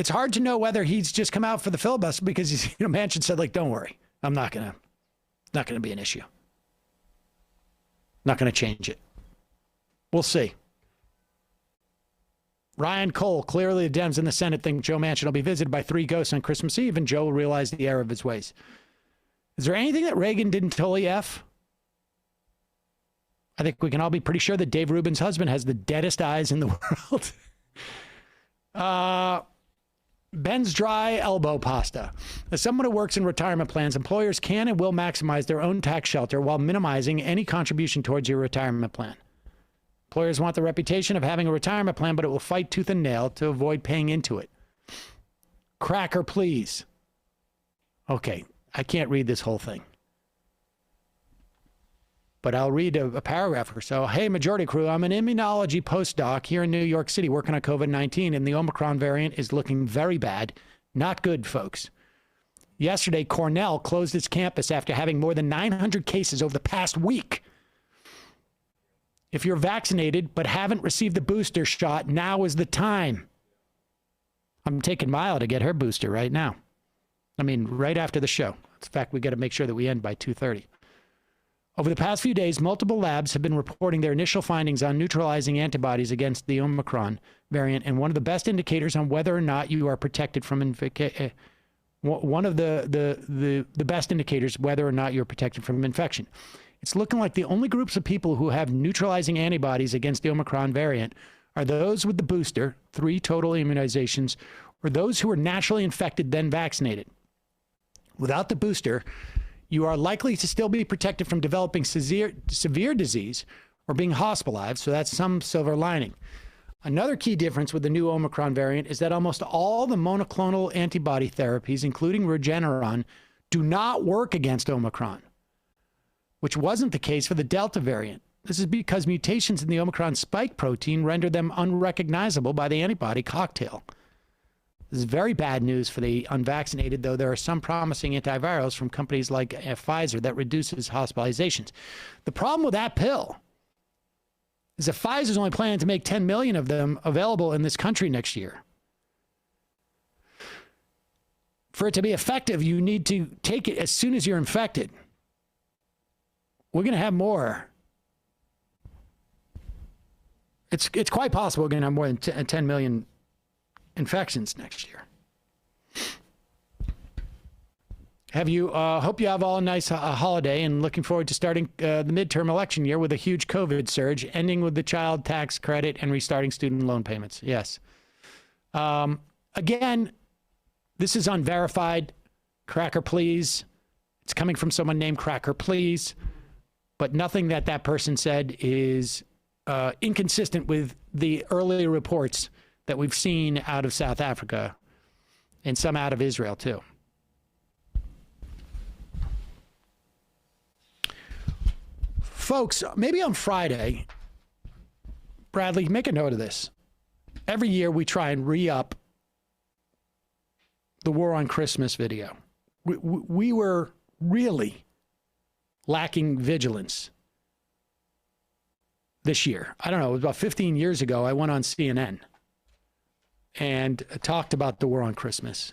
hard to know whether he's just come out for the filibuster because he's, Manchin said, like, don't worry, not going to be an issue. Not going to change it. We'll see. Ryan Cole, clearly the Dems in the Senate think Joe Manchin will be visited by 3 ghosts on Christmas Eve, and Joe will realize the error of his ways. Is there anything that Reagan didn't totally F? I think we can all be pretty sure that Dave Rubin's husband has the deadest eyes in the world. Ben's dry elbow pasta. As someone who works in retirement plans, employers can and will maximize their own tax shelter while minimizing any contribution towards your retirement plan. Employers want the reputation of having a retirement plan, but it will fight tooth and nail to avoid paying into it. Cracker, please. Okay, I can't read this whole thing, but I'll read a paragraph or so. Hey, Majority Crew, I'm an immunology postdoc here in New York City working on COVID-19, and the Omicron variant is looking very bad. Not good, folks. Yesterday, Cornell closed its campus after having more than 900 cases over the past week. If you're vaccinated but haven't received the booster shot, now is the time. I'm taking Mila to get her booster right now. I mean, right after the show. In fact, we got to make sure that we end by 2:30. Over the past few days, multiple labs have been reporting their initial findings on neutralizing antibodies against the Omicron variant, and one of the best indicators on whether or not you are protected from infection. One of the best indicators whether or not you're protected from infection. It's looking like the only groups of people who have neutralizing antibodies against the Omicron variant are those with the booster, 3 total immunizations, or those who were naturally infected then vaccinated. Without the booster, you are likely to still be protected from developing severe disease or being hospitalized, so that's some silver lining. Another key difference with the new Omicron variant is that almost all the monoclonal antibody therapies, including Regeneron, do not work against Omicron, which wasn't the case for the Delta variant. This is because mutations in the Omicron spike protein render them unrecognizable by the antibody cocktail. This is very bad news for the unvaccinated, though there are some promising antivirals from companies like Pfizer that reduces hospitalizations. The problem with that pill is that Pfizer's only planning to make 10 million of them available in this country next year. For it to be effective, you need to take it as soon as you're infected. We're going to have more. It's quite possible we're going to have more than 10 million infections next year. Hope you have all a nice holiday, and looking forward to starting the midterm election year with a huge COVID surge, ending with the child tax credit and restarting student loan payments. Yes. Again, this is unverified. Cracker, please. It's coming from someone named Cracker, please. But nothing that person said is inconsistent with the earlier reports that we've seen out of South Africa and some out of Israel, too. Folks, maybe on Friday, Bradley, make a note of this. Every year we try and re-up the War on Christmas video. We were really lacking vigilance this year. I don't know, it was about 15 years ago, I went on CNN and talked about the War on Christmas.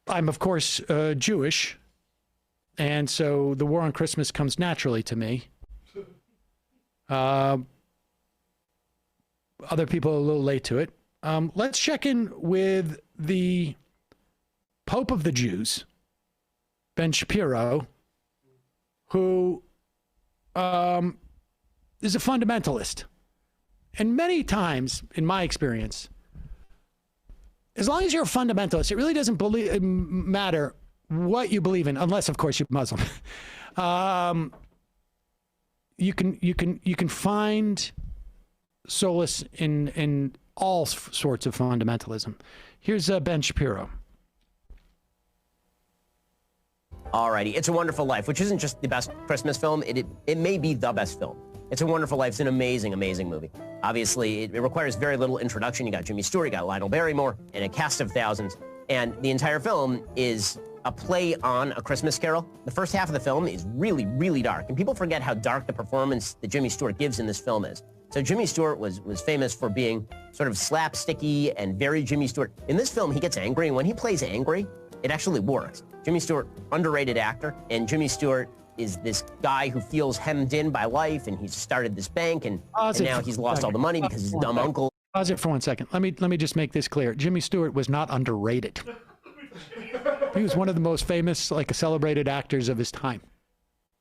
I'm, of course, Jewish, and so the War on Christmas comes naturally to me. Other people are a little late to it. Let's check in with the Pope of the Jews, Ben Shapiro, who is a fundamentalist. And many times, in my experience, as long as you're a fundamentalist, it really doesn't matter what you believe in, unless, of course, you're Muslim. You can find solace in all sorts of fundamentalism. Here's Ben Shapiro. Alrighty, It's a Wonderful Life, which isn't just the best Christmas film, it may be the best film. It's a Wonderful Life. It's an amazing, amazing movie. Obviously, it requires very little introduction. You got Jimmy Stewart, you got Lionel Barrymore, and a cast of thousands. And the entire film is a play on A Christmas Carol. The first half of the film is really, really dark. And people forget how dark the performance that Jimmy Stewart gives in this film is. So Jimmy Stewart was famous for being sort of slapsticky and very Jimmy Stewart. In this film, he gets angry, and when he plays angry, it actually works. Jimmy Stewart, underrated actor, and Jimmy Stewart is this guy who feels hemmed in by life, and he's started this bank, and now he's lost all the money because his dumb uncle. Pause it for 1 second. Let me just make this clear. Jimmy Stewart was not underrated. He was one of the most famous, like, celebrated actors of his time.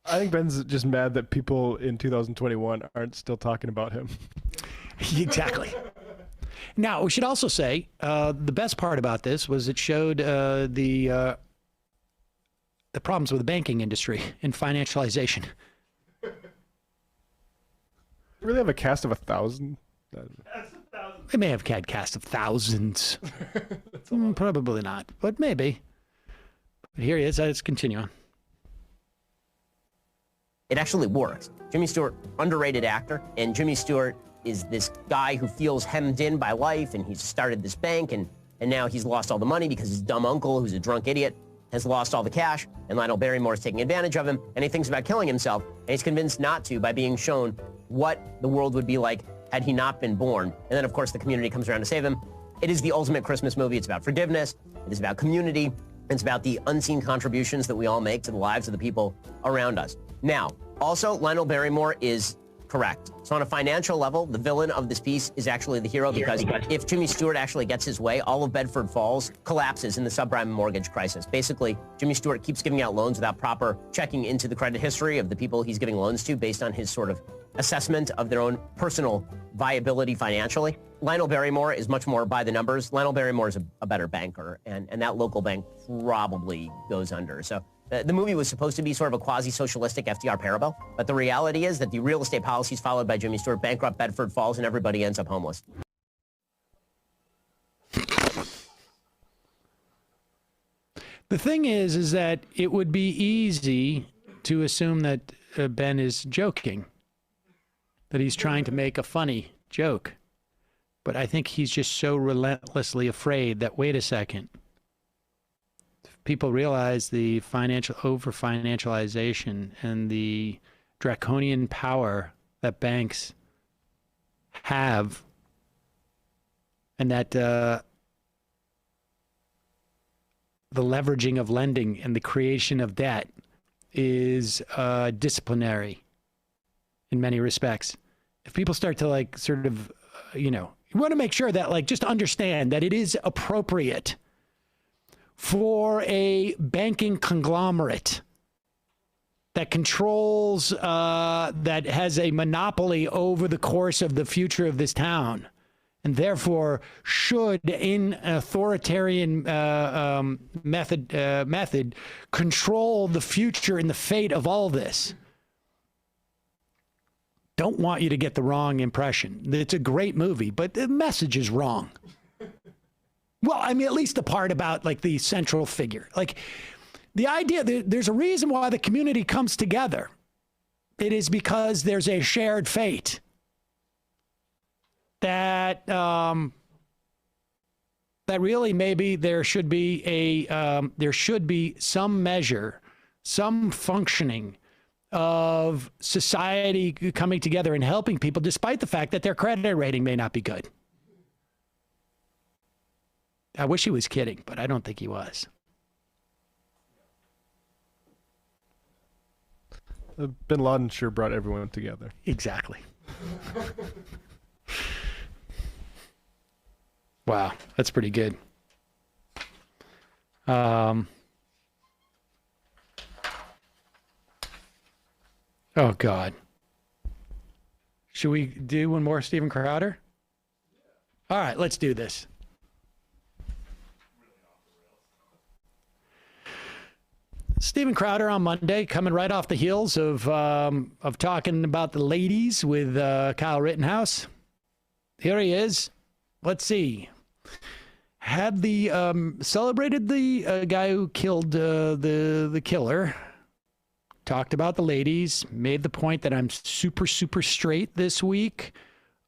I think Ben's just mad that people in 2021 aren't still talking about him. Exactly. Now, we should also say the best part about this was it showed the problems with the banking industry and financialization. Really have a cast of 1,000? They may have had cast of thousands. Probably not, but maybe. But here he is. Let's continue on. It actually works. Jimmy Stewart, underrated actor, and Jimmy Stewart is this guy who feels hemmed in by life, and he's started this bank, and now he's lost all the money because his dumb uncle, who's a drunk idiot, has lost all the cash, and Lionel Barrymore is taking advantage of him, and he thinks about killing himself, and he's convinced not to by being shown what the world would be like had he not been born. And then, of course, the community comes around to save him. It is the ultimate Christmas movie. It's about forgiveness. It is about community. It's about the unseen contributions that we all make to the lives of the people around us. Now, also, Lionel Barrymore is correct. So on a financial level, the villain of this piece is actually the hero, because if Jimmy Stewart actually gets his way, all of Bedford Falls collapses in the subprime mortgage crisis. Basically, Jimmy Stewart keeps giving out loans without proper checking into the credit history of the people he's giving loans to based on his sort of assessment of their own personal viability financially. Lionel Barrymore is much more by the numbers. Lionel Barrymore is a better banker, and that local bank probably goes under. So the movie was supposed to be sort of a quasi-socialistic FDR parable, but the reality is that the real estate policies followed by Jimmy Stewart bankrupt Bedford Falls, and everybody ends up homeless. The thing is that it would be easy to assume that Ben is joking, that he's trying to make a funny joke. But I think he's just so relentlessly afraid that, wait a second, people realize the over-financialization and the draconian power that banks have, and that the leveraging of lending and the creation of debt is disciplinary in many respects. If people start to, like, sort of, you want to make sure that, like, just understand that it is appropriate for a banking conglomerate that controls, that has a monopoly over the course of the future of this town, and therefore should, in authoritarian method, control the future and the fate of all this. Don't want you to get the wrong impression. It's a great movie, but the message is wrong. Well, I mean, at least the part about, like, the central figure. Like, the idea that there's a reason why the community comes together. It is because there's a shared fate. That really maybe there should be some measure, some functioning of society coming together and helping people, despite the fact that their credit rating may not be good. I wish he was kidding, but I don't think he was. Bin Laden sure brought everyone together. Exactly. Wow, that's pretty good. Oh, God. Should we do one more Steven Crowder? All right, let's do this. Steven Crowder on Monday, coming right off the heels of talking about the ladies with Kyle Rittenhouse. Here he is. Let's see. Had celebrated the guy who killed the killer. Talked about the ladies. Made the point that I'm super, super straight this week.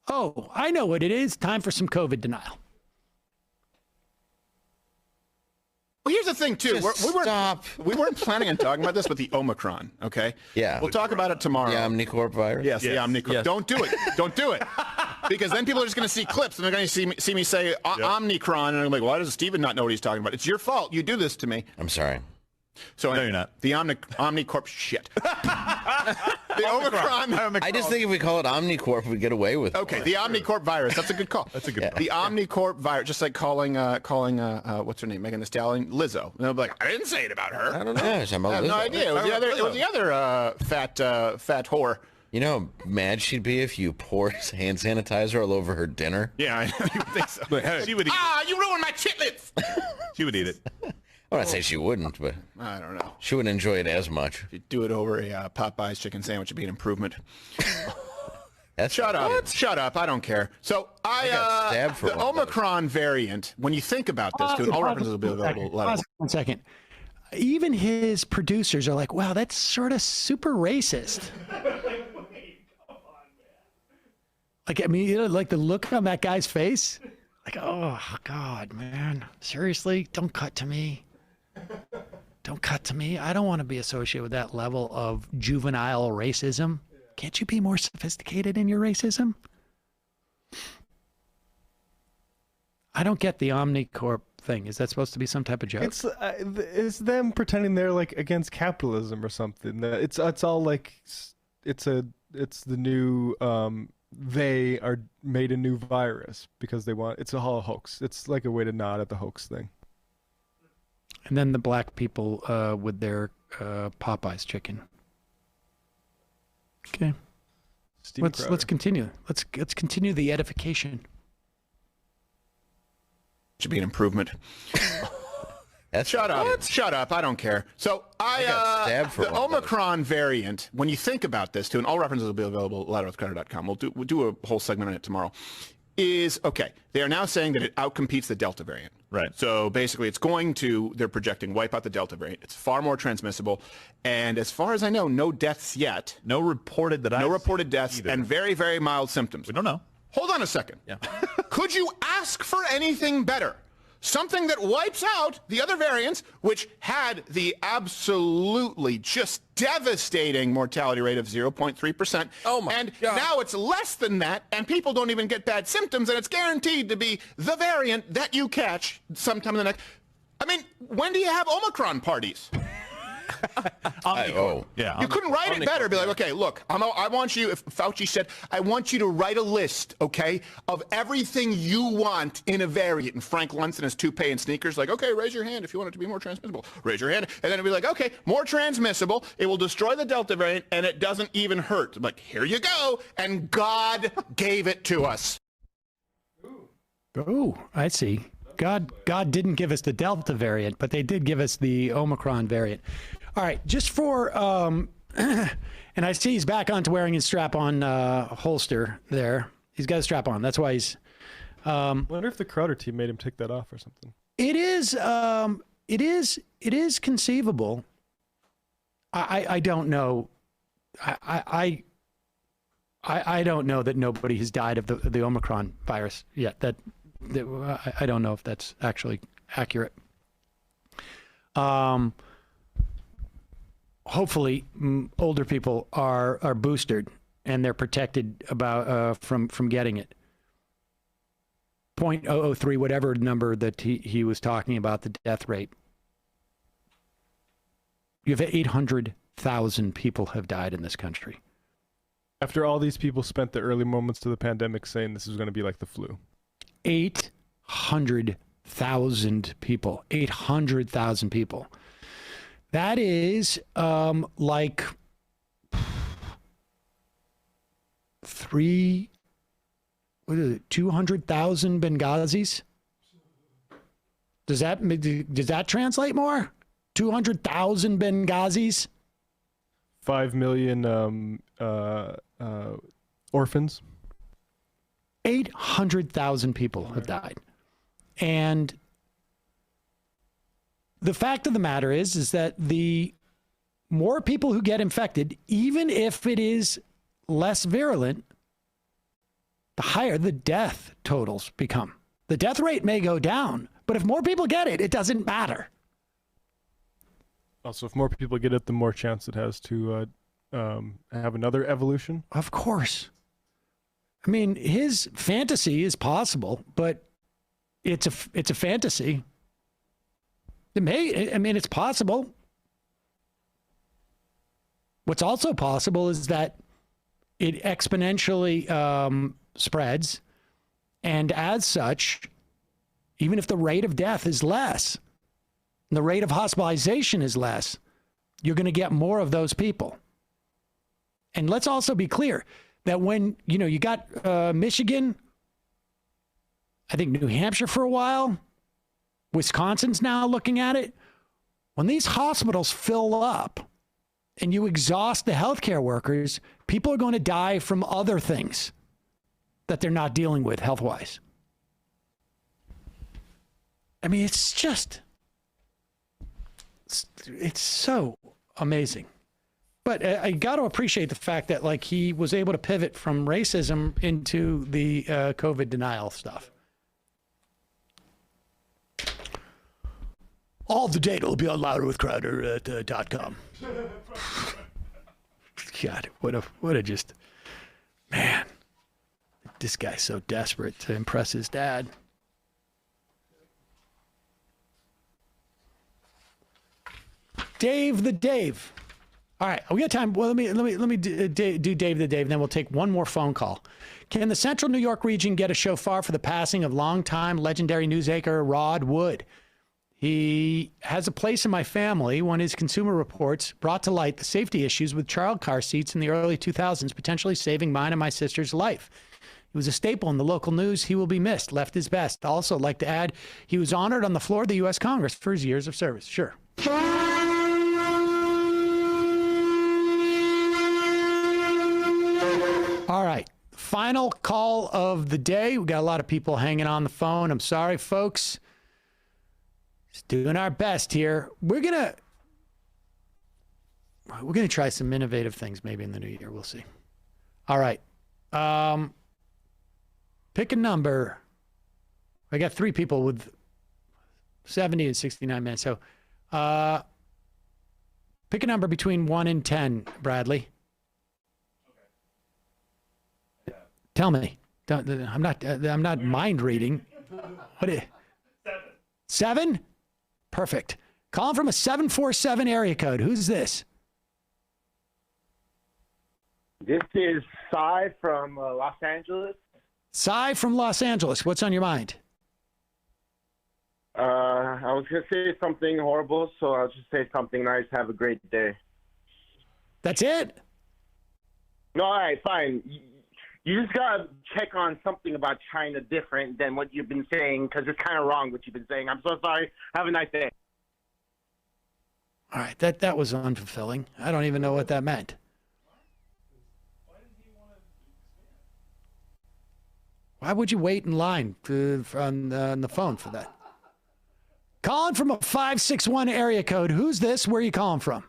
Oh, I know what it is. Time for some COVID denial. Well, here's the thing, too. We weren't planning on talking about this, but the Omicron, okay? Yeah. We'll talk about it tomorrow. The Omnicorp virus? Yes, the Omnicorp. Yes. Don't do it. Don't do it. Because then people are just going to see clips, and they're going to see me say Omnicron, and I'm like, why does Steven not know what he's talking about? It's your fault. You do this to me. I'm sorry. So No, you're not. The Omnicorp shit. The The Omicron. I just think if we call it Omnicorp, we get away with it. Okay, the Omnicorp virus. That's a good call. That's a good call. The Omnicorp virus, just like calling what's her name, Megan Thee Stallion, Lizzo. And they'll be like, I didn't say it about her. I don't know. Yeah, I have no idea. It was the other fat whore. You know how mad she'd be if you poured hand sanitizer all over her dinner? Yeah, I know. You would think so. She would eat you ruined my chitlins. She would eat it. I would say she wouldn't, but I don't know. She wouldn't enjoy it as much. If you do it over a Popeye's chicken sandwich, it'd be an improvement. Shut up. Shut up. I don't care. So I got stabbed for the Omicron variant, when you think about this, dude, all references will be available. One second. Even his producers are like, wow, that's sort of super racist. Like, I mean, you know, like the look on that guy's face. Like, oh, God, man. Seriously? Don't cut to me. Don't cut to me. I don't want to be associated with that level of juvenile racism. Can't you be more sophisticated in your racism? I don't get the Omnicorp thing. Is that supposed to be some type of joke? It's them pretending they're like against capitalism or something. It's all like it's the new they are made a new virus because they want it's a whole hoax. It's like a way to nod at the hoax thing. And then the black people with their Popeye's chicken. Okay. Let's continue. Let's continue the edification. Should be an improvement. Shut up. Shut up. I don't care. So I got stabbed for the one, Omicron variant, when you think about this too, and all references will be available at louderwithcarter.com. We'll do a whole segment on it tomorrow. Is okay. They are now saying that it outcompetes the Delta variant. Right. So basically it's going to, they're projecting, wipe out the Delta variant. It's far more transmissible. And as far as I know, no deaths yet. No reported deaths either. And very, very mild symptoms. We don't know. Hold on a second. Yeah. Could you ask for anything better? Something that wipes out the other variants, which had the absolutely just devastating mortality rate of 0.3%. Oh my And God. now it's less than that, and people don't even get bad symptoms, and it's guaranteed to be the variant that you catch sometime in the next. I mean, when do you have Omicron parties? Yeah. You couldn't write it better. Be like, okay, look, I want you, if Fauci said, I want you to write a list, okay, of everything you want in a variant. And Frank Luntz and his toupee and sneakers, like, okay, raise your hand if you want it to be more transmissible. Raise your hand. And then it'd be like, okay, more transmissible. It will destroy the Delta variant, and it doesn't even hurt. I'm like, here you go. And God gave it to us. Oh, I see. God didn't give us the Delta variant, but they did give us the Omicron variant. All right, just for, and I see he's back onto wearing his strap-on holster there. He's got a strap on. That's why he's. Wonder if the Crowder team made him take that off or something. It is conceivable. I don't know. I don't know that nobody has died of the Omicron virus yet. I don't know if that's actually accurate. Hopefully, older people are boosted and they're protected from getting it. 0.003, whatever number that he was talking about, the death rate. You have 800,000 people have died in this country. After all these people spent the early moments of the pandemic saying this is going to be like the flu. 800,000 people. 800,000 people. That is like 200,000 Benghazis? Does that translate more? 200,000 Benghazis? 5 million orphans. 800,000 people have died. And the fact of the matter is that the more people who get infected, even if it is less virulent, the higher the death totals become. The death rate may go down, but if more people get it, it doesn't matter. Also, if more people get it, the more chance it has to have another evolution. Of course. I mean, his fantasy is possible, but it's a fantasy. It's possible. What's also possible is that it exponentially spreads, and as such, even if the rate of death is less, the rate of hospitalization is less, you're going to get more of those people. And let's also be clear that when, you got Michigan, I think New Hampshire for a while, Wisconsin's now looking at it. When these hospitals fill up and you exhaust the healthcare workers, people are going to die from other things that they're not dealing with health-wise. I mean, it's so amazing. But I got to appreciate the fact that, like, he was able to pivot from racism into the COVID denial stuff. All the data will be on louderwithcrowder.com. God, what a just, man. This guy's so desperate to impress his dad. Dave the Dave. All right, we got time. Well, let me do Dave the Dave, and then we'll take one more phone call. Can the Central New York region get a shofar for the passing of longtime legendary newsmaker Rod Wood? He has a place in my family when his Consumer Reports brought to light the safety issues with child car seats in the early 2000s, potentially saving mine and my sister's life. He was a staple in the local news. He will be missed. Left his best. Also, like to add, he was honored on the floor of the U.S. Congress for his years of service. Sure. All right. Final call of the day. We got a lot of people hanging on the phone. I'm sorry, folks. Just doing our best here. We're gonna try some innovative things maybe in the new year. We'll see. All right. Pick a number. I got 3 people with 70 and 69 minutes. So pick a number between 1 and 10, Bradley. Okay. Tell me. I'm not mind reading. What is 7? 7? Perfect. Calling from a 747 area code. Who's this? This is Cy from Los Angeles. Cy from Los Angeles. What's on your mind? I was going to say something horrible, so I'll just say something nice. Have a great day. That's it? No, all right, fine. You just got to check on something about China different than what you've been saying, because it's kind of wrong what you've been saying. I'm so sorry. Have a nice day. All right, that was unfulfilling. I don't even know what that meant. Why would you wait in line on the phone for that? Calling from a 561 area code. Who's this? Where are you calling from?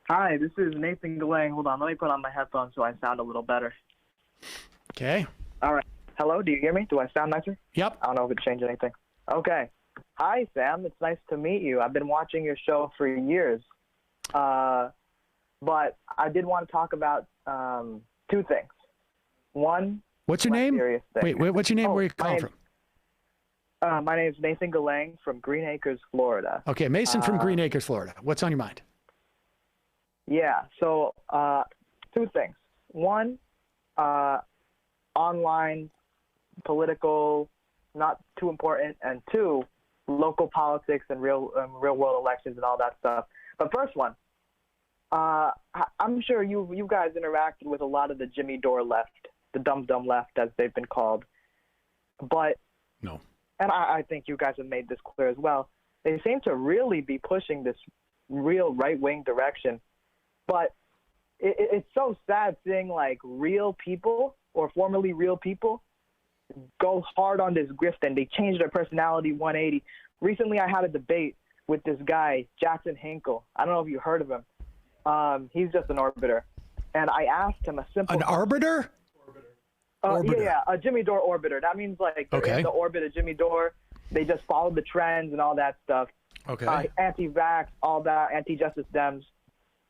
Hi, this is Nathan Galang. Hold on, let me put on my headphones so I sound a little better. Okay. All right. Hello, do you hear me? Do I sound nicer? Yep. I don't know if it changed anything. Okay. Hi, Sam. It's nice to meet you. I've been watching your show for years. But I did want to talk about 2 things. One. What's your name? Wait, what's your name? Where are you calling from? My name is Nathan Galang from Green Acres, Florida. Okay, Mason from Green Acres, Florida. What's on your mind? Yeah, so 2 things. One, online, political, not too important, and 2, local politics and real world elections and all that stuff. But first one, I'm sure you guys interacted with a lot of the Jimmy Dore left, the dumb left, as they've been called. But no, and I think you guys have made this clear as well. They seem to really be pushing this real right-wing direction. But it's so sad seeing, like, real people or formerly real people go hard on this grift, and they change their personality 180. Recently, I had a debate with this guy, Jackson Hinkle. I don't know if you heard of him. He's just an orbiter. And I asked him a simple An arbiter? Yeah, a Jimmy Dore orbiter. That means, like, they're in the orbit of Jimmy Dore. They just follow the trends and all that stuff. Okay. Anti-vax, all that, anti-justice Dems.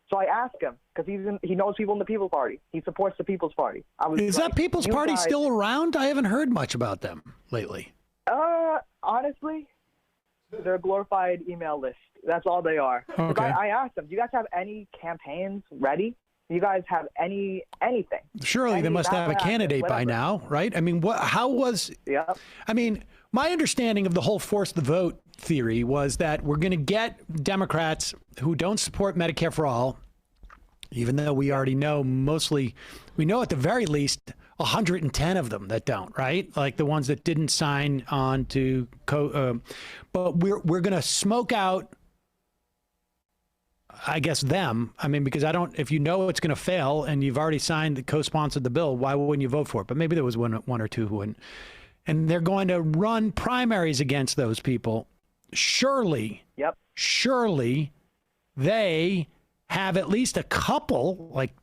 So I asked him, because he knows people in the People's Party. He supports the People's Party. Is that People's Party still around? I haven't heard much about them lately. Honestly, they're a glorified email list. That's all they are. Okay. I asked them, do you guys have any campaigns ready? Do you guys have anything? Surely they must have a candidate by now, right? I mean, how was... Yeah. I mean, my understanding of the whole force the vote theory was that we're going to get Democrats who don't support Medicare for all, even though we already know we know at the very least 110 of them that don't, right? Like the ones that didn't sign on to but we're going to smoke out, I guess, them. I mean, because if you know it's going to fail and you've already signed co-sponsored the bill, why wouldn't you vote for it? But maybe there was one or two who wouldn't. And they're going to run primaries against those people. Surely they have at least a couple, like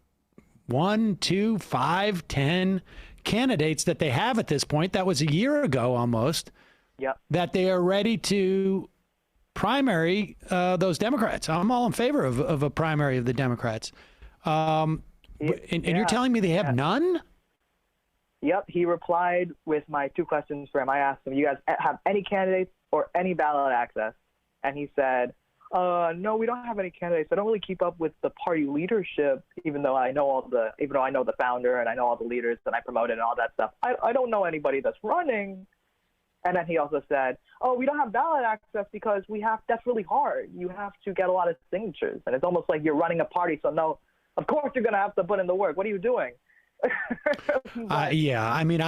1, 2, 5, 10 candidates that they have at this point. That was a year ago almost. Yep. That they are ready to primary those Democrats. I'm all in favor of a primary of the Democrats. And you're telling me they have none? Yep. He replied with my 2 questions for him. I asked him, you guys have any candidates or any ballot access? And he said, no, we don't have any candidates. I don't really keep up with the party leadership, even though I know the founder and I know all the leaders that I promoted and all that stuff. I don't know anybody that's running. And then he also said, oh, we don't have ballot access because that's really hard. You have to get a lot of signatures. And it's almost like you're running a party. So no, of course you're going to have to put in the work. What are you doing? Yeah. I mean,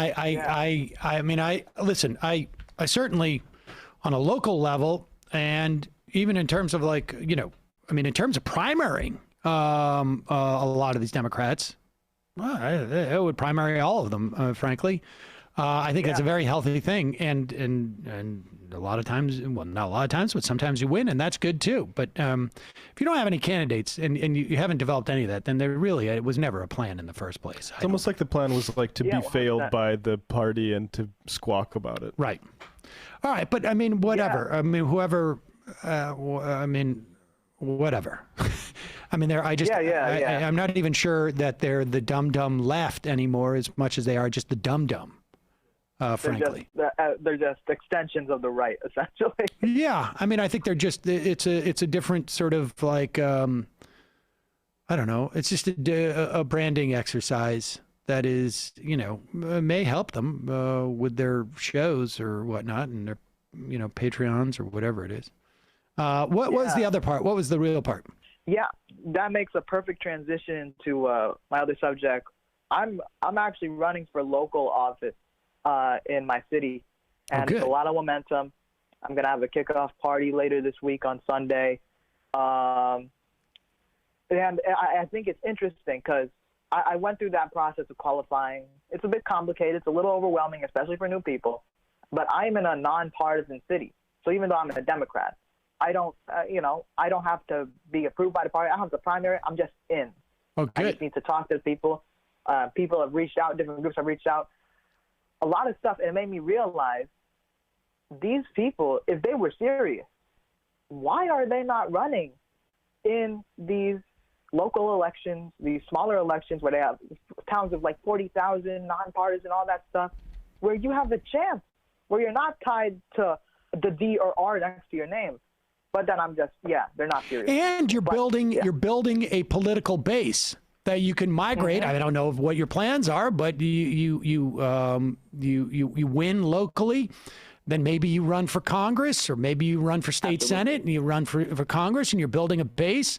listen, I certainly on a local level and even in terms of in terms of primarying a lot of these Democrats, well, I would primary all of them, frankly. I think that's a very healthy thing, and a lot of times, well, not a lot of times, but sometimes you win, and that's good too. But if you don't have any candidates and you haven't developed any of that, then it was never a plan in the first place. It's almost like the plan was to be failed by the party and to squawk about it. Right. All right, but I mean, whatever. Yeah. I mean, whoever. Whatever. I mean, I'm not even sure that they're the dumb left anymore as much as they are just the dumb. Frankly, they're just extensions of the right, essentially. Yeah, I mean, I think they're just it's a different sort of like I don't know. It's just a branding exercise that is may help them with their shows or whatnot and their Patreons or whatever it is. What was the other part? What was the real part? Yeah, that makes a perfect transition to my other subject. I'm actually running for local office in my city, and it's a lot of momentum. I'm going to have a kickoff party later this week on Sunday. And I think it's interesting because I went through that process of qualifying. It's a bit complicated. It's a little overwhelming, especially for new people. But I'm in a nonpartisan city. So even though I'm a Democrat, I don't have to be approved by the party. I don't have the primary. I'm just in. Oh, good. I just need to talk to people. People have reached out. Different groups have reached out. A lot of stuff. It made me realize these people, if they were serious, why are they not running in these local elections, these smaller elections where they have towns of like 40,000, nonpartisan, all that stuff, where you have a chance, where you're not tied to the D or R next to your name. But then they're not serious. And you're building a political base that you can migrate. I don't know what your plans are, but you win locally. Then maybe you run for Congress, or maybe you run for state Senate, and you run for Congress, and you're building a base.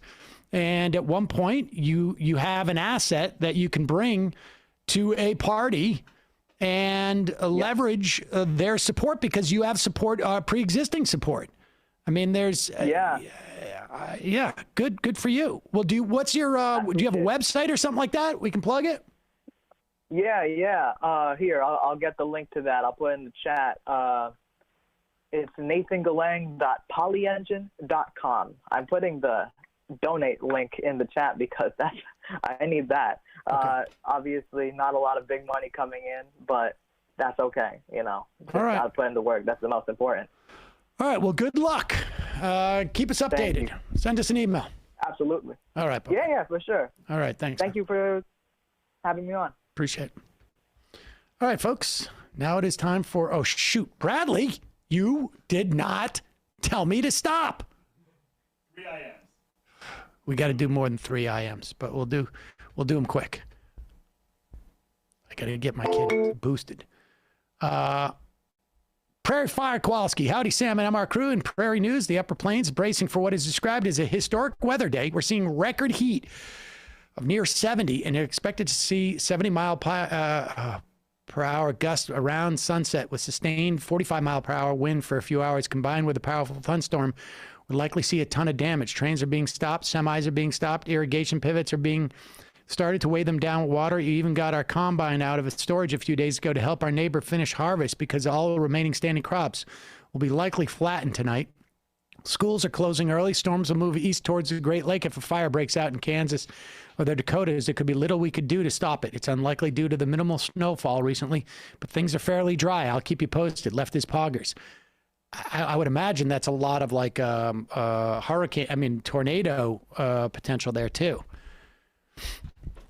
And at one point, you have an asset that you can bring to a party and leverage their support because you have support, pre-existing support. I mean, there's good for you. Well, do you have a website or something like that? We can plug it. Yeah. Here, I'll get the link to that. I'll put it in the chat. It's nathangalang.polyengine.com. I'm putting the donate link in the chat because I need that. Okay. Obviously, not a lot of big money coming in, but that's okay. All right. I'll put in the work. That's the most important. All right. Well, good luck. Keep us updated. Send us an email. Absolutely. All right. Bye. Yeah, for sure. All right. Thanks. Thank you for having me on. Appreciate it. All right, folks. Now it is time for, Bradley, you did not tell me to stop. 3 IMs. We got to do more than 3 IMs, but we'll do them quick. I got to get my kid boosted. Prairie Fire Kowalski. Howdy, Sam and MR crew. In Prairie News, the Upper Plains bracing for what is described as a historic weather day. We're seeing record heat of near 70 and are expected to see 70 mile per hour gusts around sunset with sustained 45 mile per hour wind for a few hours combined with a powerful thunderstorm. We'll likely see a ton of damage. Trains are being stopped. Semis are being stopped. Irrigation pivots are being started to weigh them down with water. You even got our combine out of its storage a few days ago to help our neighbor finish harvest because all the remaining standing crops will be likely flattened tonight. Schools are closing early. Storms will move east towards the Great Lake. If a fire breaks out in Kansas or the Dakotas, there could be little we could do to stop it. It's unlikely due to the minimal snowfall recently, but things are fairly dry. I'll keep you posted. Left is poggers. I would imagine that's a lot of like tornado potential there too.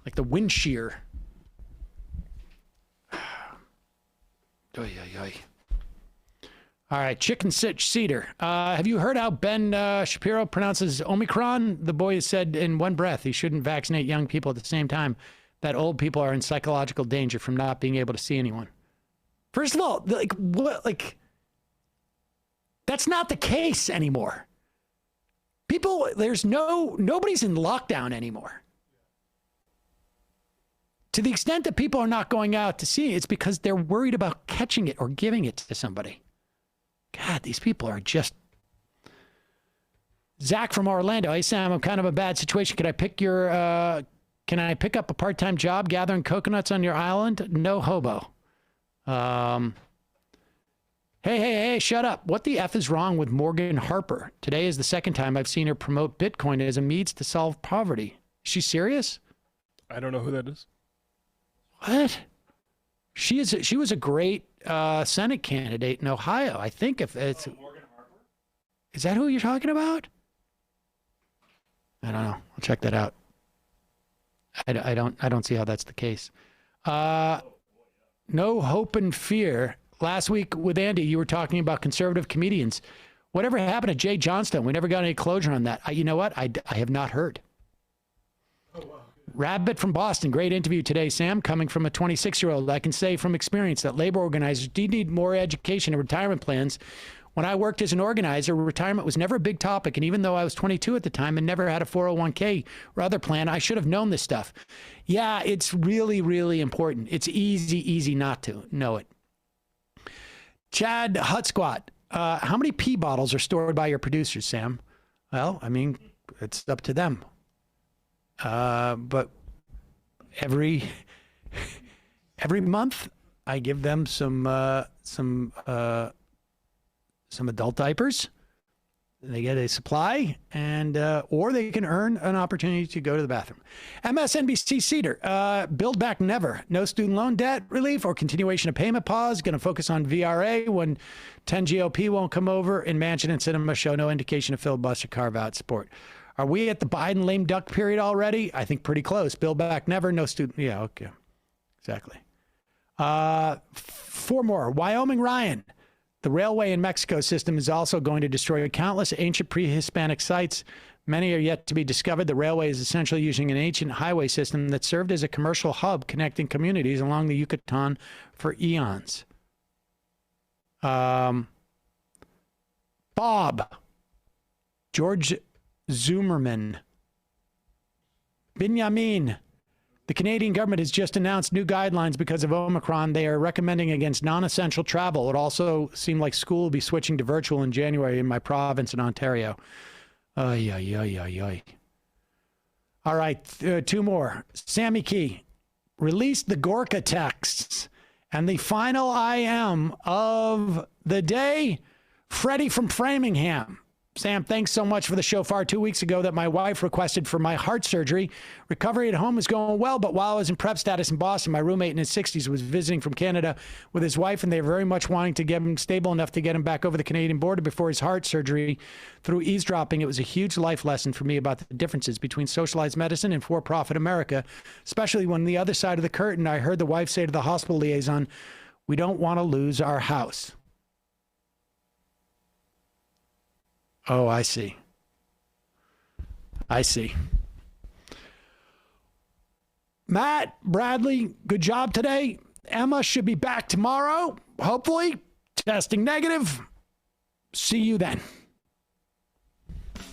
Like the wind shear. Oy, oy, oy. All right, Chicken Sitch Cedar. Have you heard how Ben Shapiro pronounces Omicron? The boy has said in one breath he shouldn't vaccinate young people at the same time that old people are in psychological danger from not being able to see anyone. First of all, like what? Like that's not the case anymore. People, nobody's in lockdown anymore. To the extent that people are not going out to see it, it's because they're worried about catching it or giving it to somebody. God, these people are just... Zach from Orlando. Hey, Sam, I'm kind of a bad situation. Can I pick up a part-time job gathering coconuts on your island? No hobo. Hey, shut up. What the F is wrong with Morgan Harper? Today is the second time I've seen her promote Bitcoin as a means to solve poverty. Is she serious? I don't know who that is. What? She was a great Senate candidate in Ohio. I think if it's Morgan Harper? Is that who you're talking about? I don't know. I'll check that out. I don't see how that's the case. No hope and fear. Last week with Andy, you were talking about conservative comedians. Whatever happened to Jay Johnstone? We never got any closure on that. You know what? I have not heard. Rabbit from Boston. Great interview today, Sam. Coming from a 26-year-old, I can say from experience that labor organizers do need more education and retirement plans. When I worked as an organizer, retirement was never a big topic. And even though I was 22 at the time and never had a 401k or other plan, I should have known this stuff. Yeah, it's really, really important. It's easy not to know it. Chad Hutsquat. How many pee bottles are stored by your producers, Sam? Well, I mean, it's up to them. But every month I give them some adult diapers. They get a supply, and or they can earn an opportunity to go to the bathroom. MSNBC Cedar, Build Back Never. No student loan debt relief or continuation of payment pause. Going to focus on VRA when 10 GOP won't come over. In Manchin and Sinema show no indication of filibuster carve-out support. Are we at the Biden lame duck period already? I think pretty close. Build Back Never, no student. Yeah, okay. Exactly. 4 more. Wyoming Ryan. The railway in Mexico system is also going to destroy countless ancient pre-Hispanic sites. Many are yet to be discovered. The railway is essentially using an ancient highway system that served as a commercial hub connecting communities along the Yucatan for eons. Bob. George Zoomerman. Binyamin. The Canadian government has just announced new guidelines because of Omicron. They are recommending against non-essential travel. It also seemed like school will be switching to virtual in January in my province in Ontario. Ay. All right, 2 more. Sammy Key released the Gorka texts. And the final IM of the day, Freddie from Framingham. Sam, thanks so much for the shofar 2 weeks ago that my wife requested for my heart surgery. Recovery at home is going well, but while I was in prep status in Boston, my roommate in his 60s was visiting from Canada with his wife, and they were very much wanting to get him stable enough to get him back over the Canadian border before his heart surgery. Through eavesdropping, it was a huge life lesson for me about the differences between socialized medicine and for-profit America, especially when the other side of the curtain, I heard the wife say to the hospital liaison, "We don't want to lose our house." Oh, I see. I see. Matt, Bradley, good job today. Emma should be back tomorrow, hopefully. Testing negative. See you then.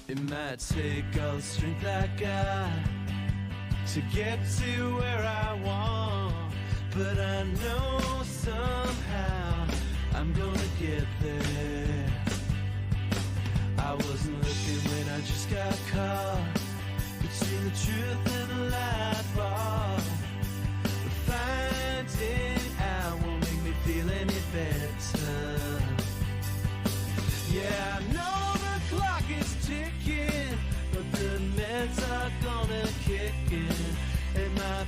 It might take all the strength I got to get to where I want, but I know somehow I'm gonna get there. I wasn't looking when I just got caught between the truth and the light bar, but finding out won't make me feel any better. Yeah, I know the clock is ticking, but the meds are gonna kick in, and my